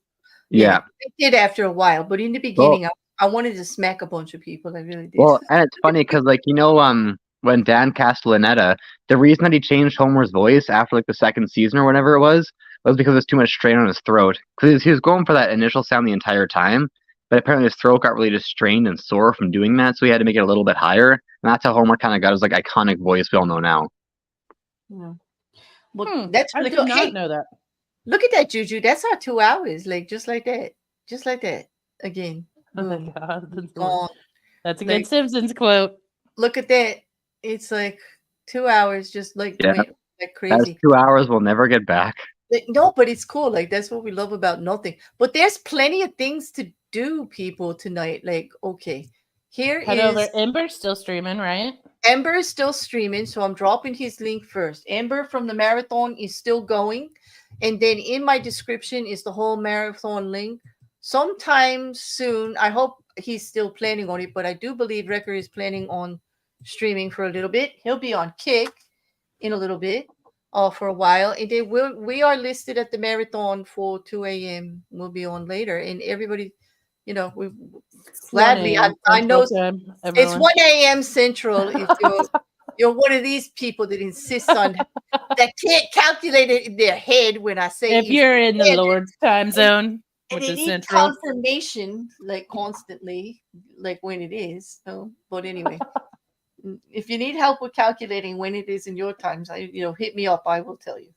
Yeah, it did after a while, but in the beginning, I wanted to smack a bunch of people. I really did. Well, and it's funny because when Dan Castellaneta, the reason that he changed Homer's voice after like the second season or whatever it was because there's too much strain on his throat. Because he was going for that initial sound the entire time. but apparently his throat got really just strained and sore from doing that, so he had to make it a little bit higher. And that's how Homer kind of got his like iconic voice we all know now. Yeah. Well, that's I really did cool. not Hey, know that. look at that, Juju. That's our 2 hours, like just like that, again. Oh my Boom. god, that's, Gone. that's a Like, good Simpsons quote. Look at that. It's like 2 hours, just like Yeah. went like That's crazy. 2 hours we'll never get back. No, but it's cool. Like that's what we love about nothing. But there's plenty of things to do, people, tonight. Like, okay, here Head is over. Ember's still streaming, right? Ember is still streaming, so I'm dropping his link first. Ember from the marathon is still going, and then in my description is the whole marathon link. Sometime soon, I hope he's still planning on it, but I do believe Wrecker is planning on streaming for a little bit. He'll be on Kick in a little bit, for a while, and then we are listed at the marathon for 2 a.m. We'll be on later, and everybody, we gladly. I know it's 1 a.m. Central. If you're one of these people that insists on that can't calculate it in their head when I say if you're in the Lord's time zone, and which they is need central. confirmation like constantly, like when it is. So, but anyway, if you need help with calculating when it is in your times, hit me up. I will tell you.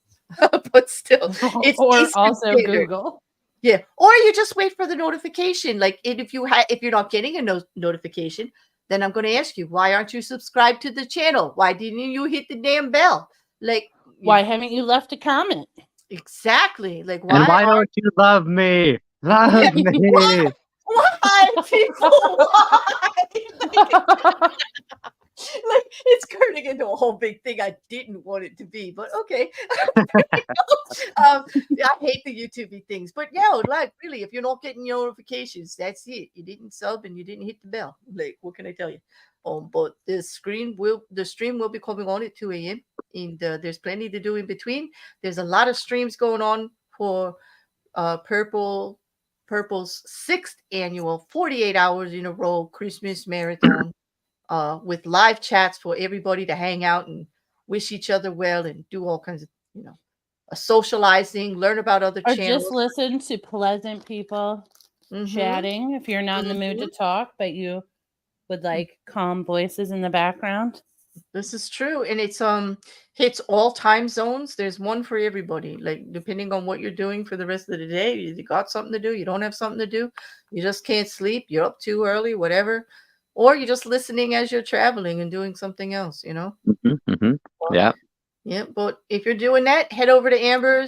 But still, it's or Eastern also Standard. Google. Yeah, or you just wait for the notification. Like if you're not getting a notification, then I'm going to ask you, why aren't you subscribed to the channel? Why didn't you hit the damn bell? Like, why haven't you left a comment? Exactly. Like, why don't you love me? Love me. Why people? Why? Like it's turning into a whole big thing I didn't want it to be, but okay. I hate the YouTube things, but like really, if you're not getting your notifications, that's it. You didn't sub and you didn't hit the bell. Like, what can I tell you? But the stream will be coming on at 2 a.m. and there's plenty to do in between. There's a lot of streams going on for Purple's 6th annual 48 hours in a row Christmas marathon. With live chats for everybody to hang out and wish each other well and do all kinds of, socializing, learn about other or channels. just listen to pleasant people chatting if you're not in the mood to talk, but you would like calm voices in the background. This is true, and it's hits all time zones. There's one for everybody. Like depending on what you're doing for the rest of the day, you got something to do, you don't have something to do, you just can't sleep, you're up too early, whatever. Or you're just listening as you're traveling and doing something else, Yeah. Yeah, but if you're doing that, head over to Ember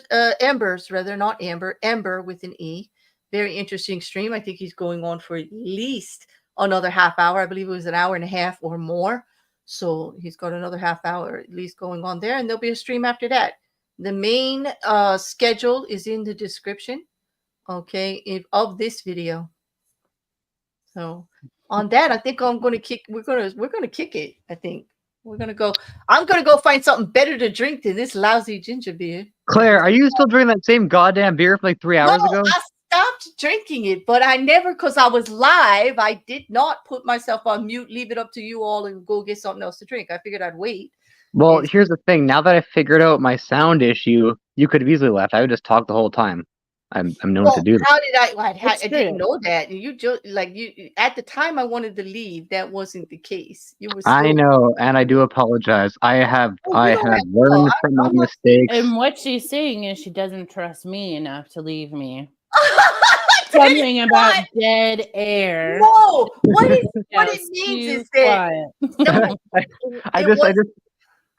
with an E. Very interesting stream. I think he's going on for at least another half hour. I believe it was an hour and a half or more. So he's got another half hour at least going on there, and there'll be a stream after that. The main schedule is in the description, okay, of this video. So on that, I think we're gonna kick it. I think I'm gonna go find something better to drink than this lousy ginger beer. Claire, are you still drinking that same goddamn beer from like 3 hours ago? I stopped drinking it, but I never, because I was live, I did not put myself on mute, leave it up to you all and go get something else to drink. I figured I'd wait. Well, here's the thing. Now that I figured out my sound issue, you could have easily left. I would just talk the whole time. I'm known to do that. How did I didn't know that. You just at the time I wanted to leave. That wasn't the case. You were. I know, and I do apologize. I have learned from my mistakes. And what she's saying is she doesn't trust me enough to leave me. Something about dead air. Whoa! What it means is that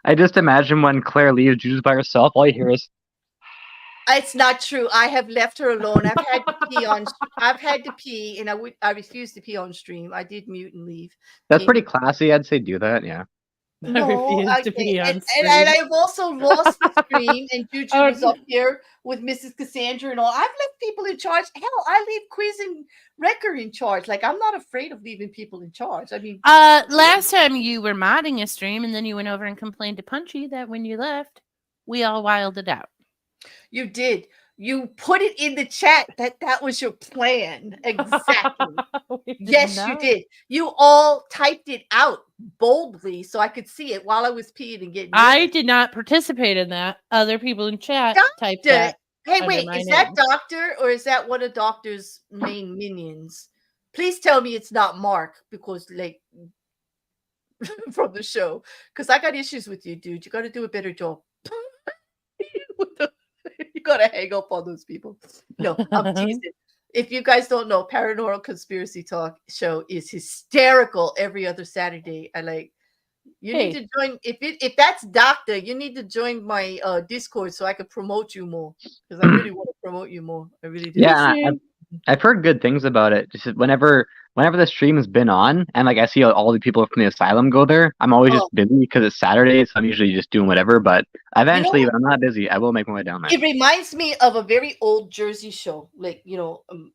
I just imagine when Claire leaves JuJu's by herself, all you hear is. It's not true. I have left her alone. I've had to pee, and I refused to pee on stream. I did mute and leave. That's pretty classy. I'd say do that. Yeah. No, and I've also lost the stream, and JuJu was up here with Mrs. Cassandra and all. I've left people in charge. Hell, I leave Quiz and Wrecker in charge. Like, I'm not afraid of leaving people in charge. I mean, last time you were modding a stream, and then you went over and complained to Punchy that when you left, we all wilded out. You did. You put it in the chat that was your plan. Exactly. Yes, you did. You all typed it out boldly so I could see it while I was peeing and getting. I did not participate in that. Other people in chat typed that. Hey, wait, is that Doctor or is that one of Doctor's main minions? Please tell me it's not Mark, because like from the show, because I got issues with you, dude. You got to do a better job. You got to hang up on those people. No, I'm teasing. If you guys don't know, Paranormal Conspiracy Talk show is hysterical every other Saturday. I like. You need to join. If that's Doctor, you need to join my Discord so I can promote you more, because I really want to promote you more. I really do. Yeah, I've heard good things about it. Just whenever the stream has been on, and like I see all the people from the asylum go there, I'm always just busy because it's Saturday, so I'm usually just doing whatever. But eventually, when I'm not busy, I will make my way down there. It reminds me of a very old Jersey show. Like,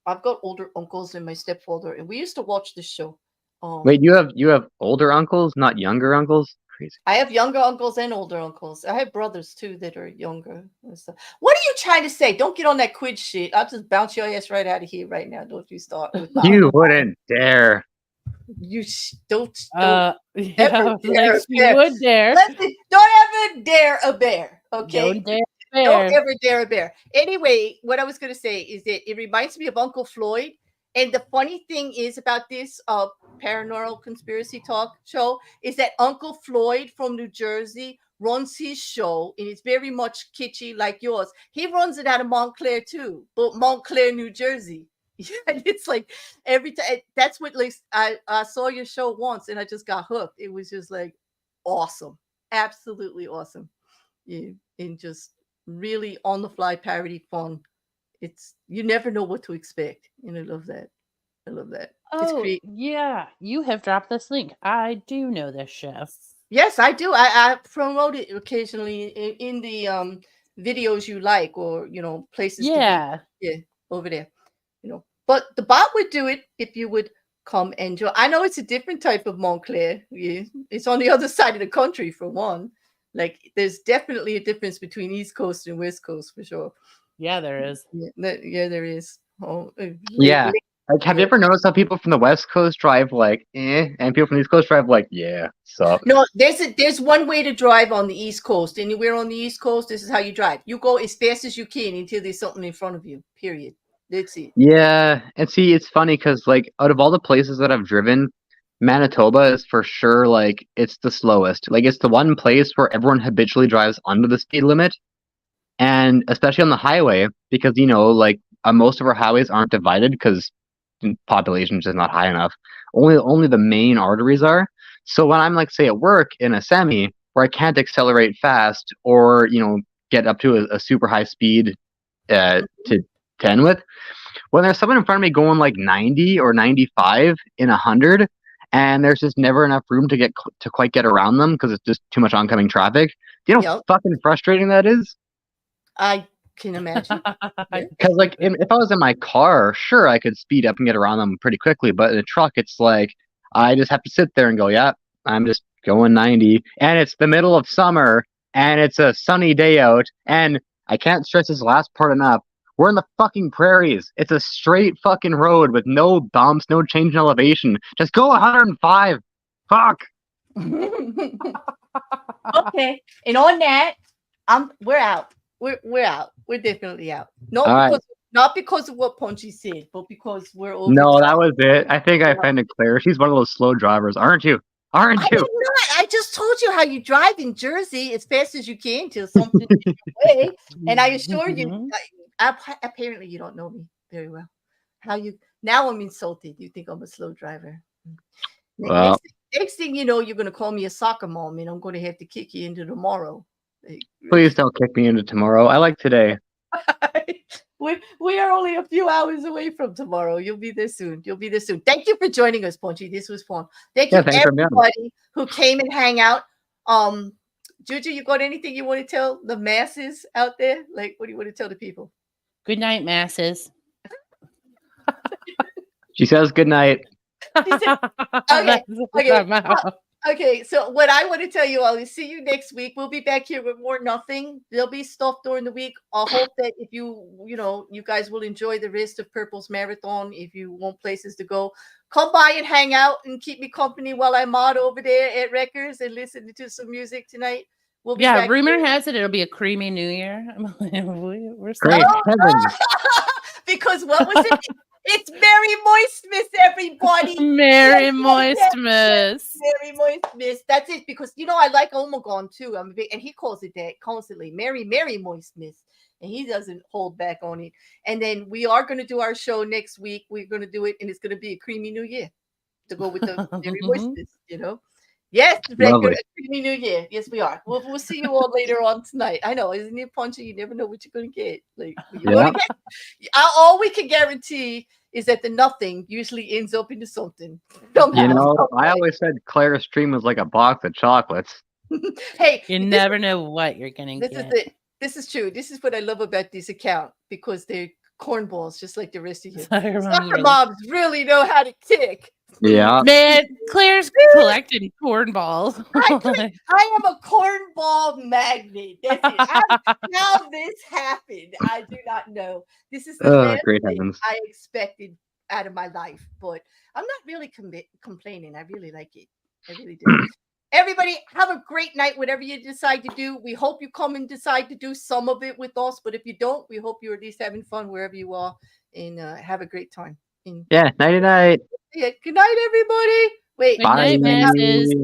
I've got older uncles and my stepfather, and we used to watch this show. Wait, you have older uncles, not younger uncles? Crazy. I have younger uncles and older uncles. I have brothers too that are younger. What are you trying to say? Don't get on that quiz shit. I'll just bounce your ass right out of here right now. Don't you start with You wouldn't dare. You don't yeah, ever dare a bear. Would dare. Don't ever dare a bear. Okay. Don't dare a bear. Don't ever dare a bear. Anyway, what I was going to say is that it reminds me of Uncle Floyd. And the funny thing is about this Paranormal Conspiracy Talk show is that Uncle Floyd from New Jersey runs his show, and it's very much kitschy like yours. He runs it out of Montclair too, but Montclair, New Jersey. And it's like every time. That's what, like, I saw your show once and I just got hooked. It was just like awesome, absolutely awesome. Yeah, and just really on the fly parody fun. You never know what to expect, and I love that. I love that. Oh, yeah, you have dropped this link. I do know this show. Yes, I do. I promote it occasionally in the videos you like, or places. Yeah, over there. But the bot would do it if you would come and join. I know it's a different type of Montclair. Yeah, it's on the other side of the country for one. Like, there's definitely a difference between East Coast and West Coast for sure. Yeah, there is. Yeah, there is. Yeah. Like, have you ever noticed how people from the West Coast drive like and people from the East Coast drive like sup? No, there's one way to drive on the East Coast. Anywhere on the East Coast, this is how you drive. You go as fast as you can until there's something in front of you. Period. That's it. Yeah, and see, it's funny because like out of all the places that I've driven, Manitoba is for sure like it's the slowest. Like, it's the one place where everyone habitually drives under the speed limit. And especially on the highway, because like most of our highways aren't divided because population is just not high enough. Only the main arteries are. So when I'm like, say, at work in a semi where I can't accelerate fast or get up to a super high speed to 10 with, when there's someone in front of me going like 90 or 95 in 100, and there's just never enough room to quite get around them because it's just too much oncoming traffic. Do you know how fucking frustrating that is? I can imagine. Because like if I was in my car, sure, I could speed up and get around them pretty quickly. But in a truck, it's like I just have to sit there and go, yeah, I'm just going 90. And it's the middle of summer and it's a sunny day out. And I can't stress this last part enough. We're in the fucking prairies. It's a straight fucking road with no bumps, no change in elevation. Just go 105. Fuck. Okay. And on that, we're out. We're out. We're definitely out. Not because of what Punchy said, but because we're over. No, that was it. I think I offended Claire. She's one of those slow drivers, aren't you? Aren't you? I'm not. I just told you how you drive in Jersey as fast as you can till something way. And I assure you, apparently you don't know me very well. Now I'm insulted. You think I'm a slow driver. Well, next thing you know, you're going to call me a soccer mom, and I'm going to have to kick you into tomorrow. Please don't kick me into tomorrow. I like today. We are only a few hours away from tomorrow. You'll be there soon. Thank you for joining us, Punchy. This was fun. Thank you everybody who came and hang out. JuJu, you got anything you want to tell the masses out there? Like, what do you want to tell the people? Good night, masses. She says good night. Okay, so what I want to tell you all is see you next week. We'll be back here with more nothing. There'll be stuff during the week. I hope that if you guys will enjoy the rest of Purple's marathon. If you want places to go, come by and hang out and keep me company while I mod over there at Records and listen to some music tonight. We'll be back rumor here. has it'll be a creamy New Year. We're great. Because what was it? It's Merry Moistmas, everybody. Merry Yes, Moistmas. Merry Moistmas. That's it, because I like Omegon too. I'm a big, and he calls it that constantly. Merry Moistmas. And he doesn't hold back on it. And then we are going to do our show next week. We're going to do it, and it's going to be a creamy New Year to go with the Merry Moistmas, Yes, regular creamy New Year. Yes, we are. We'll see you all later on tonight. I know, isn't it punchy? You never know what you're going to get. Like, all we can guarantee is that the nothing usually ends up into something. Somehow. I always said Claire's stream was like a box of chocolates. Hey, you never know what you're going to get. This is it. This is true. This is what I love about this account, because they're cornballs just like the rest of you. Soccer moms really know how to kick. Yeah. Man, Claire's collecting cornballs. I am a cornball magnet. That's it. How this happened, I do not know. This is the best great thing heavens. I expected out of my life, but I'm not really complaining. I really like it. I really do. Everybody, have a great night, whatever you decide to do. We hope you come and decide to do some of it with us. But if you don't, we hope you're at least having fun wherever you are, and have a great time. Yeah, night. Yeah, good night, everybody. Wait. Good night, Masters.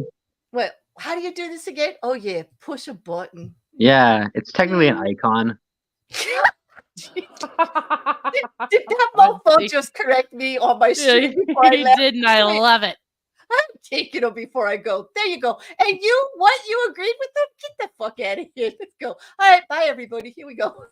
Well, how do you do this again? Oh, yeah. Push a button. Yeah, it's technically an icon. did that mofo just correct me on my stream before I left? He did, and I love it. I'm taking them before I go. There you go. And you, what? You agreed with them? Get the fuck out of here. Let's go. All right. Bye, everybody. Here we go.